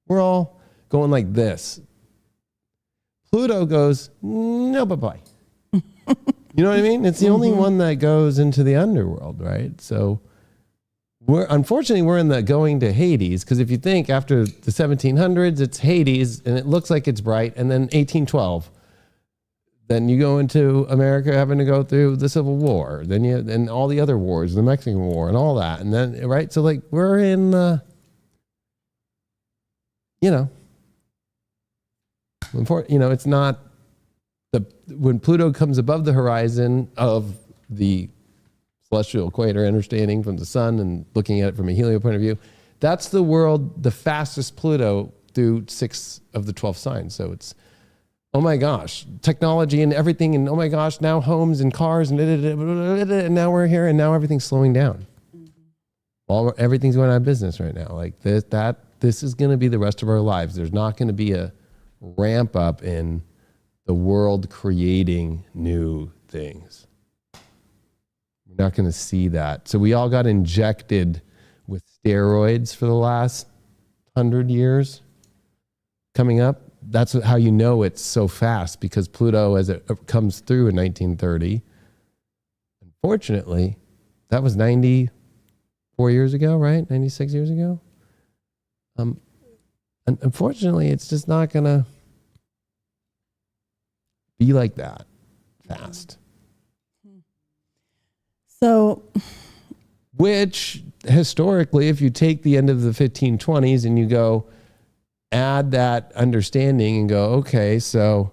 we're all going like this. Pluto goes, no, bye-bye. You know what I mean? It's the only one that goes into the underworld, right? So unfortunately, we're in the going to Hades, because if you think after the 1700s, it's Hades, and it looks like it's bright, and then 1812, then you go into America having to go through the Civil War, then and all the other wars, the Mexican War, and all that, and then, right? So like we're in, it's not when Pluto comes above the horizon of the celestial equator, understanding from the sun and looking at it from a helio point of view, that's the world, the fastest Pluto through 6 of the 12 signs. So it's, oh my gosh, technology and everything, and oh my gosh, now homes and cars and now we're here, and now everything's slowing down. Everything's going out of business right now. Like this is going to be the rest of our lives. There's not going to be a ramp up in the world creating new things. We're not going to see that. So we all got injected with steroids for the last 100 years coming up. That's how you know it's so fast, because Pluto, as it comes through in 1930, unfortunately, that was 94 years ago, right? 96 years ago. Unfortunately, it's just not going to be like that fast. So, which historically, if you take the end of the 1520s and you go add that understanding and go, okay, so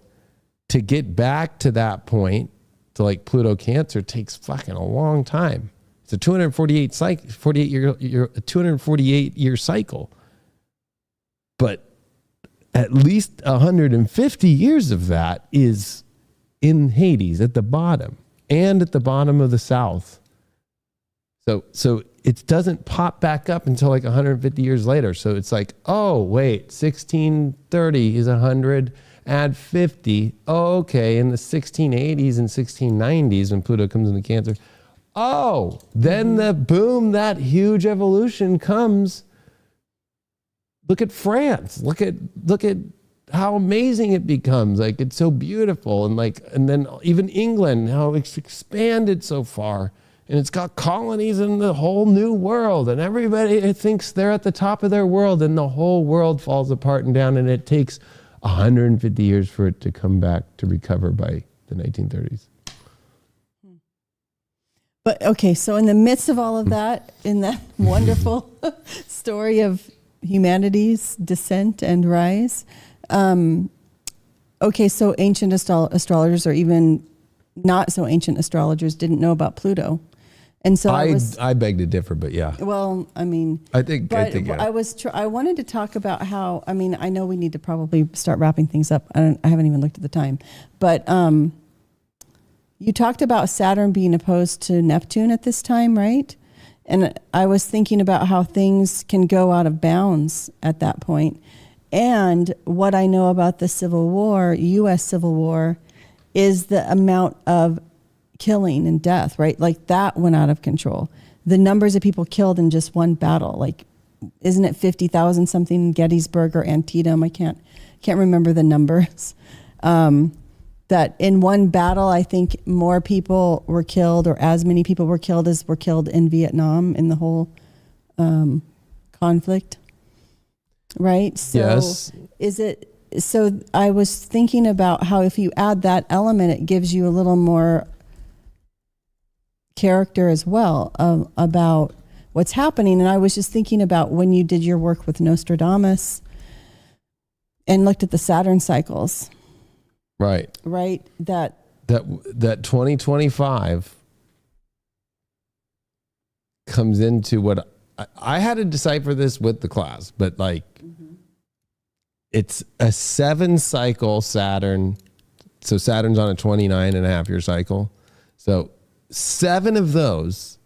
to get back to that point, to like Pluto Cancer, takes fucking a long time. It's a 248 year cycle. But at least 150 years of that is in Hades at the bottom and at the bottom of the south. So it doesn't pop back up until like 150 years later. So it's like, oh, wait, 1630 is 100, add 50. Oh, okay, in the 1680s and 1690s when Pluto comes into Cancer, Oh, then the boom, that huge evolution comes. Look at France. Look at how amazing it becomes. Like, it's so beautiful. And then even England, how it's expanded so far. And it's got colonies in the whole new world. And everybody thinks they're at the top of their world, and the whole world falls apart and down. And it takes 150 years for it to come back to recover by the 1930s. But okay, so in the midst of all of that, in that wonderful story of humanity's descent and rise, okay, so ancient astrologers, or even not so ancient astrologers, didn't know about Pluto. And so I beg to differ, but yeah. Well, I mean, I think I wanted to talk about how, I mean, I know we need to probably start wrapping things up. I haven't even looked at the time, but you talked about Saturn being opposed to Neptune at this time, right? And I was thinking about how things can go out of bounds at that point. And what I know about the Civil War, U.S. Civil War, is the amount of killing and death, right? Like, that went out of control. The numbers of people killed in just one battle, like, isn't it 50,000 something in Gettysburg or Antietam? I can't remember the numbers. That in one battle, I think more people were killed, or as many people were killed as were killed in Vietnam in the whole conflict, right? So yes. So I was thinking about how if you add that element, it gives you a little more character as well about what's happening. And I was just thinking about when you did your work with Nostradamus and looked at the Saturn cycles. Right. That 2025 comes into what I had to decipher this with the class, but like, it's a 7 cycle Saturn. So Saturn's on a 29.5 year cycle. So 7 of those,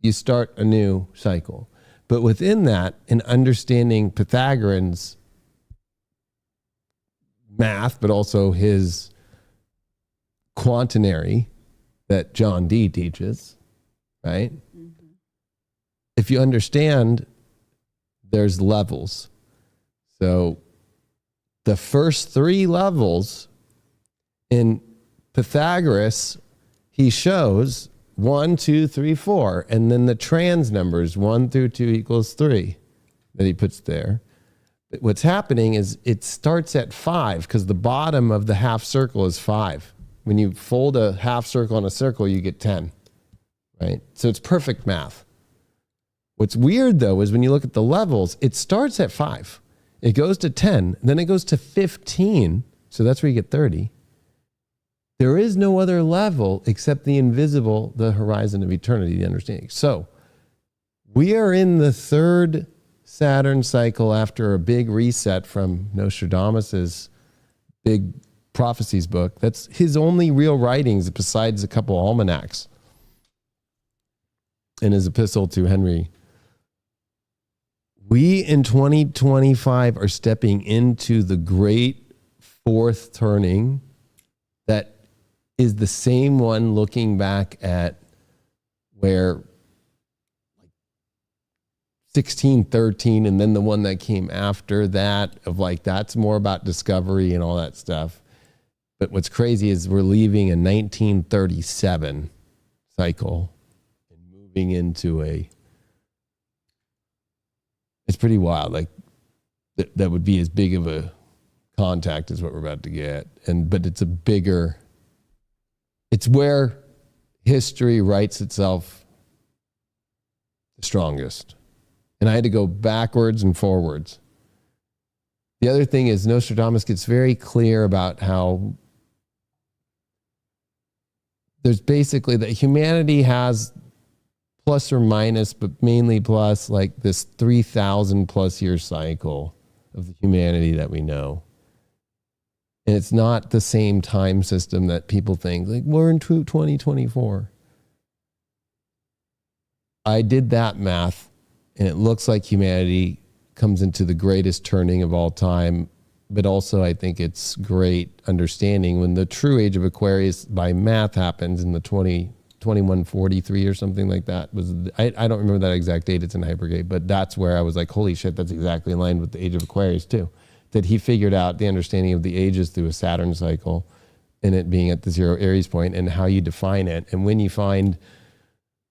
you start a new cycle. But within that, in understanding Pythagorean's math, but also his quaternary that John Dee teaches, right? Mm-hmm. If you understand, there's levels. So the first 3 levels in Pythagoras, he shows 1, 2, 3, 4, and then the trans numbers 1 through 2 equals 3 that he puts there. But what's happening is it starts at 5 because the bottom of the half circle is 5. When you fold a half circle on a circle, you get 10, right? So it's perfect math. What's weird though is when you look at the levels, it starts at 5. It goes to 10, then it goes to 15. So that's where you get 30. There is no other level except the invisible, the horizon of eternity, the understanding. So we are in the 3rd Saturn cycle after a big reset from Nostradamus's big prophecies book. That's his only real writings besides a couple almanacs in his epistle to Henry. We in 2025 are stepping into the great 4th turning that is the same one looking back at where 1613 and then the one that came after that of like, that's more about discovery and all that stuff. But what's crazy is we're leaving a 1937 cycle and moving into it's pretty wild. Like that would be as big of a contact as what we're about to get. But it's it's where history writes itself the strongest. And I had to go backwards and forwards. The other thing is Nostradamus gets very clear about how there's basically that humanity has plus or minus, but mainly plus, like this 3,000 plus year cycle of the humanity that we know. And it's not the same time system that people think, like, we're in 2024. I did that math, and it looks like humanity comes into the greatest turning of all time. But also, I think it's great understanding when the true age of Aquarius by math happens in the 2143 or something like that. I don't remember that exact date. It's in Hypergate, but that's where I was like, holy shit, that's exactly in line with the age of Aquarius too. That he figured out the understanding of the ages through a Saturn cycle and it being at the 0 Aries point and how you define it. And when you find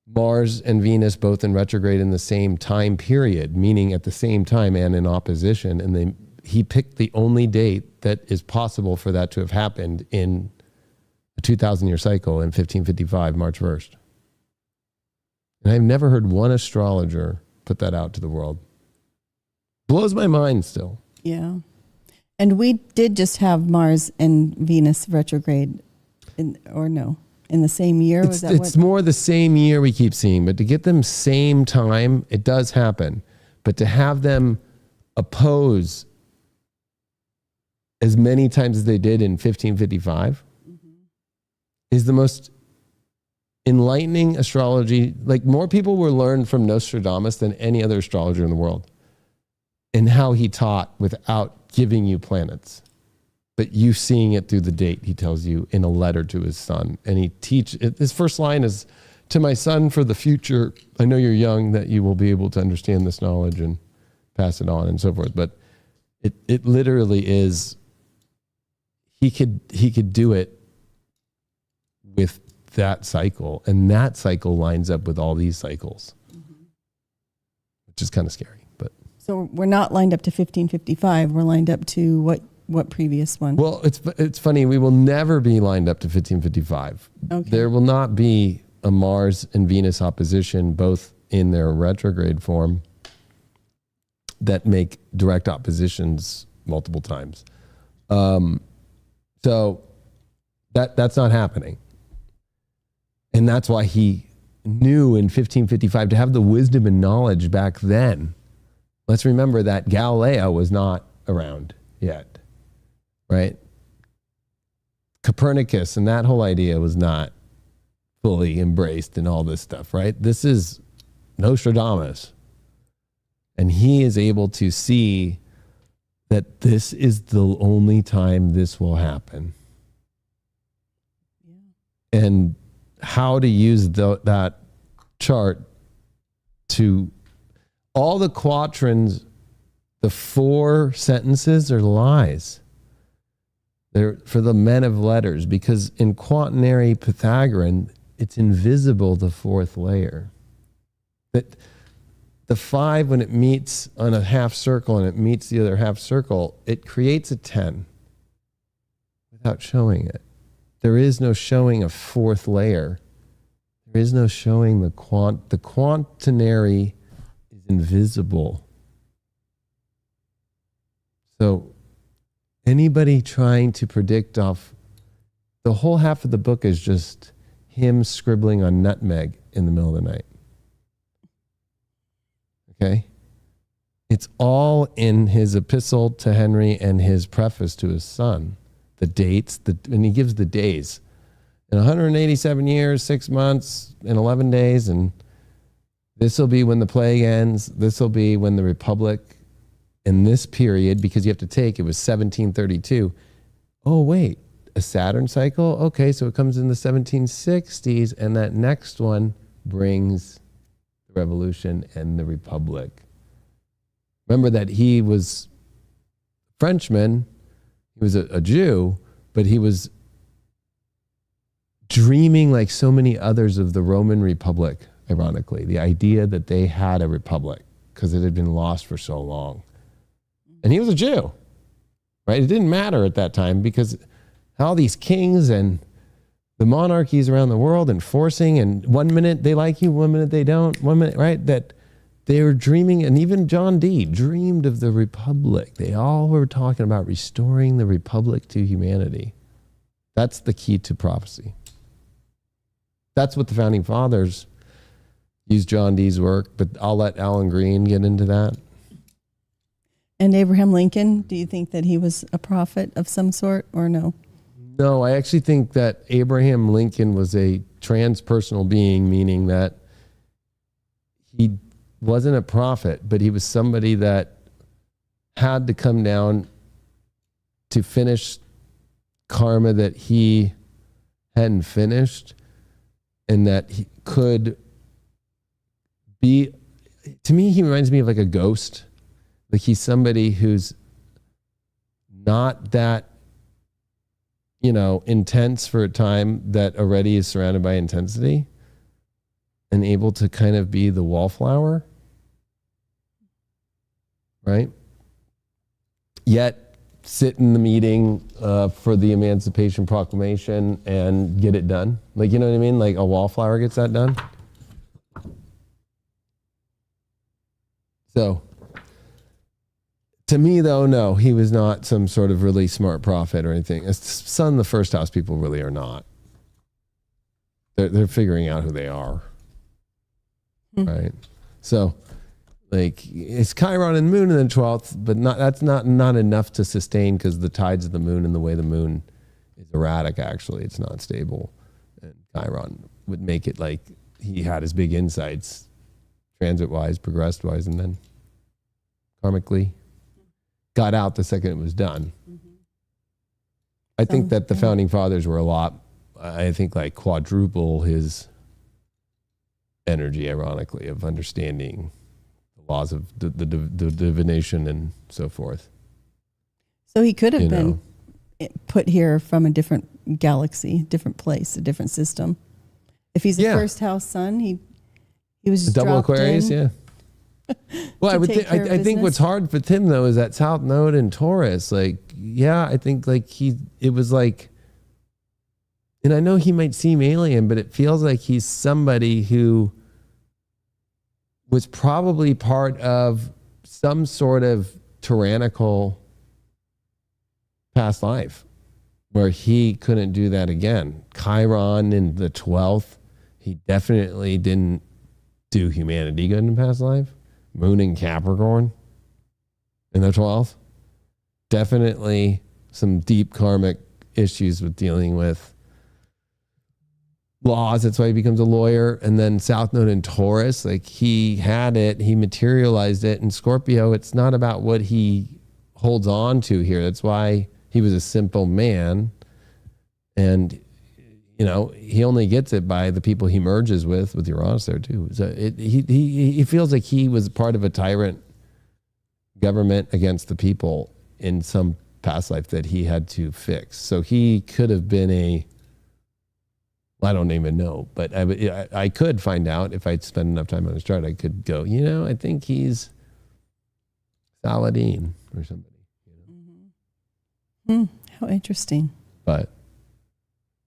Mars and Venus both in retrograde in the same time period, meaning at the same time and in opposition, and he picked the only date that is possible for that to have happened in a 2,000-year cycle in 1555, March 1st. And I've never heard one astrologer put that out to the world. Blows my mind still. Yeah. And we did just have Mars and Venus retrograde, in the same year? It's more the same year we keep seeing, but to get them same time, it does happen. But to have them oppose as many times as they did in 1555 is the most enlightening astrology. Like, more people will learn from Nostradamus than any other astrologer in the world, and how he taught without giving you planets, but you seeing it through the date he tells you in a letter to his son. And his first line is, "To my son for the future, I know you're young, that you will be able to understand this knowledge and pass it on," and so forth. But it literally is, he could do it with that cycle, and that cycle lines up with all these cycles, which is kind of scary. But so we're not lined up to 1555. We're lined up to what previous one? Well, it's funny. We will never be lined up to 1555. Okay. There will not be a Mars and Venus opposition, both in their retrograde form, that make direct oppositions multiple times. So that's not happening. And that's why he knew in 1555 to have the wisdom and knowledge back then. Let's remember that Galileo was not around yet, right? Copernicus and that whole idea was not fully embraced in all this stuff, right? This is Nostradamus. And he is able to see that this is the only time this will happen. Yeah. And how to use that chart to all the quatrains, the 4 sentences are lies. They're for the men of letters, because in quaternary Pythagorean, it's invisible, the 4th layer. That the 5, when it meets on a half circle and it meets the other half circle, it creates a 10 without showing it. There is no showing a 4th layer. There is no showing the quaternary is invisible. So anybody trying to predict off, the whole half of the book is just him scribbling on nutmeg in the middle of the night. Okay? It's all in his epistle to Henry and his preface to his son. The dates, and he gives the days. In 187 years, 6 months, and 11 days, and this will be when the plague ends. This will be when the Republic, in this period, because you have to take, it was 1732. Oh, wait, a Saturn cycle? Okay, so it comes in the 1760s, and that next one brings the Revolution and the Republic. Remember that he was Frenchman, he was a Jew, but he was dreaming like so many others of the Roman Republic, ironically, the idea that they had a republic because it had been lost for so long. And he was a Jew, right? It didn't matter at that time because all these kings and the monarchies around the world enforcing, and 1 minute they like you, 1 minute they don't, 1 minute, right? That they were dreaming, and even John Dee dreamed of the republic. They all were talking about restoring the republic to humanity. That's the key to prophecy. That's what the founding fathers used John Dee's work, but I'll let Alan Green get into that. And Abraham Lincoln, do you think that he was a prophet of some sort or no? No, I actually think that Abraham Lincoln was a transpersonal being, meaning that he wasn't a prophet, but he was somebody that had to come down to finish karma that he hadn't finished. and that he could be, to me, he reminds me of like a ghost. Like he's somebody who's not that, intense for a time that already is surrounded by intensity and able to kind of be the wallflower, right? Yet sit in the meeting for the Emancipation Proclamation and get it done. Like, you know what I mean? Like a wallflower gets that done. So, to me, though, no, he was not some sort of really smart prophet or anything. Some of the first house people really are not. They're figuring out who they are, right? So, like, it's Chiron and Moon in the 12th, but that's not enough to sustain because the tides of the Moon and the way the Moon is erratic. Actually, it's not stable, and Chiron would make it like he had his big insights, transit-wise, progressed-wise, and then karmically got out the second it was done. I think that the founding fathers were I think like quadruple his energy, ironically, of understanding the laws of the divination and so forth. So he could have been put here from a different galaxy, different place, a different system. If he's a first house sun, he was double dropped Aquarius, in. yeah. Well, I think what's hard for Tim though is that South Node in Taurus. Like, yeah, I think like it was like, and I know he might seem alien, but it feels like he's somebody who was probably part of some sort of tyrannical past life where he couldn't do that again. Chiron in the 12th, he definitely didn't do humanity good in past life. Moon in Capricorn in the 12th. Definitely some deep karmic issues with dealing with laws. That's why he becomes a lawyer. And then South Node in Taurus, like he had it, he materialized it. In Scorpio, it's not about what he holds on to here. That's why he was a simple man. And he only gets it by the people he merges with Uranus there too. So he feels like he was part of a tyrant government against the people in some past life that he had to fix. So he could have been I don't even know, but I could find out if I'd spend enough time on his chart. I could go, I think he's Saladin or somebody. How interesting. But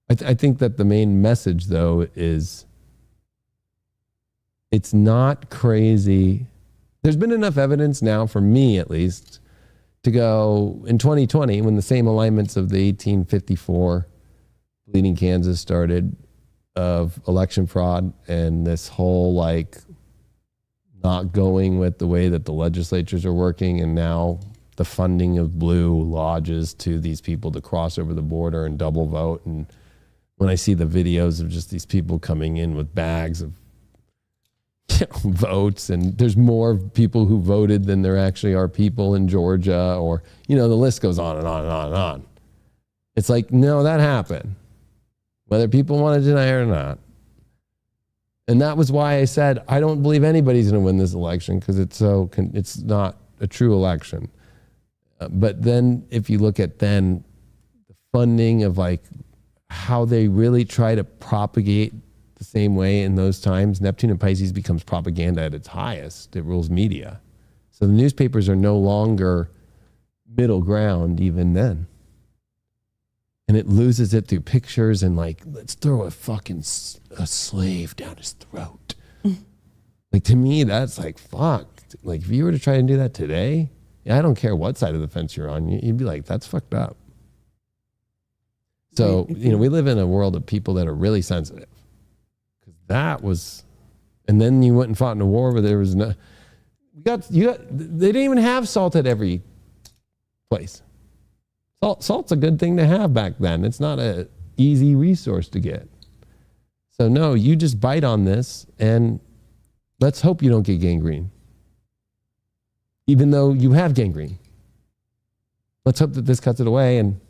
I think that the main message, though, is it's not crazy. There's been enough evidence now, for me at least, to go in 2020 when the same alignments of the 1854 Bleeding Kansas started of election fraud and this whole like not going with the way that the legislatures are working, and now the funding of blue lodges to these people to cross over the border and double vote. And when I see the videos of just these people coming in with bags of votes, and there's more people who voted than there actually are people in Georgia, or, the list goes on and on and on and on. It's like, no, that happened, whether people want to deny it or not. And that was why I said, I don't believe anybody's going to win this election because it's not a true election. But then if you look at the funding of like how they really try to propagate the same way in those times, Neptune and Pisces becomes propaganda at its highest. It rules media. So the newspapers are no longer middle ground even then. And it loses it through pictures and like, let's throw a slave down his throat. Like, to me, that's like, fuck. Like, if you were to try and do that today, I don't care what side of the fence you're on, you'd be like, that's fucked up. So, we live in a world of people that are really sensitive. Because that was, and then you went and fought in a war where there was no, they didn't even have salt at every place. Salt's a good thing to have back then. It's not an easy resource to get. So no, you just bite on this and let's hope you don't get gangrene. Even though you have gangrene. Let's hope that this cuts it away and,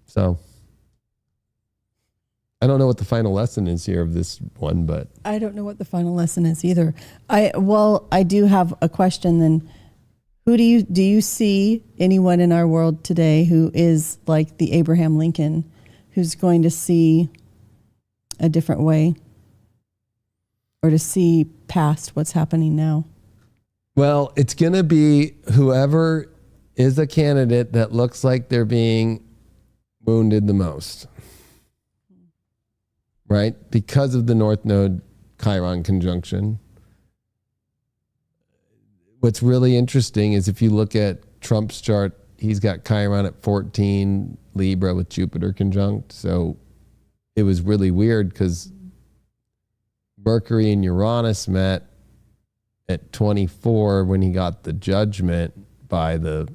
so. I don't know what the final lesson is here of this one, but I don't know what the final lesson is either. I do have a question then. Who do you see anyone in our world today who is like the Abraham Lincoln, who's going to see a different way or to see past what's happening now? well, it's going to be whoever is a candidate that looks like they're being wounded the most, right? Because of the North Node Chiron conjunction. What's really interesting is if you look at Trump's chart, he's got Chiron at 14, Libra with Jupiter conjunct. So it was really weird because Mercury and Uranus met at 24 when he got the judgment by the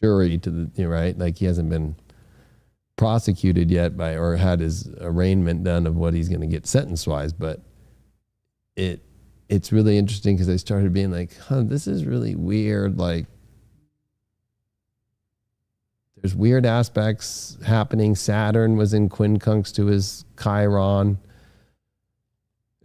jury to the, right? Like he hasn't been prosecuted yet by, or had his arraignment done of what he's going to get sentence-wise. But it's really interesting because I started being like, this is really weird. Like there's weird aspects happening. Saturn was in quincunx to his Chiron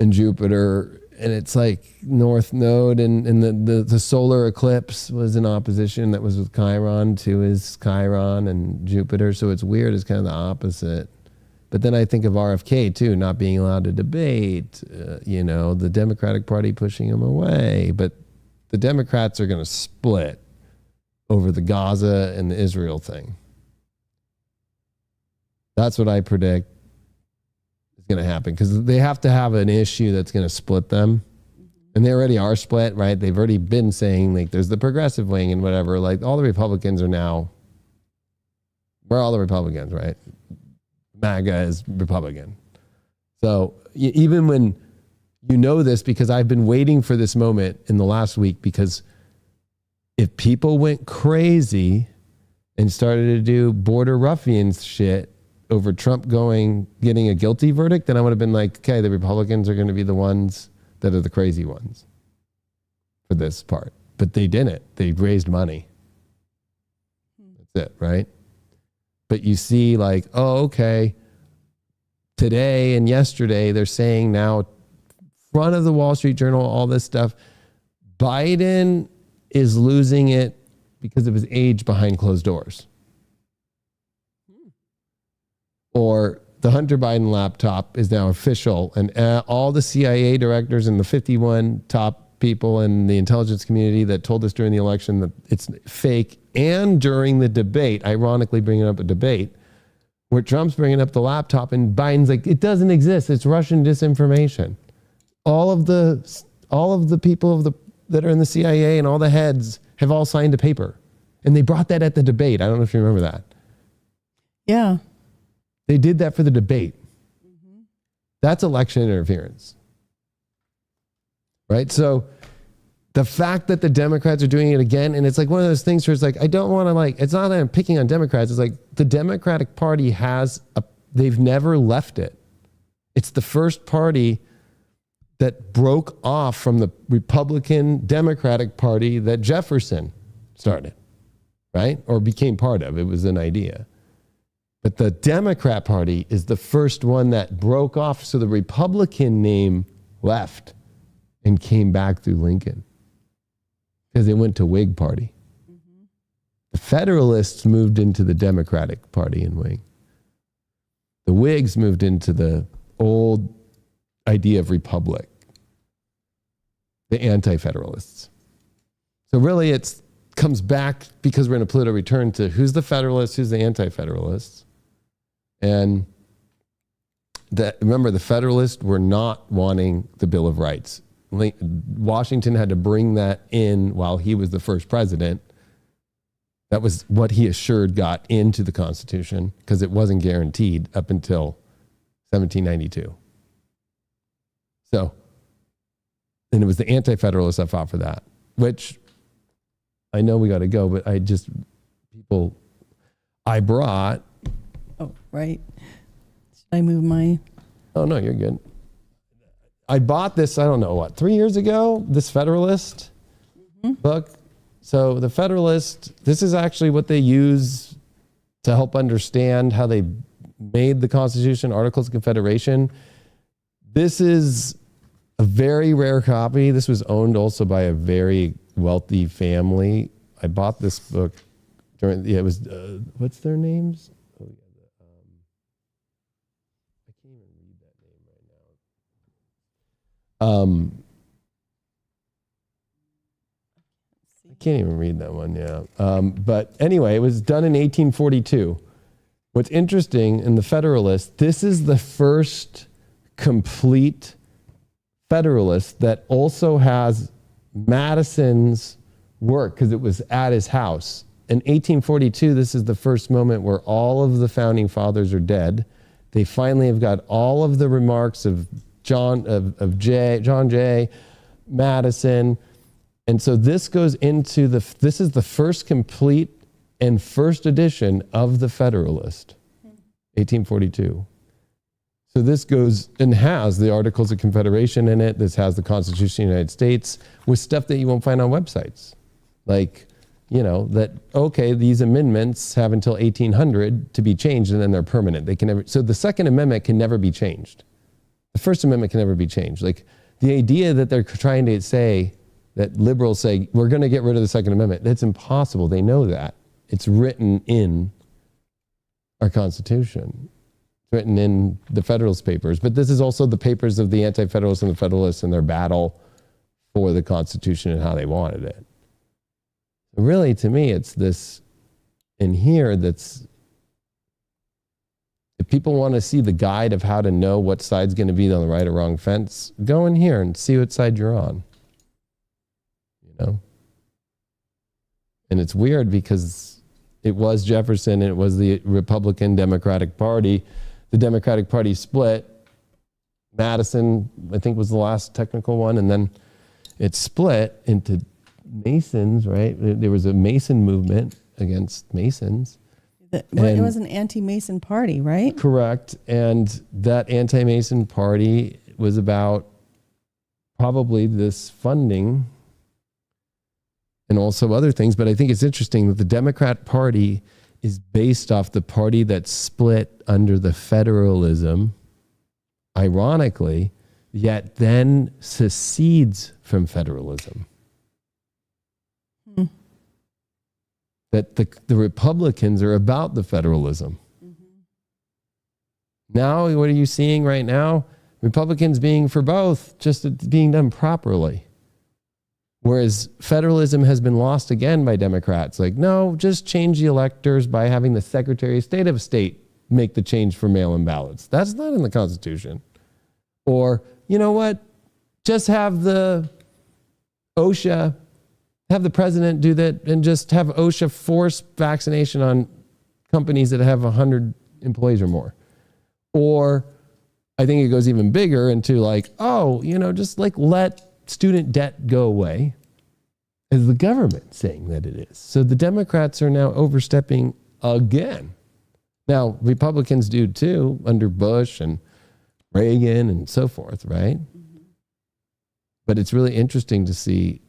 and Jupiter. And it's like North Node and the solar eclipse was in opposition that was with Chiron to his Chiron and Jupiter. So it's weird. It's kind of the opposite. But then I think of RFK too, not being allowed to debate, the Democratic Party pushing him away. But the Democrats are going to split over the Gaza and the Israel thing. That's what I predict is going to happen because they have to have an issue that's going to split them. And they already are split, right? They've already been saying like there's the progressive wing and whatever. Like all the Republicans are now, we're all the Republicans, right? MAGA is Republican. So even when you know this, because I've been waiting for this moment in the last week, because if people went crazy and started to do border ruffians shit over Trump getting a guilty verdict, then I would have been like, okay, the Republicans are going to be the ones that are the crazy ones for this part. But they didn't. They raised money. That's it, right? But you see like, oh, okay, today and yesterday, they're saying now, front of the Wall Street Journal, all this stuff, Biden is losing it because of his age behind closed doors. Or the Hunter Biden laptop is now official, and all the CIA directors and the 51 top people in the intelligence community that told us during the election that it's fake, and during the debate, ironically bringing up a debate, where Trump's bringing up the laptop and Biden's like, it doesn't exist. It's Russian disinformation. All of the people that are in the CIA and all the heads have all signed a paper. And they brought that at the debate. I don't know if you remember that. Yeah. They did that for the debate. Mm-hmm. That's election interference. Right? So the fact that the Democrats are doing it again, and it's like one of those things where it's like, I don't want to it's not that I'm picking on Democrats. It's like the Democratic Party they've never left it. It's the first party that broke off from the Republican Democratic Party that Jefferson started, right? Or became part of. It was an idea. But the Democrat Party is the first one that broke off. So the Republican name left and came back through Lincoln because it went to Whig Party. Mm-hmm. The Federalists moved into the Democratic Party and wing. The Whigs moved into the old idea of republic, the anti-federalists. So really it comes back, because we're in a Pluto return, to who's the Federalists, who's the anti-federalists. And remember, the Federalists were not wanting the Bill of Rights. Washington had to bring that in while he was the first president. That was what he assured got into the Constitution, because it wasn't guaranteed up until 1792. So, and it was the anti-federalists that fought for that, which I know we got to go, but I brought. Oh, right. Should I move my? Oh, no, you're good. I bought this, 3 years ago, this Federalist book. So the Federalist, this is actually what they use to help understand how they made the Constitution, Articles of Confederation. This is a very rare copy. This was owned also by a very wealthy family. I bought this book during, it was, what's their names? Oh, yeah, I can't even read that name right now. I can't even read that one, yeah. But anyway, it was done in 1842. What's interesting in the Federalist, this is the first complete Federalist that also has Madison's work, because it was at his house. In 1842, this is the first moment where all of the founding fathers are dead. They finally have got all of the remarks of John Jay, Madison. And so this goes into this is the first complete and first edition of the Federalist, 1842. So this goes and has the Articles of Confederation in it. This has the Constitution of the United States with stuff that you won't find on websites. Like, you know, that, okay, these amendments have until 1800 to be changed and then they're permanent. They can never, so the Second Amendment can never be changed. The First Amendment can never be changed. Like the idea that they're trying to say, that liberals say, we're going to get rid of the Second Amendment, that's impossible. They know that. It's written in our Constitution. It's written in the Federalist Papers. But this is also the papers of the Anti-Federalists and the Federalists and their battle for the Constitution and how they wanted it. Really, to me, it's this in here that's, if people want to see the guide of how to know what side's going to be on the right or wrong fence, go in here and see what side you're on. You know? And it's weird because it was Jefferson and it was the Republican Democratic Party. The Democratic Party split. Madison, I think, was the last technical one, and then it split into Masons, right? There was a Mason movement against Masons. It was an anti-Mason party, right? Correct. And that anti-Mason party was about probably this funding and also other things. But I think it's interesting that the Democrat Party is based off the party that split under the federalism, ironically, yet then secedes from federalism. That the Republicans are about the federalism. Mm-hmm. Now, what are you seeing right now? Republicans being for both, just being done properly. Whereas federalism has been lost again by Democrats. Like, no, just change the electors by having the Secretary of State make the change for mail-in ballots. That's not in the Constitution. Or, you know what? Just have the OSHA, have the president do that, and just have OSHA force vaccination on companies that have 100 employees or more. Or I think it goes even bigger into like, oh, you know, just like let student debt go away, as the government saying that it is. So the Democrats are now overstepping again. Now, Republicans do too, under Bush and Reagan and so forth, right? Mm-hmm. But it's really interesting to see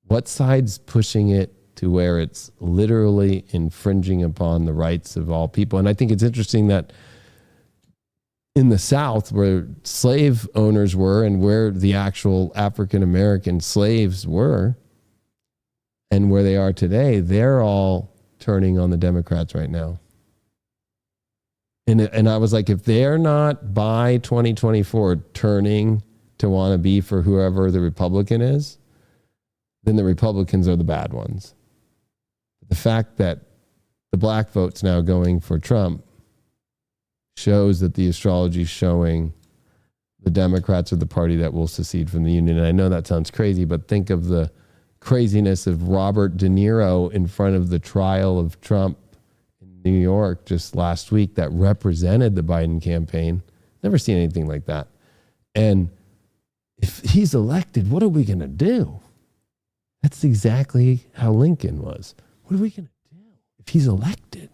what side's pushing it to where it's literally infringing upon the rights of all people. And I think it's interesting that in the South, where slave owners were and where the actual African-American slaves were and where they are today, they're all turning on the Democrats right now. And I was like, if they're not by 2024 turning to want to be for whoever the Republican is, then the Republicans are the bad ones. The fact that the black vote's now going for Trump shows that the astrology is showing the Democrats are the party that will secede from the Union. And I know that sounds crazy, but think of the craziness of Robert De Niro in front of the trial of Trump in New York just last week that represented the Biden campaign. Never seen anything like that. And if he's elected, what are we going to do? That's exactly how Lincoln was. What are we going to do if he's elected?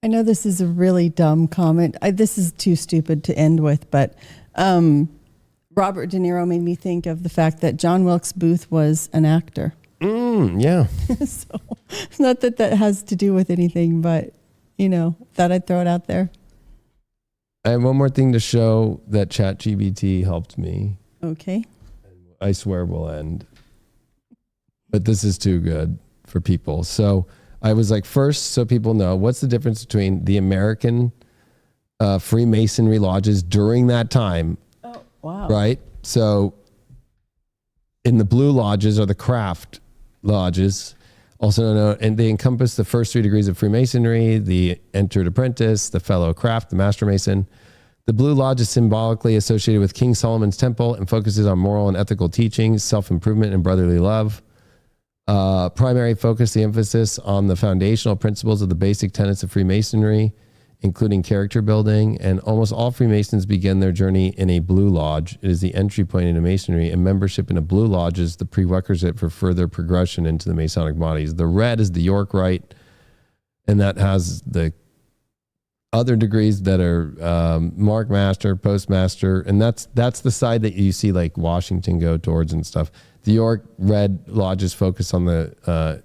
I know this is a really dumb comment. This is too stupid to end with, but Robert De Niro made me think of the fact that John Wilkes Booth was an actor. Yeah. So, not that has to do with anything, but, you know, thought I'd throw it out there. I have one more thing to show that ChatGPT helped me. Okay. I swear we'll end. But this is too good for people. So I was like, first, so people know, what's the difference between the American Freemasonry lodges during that time? Oh, wow. Right? So in the blue lodges are the craft lodges, also known, and they encompass the first 3 degrees of Freemasonry, the entered apprentice, the fellow craft, the master mason. The blue lodge is symbolically associated with King Solomon's temple and focuses on moral and ethical teachings, self-improvement, and brotherly love. Primary focus, the emphasis on the foundational principles of the basic tenets of Freemasonry, including character building, and almost all Freemasons begin their journey in a blue lodge. It is the entry point into Masonry, and membership in a blue lodge is the prerequisite for further progression into the Masonic bodies. The red is the York Rite, and that has the other degrees that are Mark Master, Postmaster, and that's the side that you see like Washington go towards and stuff. The York Red Lodges focus on the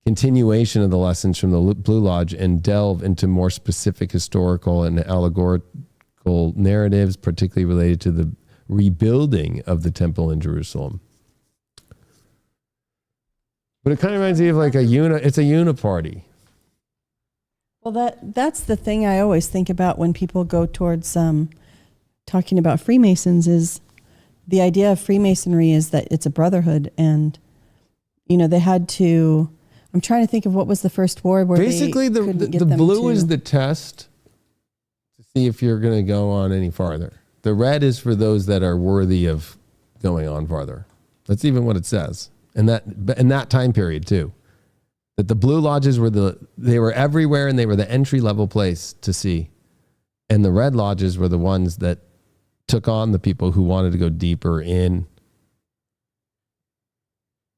continuation of the lessons from the Blue Lodge and delve into more specific historical and allegorical narratives, particularly related to the rebuilding of the temple in Jerusalem. But it kind of reminds me of like it's a uniparty. Well, that's the thing I always think about when people go towards talking about Freemasons is the idea of Freemasonry is that it's a brotherhood, and they had to. I'm trying to think of what was the first war where basically the blue is the test to see if you're going to go on any farther. The red is for those that are worthy of going on farther. That's even what it says, and that in that time period too. That the blue lodges they were everywhere, and they were the entry level place to see, and the red lodges were the ones that took on the people who wanted to go deeper in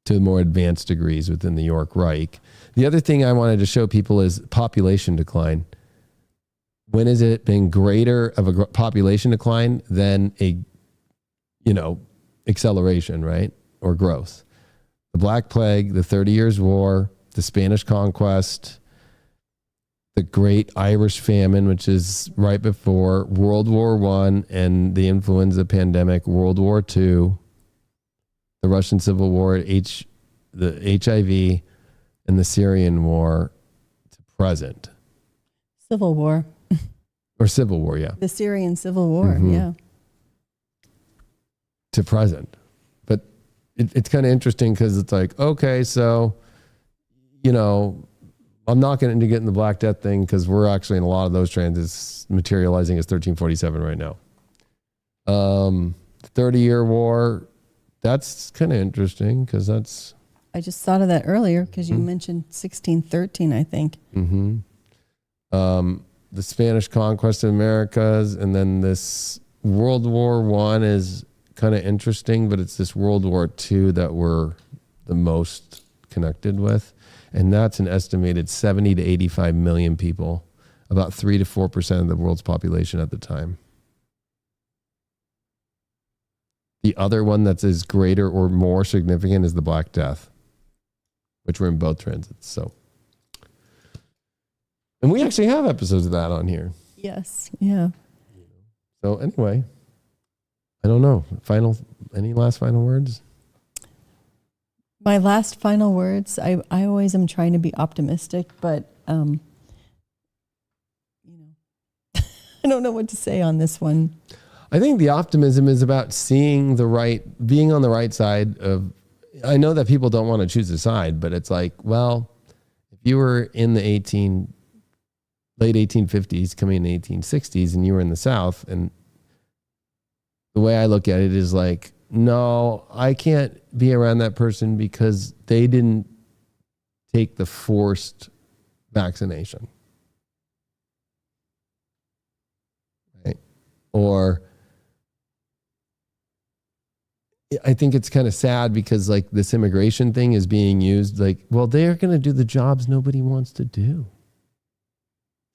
to more advanced degrees within the York Reich. The other thing I wanted to show people is population decline. When has it been greater of a population decline than a, acceleration, right? Or growth? The Black Plague, the 30 Years' War, the Spanish Conquest, the Great Irish Famine, which is right before World War I, and the influenza pandemic, World War II, the Russian Civil War, the HIV, and the Syrian War to present. Civil War. Or Civil War, yeah. The Syrian Civil War, yeah. To present. But it's kind of interesting because it's like, okay, so, I'm not going to get in the Black Death thing because we're actually in a lot of those transits materializing as 1347 right now. 30-Year War, that's kind of interesting because that's... I just thought of that earlier because you mentioned 1613, I think. The Spanish conquest of Americas, and then this World War I is kind of interesting, but it's this World War II that we're the most connected with. And that's an estimated 70 to 85 million people, about 3 to 4% of the world's population at the time. The other one that's as greater or more significant is the Black Death, which were in both transits. So, and we actually have episodes of that on here. Yes. Yeah. So anyway, I don't know. Any last final words? My last final words, I always am trying to be optimistic, but I don't know what to say on this one. I think the optimism is about being on the right side of, I know that people don't want to choose a side, but it's like, well, if you were in the late 1850s, coming in the 1860s, and you were in the South, and the way I look at it is like, no, I can't be around that person because they didn't take the forced vaccination. Right? Or I think it's kind of sad because like this immigration thing is being used like, well, they're going to do the jobs nobody wants to do.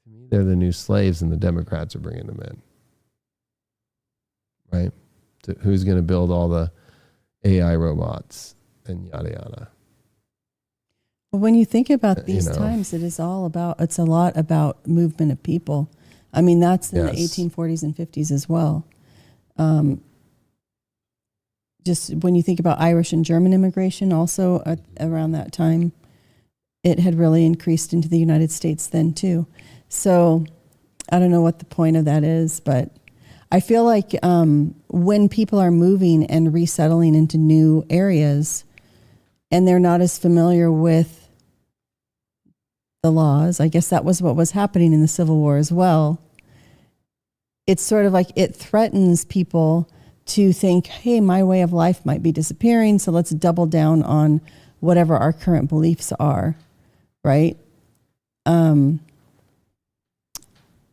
To me, they're the new slaves and the Democrats are bringing them in. Right? Who's going to build all the AI robots and yada yada. Well, when you think about these times, it's a lot about movement of people. I mean, that's in Yes. the 1840s and 50s as well. Just when you think about Irish and German immigration, also around that time, it had really increased into the United States then too. So I don't know what the point of that is, but I feel like when people are moving and resettling into new areas and they're not as familiar with the laws, I guess that was what was happening in the Civil War as well. It's sort of like it threatens people to think, hey, my way of life might be disappearing, so let's double down on whatever our current beliefs are, right?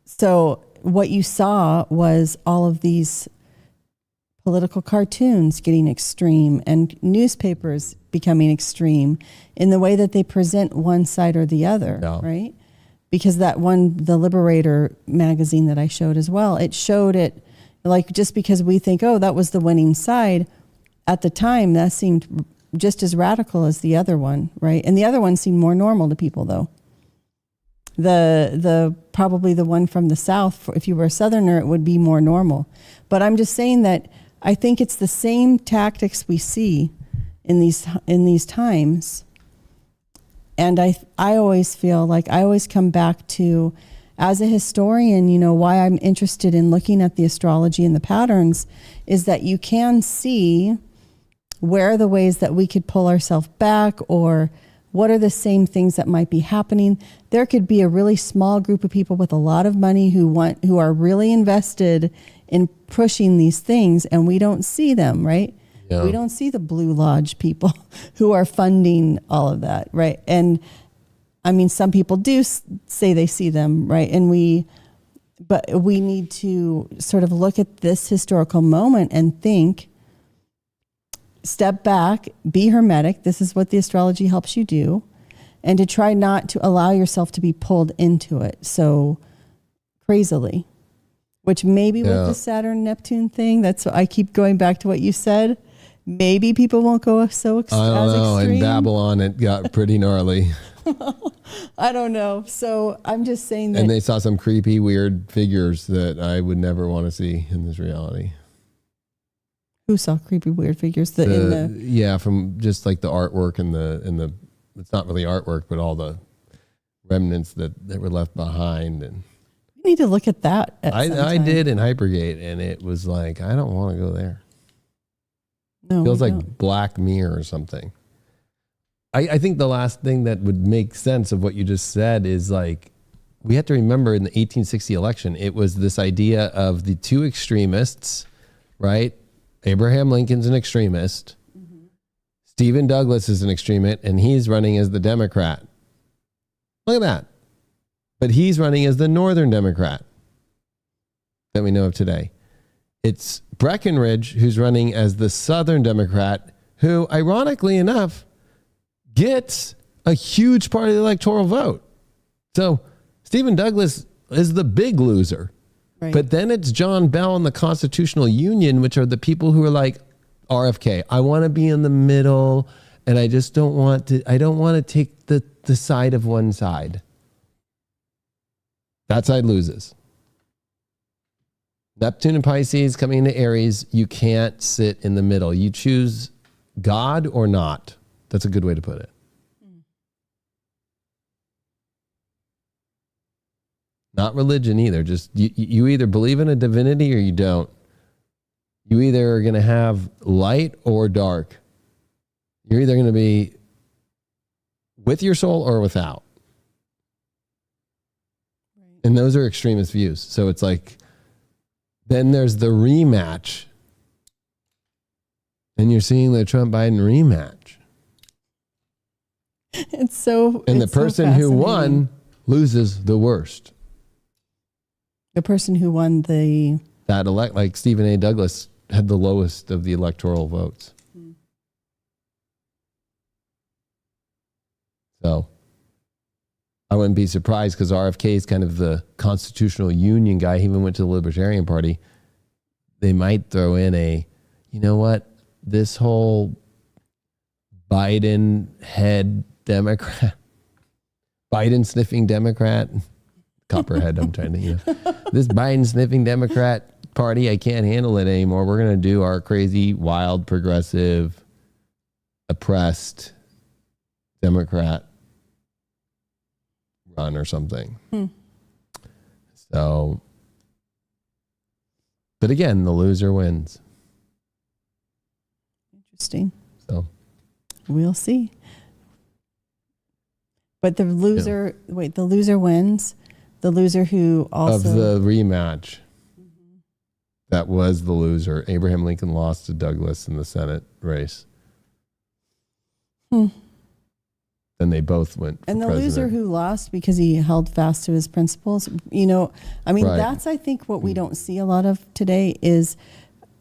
So what you saw was all of these political cartoons getting extreme and newspapers becoming extreme in the way that they present one side or the other, right? Because that one, the Liberator magazine that I showed as well, it showed it like just because we think, oh, that was the winning side, at the time that seemed just as radical as the other one, right? And the other one seemed more normal to people though. The probably the one from the South, if you were a Southerner, it would be more normal. But I'm just saying that I think it's the same tactics we see in these times. And I always feel like I always come back to, as a historian, you know, why I'm interested in looking at the astrology and the patterns is that you can see where are the ways that we could pull ourselves back, or what are the same things that might be happening. There could be a really small group of people with a lot of money who are really invested in pushing these things, and we don't see them, right? Yeah. We don't see the Blue Lodge people who are funding all of that, right? And I mean, some people do say they see them, right? But we need to sort of look at this historical moment and think, step back, be hermetic. This is what the astrology helps you do. And to try not to allow yourself to be pulled into it so crazily, which maybe with the Saturn-Neptune thing, that's what I keep going back to what you said. Maybe people won't go so as extreme. In Babylon, it got pretty gnarly. I don't know. So I'm just saying that. And they saw some creepy, weird figures that I would never want to see in this reality. Who saw creepy, weird figures? Yeah, from just like the artwork and the it's not really artwork, but all the remnants that were left behind. And you need to look at that. I did in Hypergate, and it was like, I don't want to go there. No, it feels like Black Mirror or something. I think the last thing that would make sense of what you just said is like, we have to remember in the 1860 election, it was this idea of the two extremists, right? Abraham Lincoln's an extremist. Mm-hmm. Stephen Douglas is an extremist, and he's running as the Democrat. Look at that. But he's running as the Northern Democrat that we know of today. It's Breckinridge who's running as the Southern Democrat, who, ironically enough, gets a huge part of the electoral vote. So Stephen Douglas is the big loser. Right. But then it's John Bell and the Constitutional Union, which are the people who are like RFK. I want to be in the middle, and I just don't want to take the side of one side. That side loses. Neptune and Pisces coming into Aries, you can't sit in the middle. You choose God or not. That's a good way to put it. Not religion either. Just you either believe in a divinity or you don't. You either are going to have light or dark. You're either going to be with your soul or without. And those are extremist views. So it's like, then there's the rematch. And you're seeing the Trump-Biden rematch. It's so. And the person who won loses the worst. The person who won like Stephen A. Douglas had the lowest of the electoral votes. So I wouldn't be surprised, because RFK is kind of the Constitutional Union guy. He even went to the Libertarian Party. They might throw in you know what? This whole Biden head Democrat, Biden sniffing Democrat copperhead. I'm trying to, this Biden sniffing Democrat party, I can't handle it anymore. We're going to do our crazy, wild, progressive, oppressed Democrat run or something. So, but again, the loser wins. Interesting. So we'll see. But the loser, the loser wins. The loser who also of the rematch. That was the loser. Abraham Lincoln lost to Douglas in the Senate race. Then they both went for and the president. loser who lost because he held fast to his principles. Right. That's, I think, what we don't see a lot of today is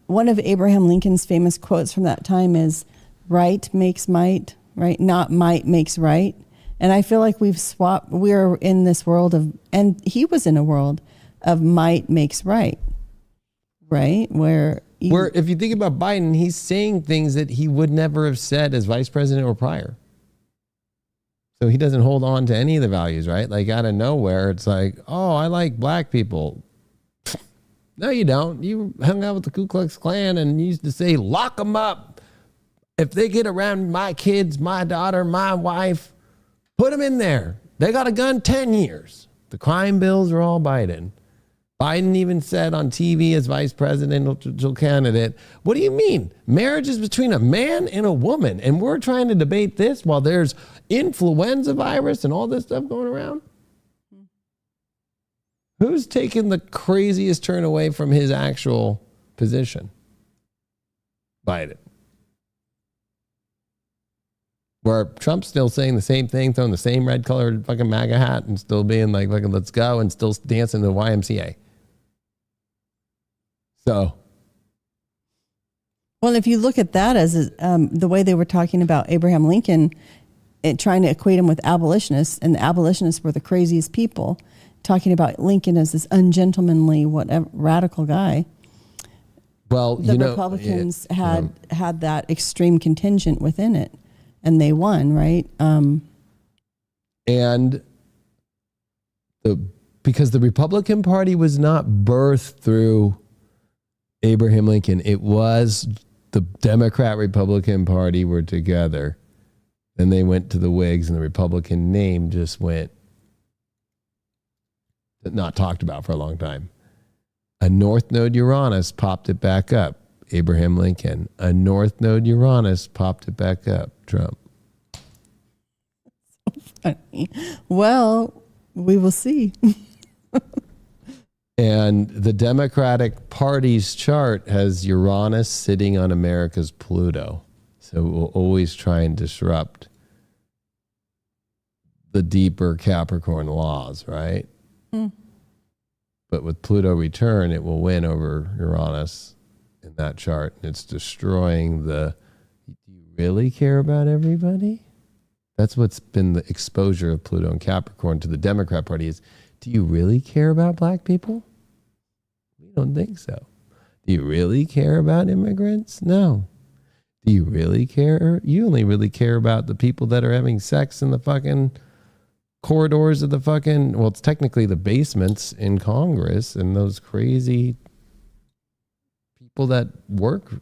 one of Abraham Lincoln's famous quotes from that time is, right makes might, right? Not might makes right. And I feel like we've swapped, we're in this world of, and he was in a world of might makes right, right? Where if you think about Biden, he's saying things that he would never have said as vice president or prior. So he doesn't hold on to any of the values, right? Like out of nowhere, it's like, oh, I like black people. No, you don't. You hung out with the Ku Klux Klan and used to say, lock them up. If they get around my kids, my daughter, my wife, put them in there. They got a gun, 10 years. The bills are all Biden. Biden even said on TV as vice presidential candidate, what do you mean? Marriage is between a man and a woman. And we're trying to debate this while there's influenza virus and all this stuff going around. Who's taken the craziest turn away from his actual position? Biden. Where Trump's still saying the same thing, throwing the same red colored fucking MAGA hat and still being like, fucking let's go, and still dancing the YMCA. So. Well, if you look at that as the way they were talking about Abraham Lincoln, trying to equate him with abolitionists, and the abolitionists were the craziest people, talking about Lincoln as this ungentlemanly, whatever, radical guy. Well, the Republicans had that extreme contingent within it. And they won, right? Because the Republican Party was not birthed through Abraham Lincoln. It was the Democrat Republican Party were together. Then they went to the Whigs, and the Republican name just went not talked about for a long time. A North Node Uranus popped it back up. Abraham Lincoln. A North Node Uranus popped it back up. Trump. So funny. Well, we will see. And the Democratic Party's chart has Uranus sitting on America's Pluto. So it will always try and disrupt the deeper Capricorn laws, right? But with Pluto return, it will win over Uranus in that chart. And it's destroying do you really care about everybody? That's what's been the exposure of Pluto and Capricorn to the Democrat Party is, do you really care about black people? We don't think so. Do you really care about immigrants? No. Do you really care? You only really care about the people that are having sex in the fucking corridors of the fucking, well, it's technically the basements in Congress and those crazy people that work,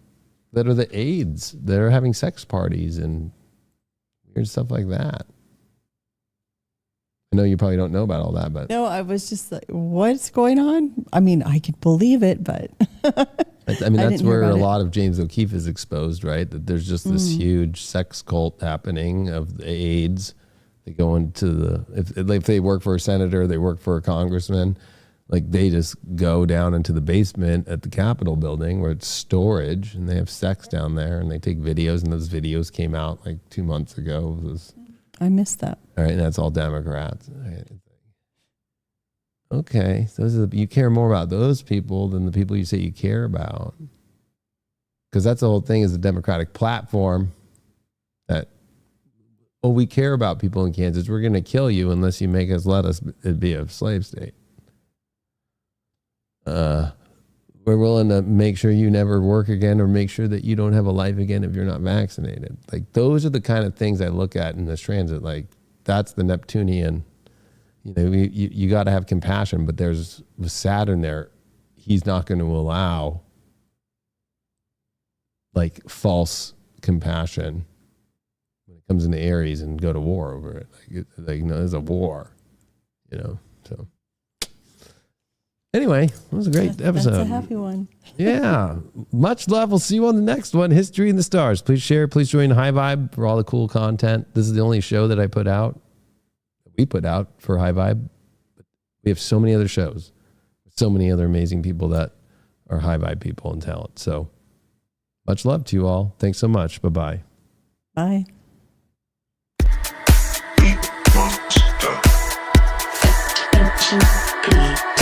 that are the aides, that are having sex parties and weird stuff like that. I know you probably don't know about all that, but... No, I was just like, what's going on? I mean, I could believe it, but... I mean, that's where a lot of James O'Keefe is exposed, right? That there's just this huge sex cult happening of the aides. They go into if they work for a senator, they work for a congressman, like they just go down into the basement at the Capitol building where it's storage and they have sex down there and they take videos, and those videos came out like 2 months ago. I missed that. All right, and that's all Democrats. Okay, so you care more about those people than the people you say you care about. Because that's the whole thing is the Democratic platform that, oh, we care about people in Kansas. We're going to kill you unless you make us let us be a slave state. We're willing to make sure you never work again or make sure that you don't have a life again if you're not vaccinated. Like those are the kind of things I look at in this transit. Like that's the Neptunian You got to have compassion, but there's with Saturn there, he's not going to allow like false compassion when it comes into Aries and go to war over it. There's a war, so. Anyway, it was a great episode. That's a happy one. Yeah. Much love. We'll see you on the next one. History in the Stars. Please share. Please join High Vibe for all the cool content. This is the only show that we put out for High Vibe. We have so many other shows. So many other amazing people that are High Vibe people and talent. So much love to you all. Thanks so much. Bye-bye. Bye. Beat monster. Attention, please.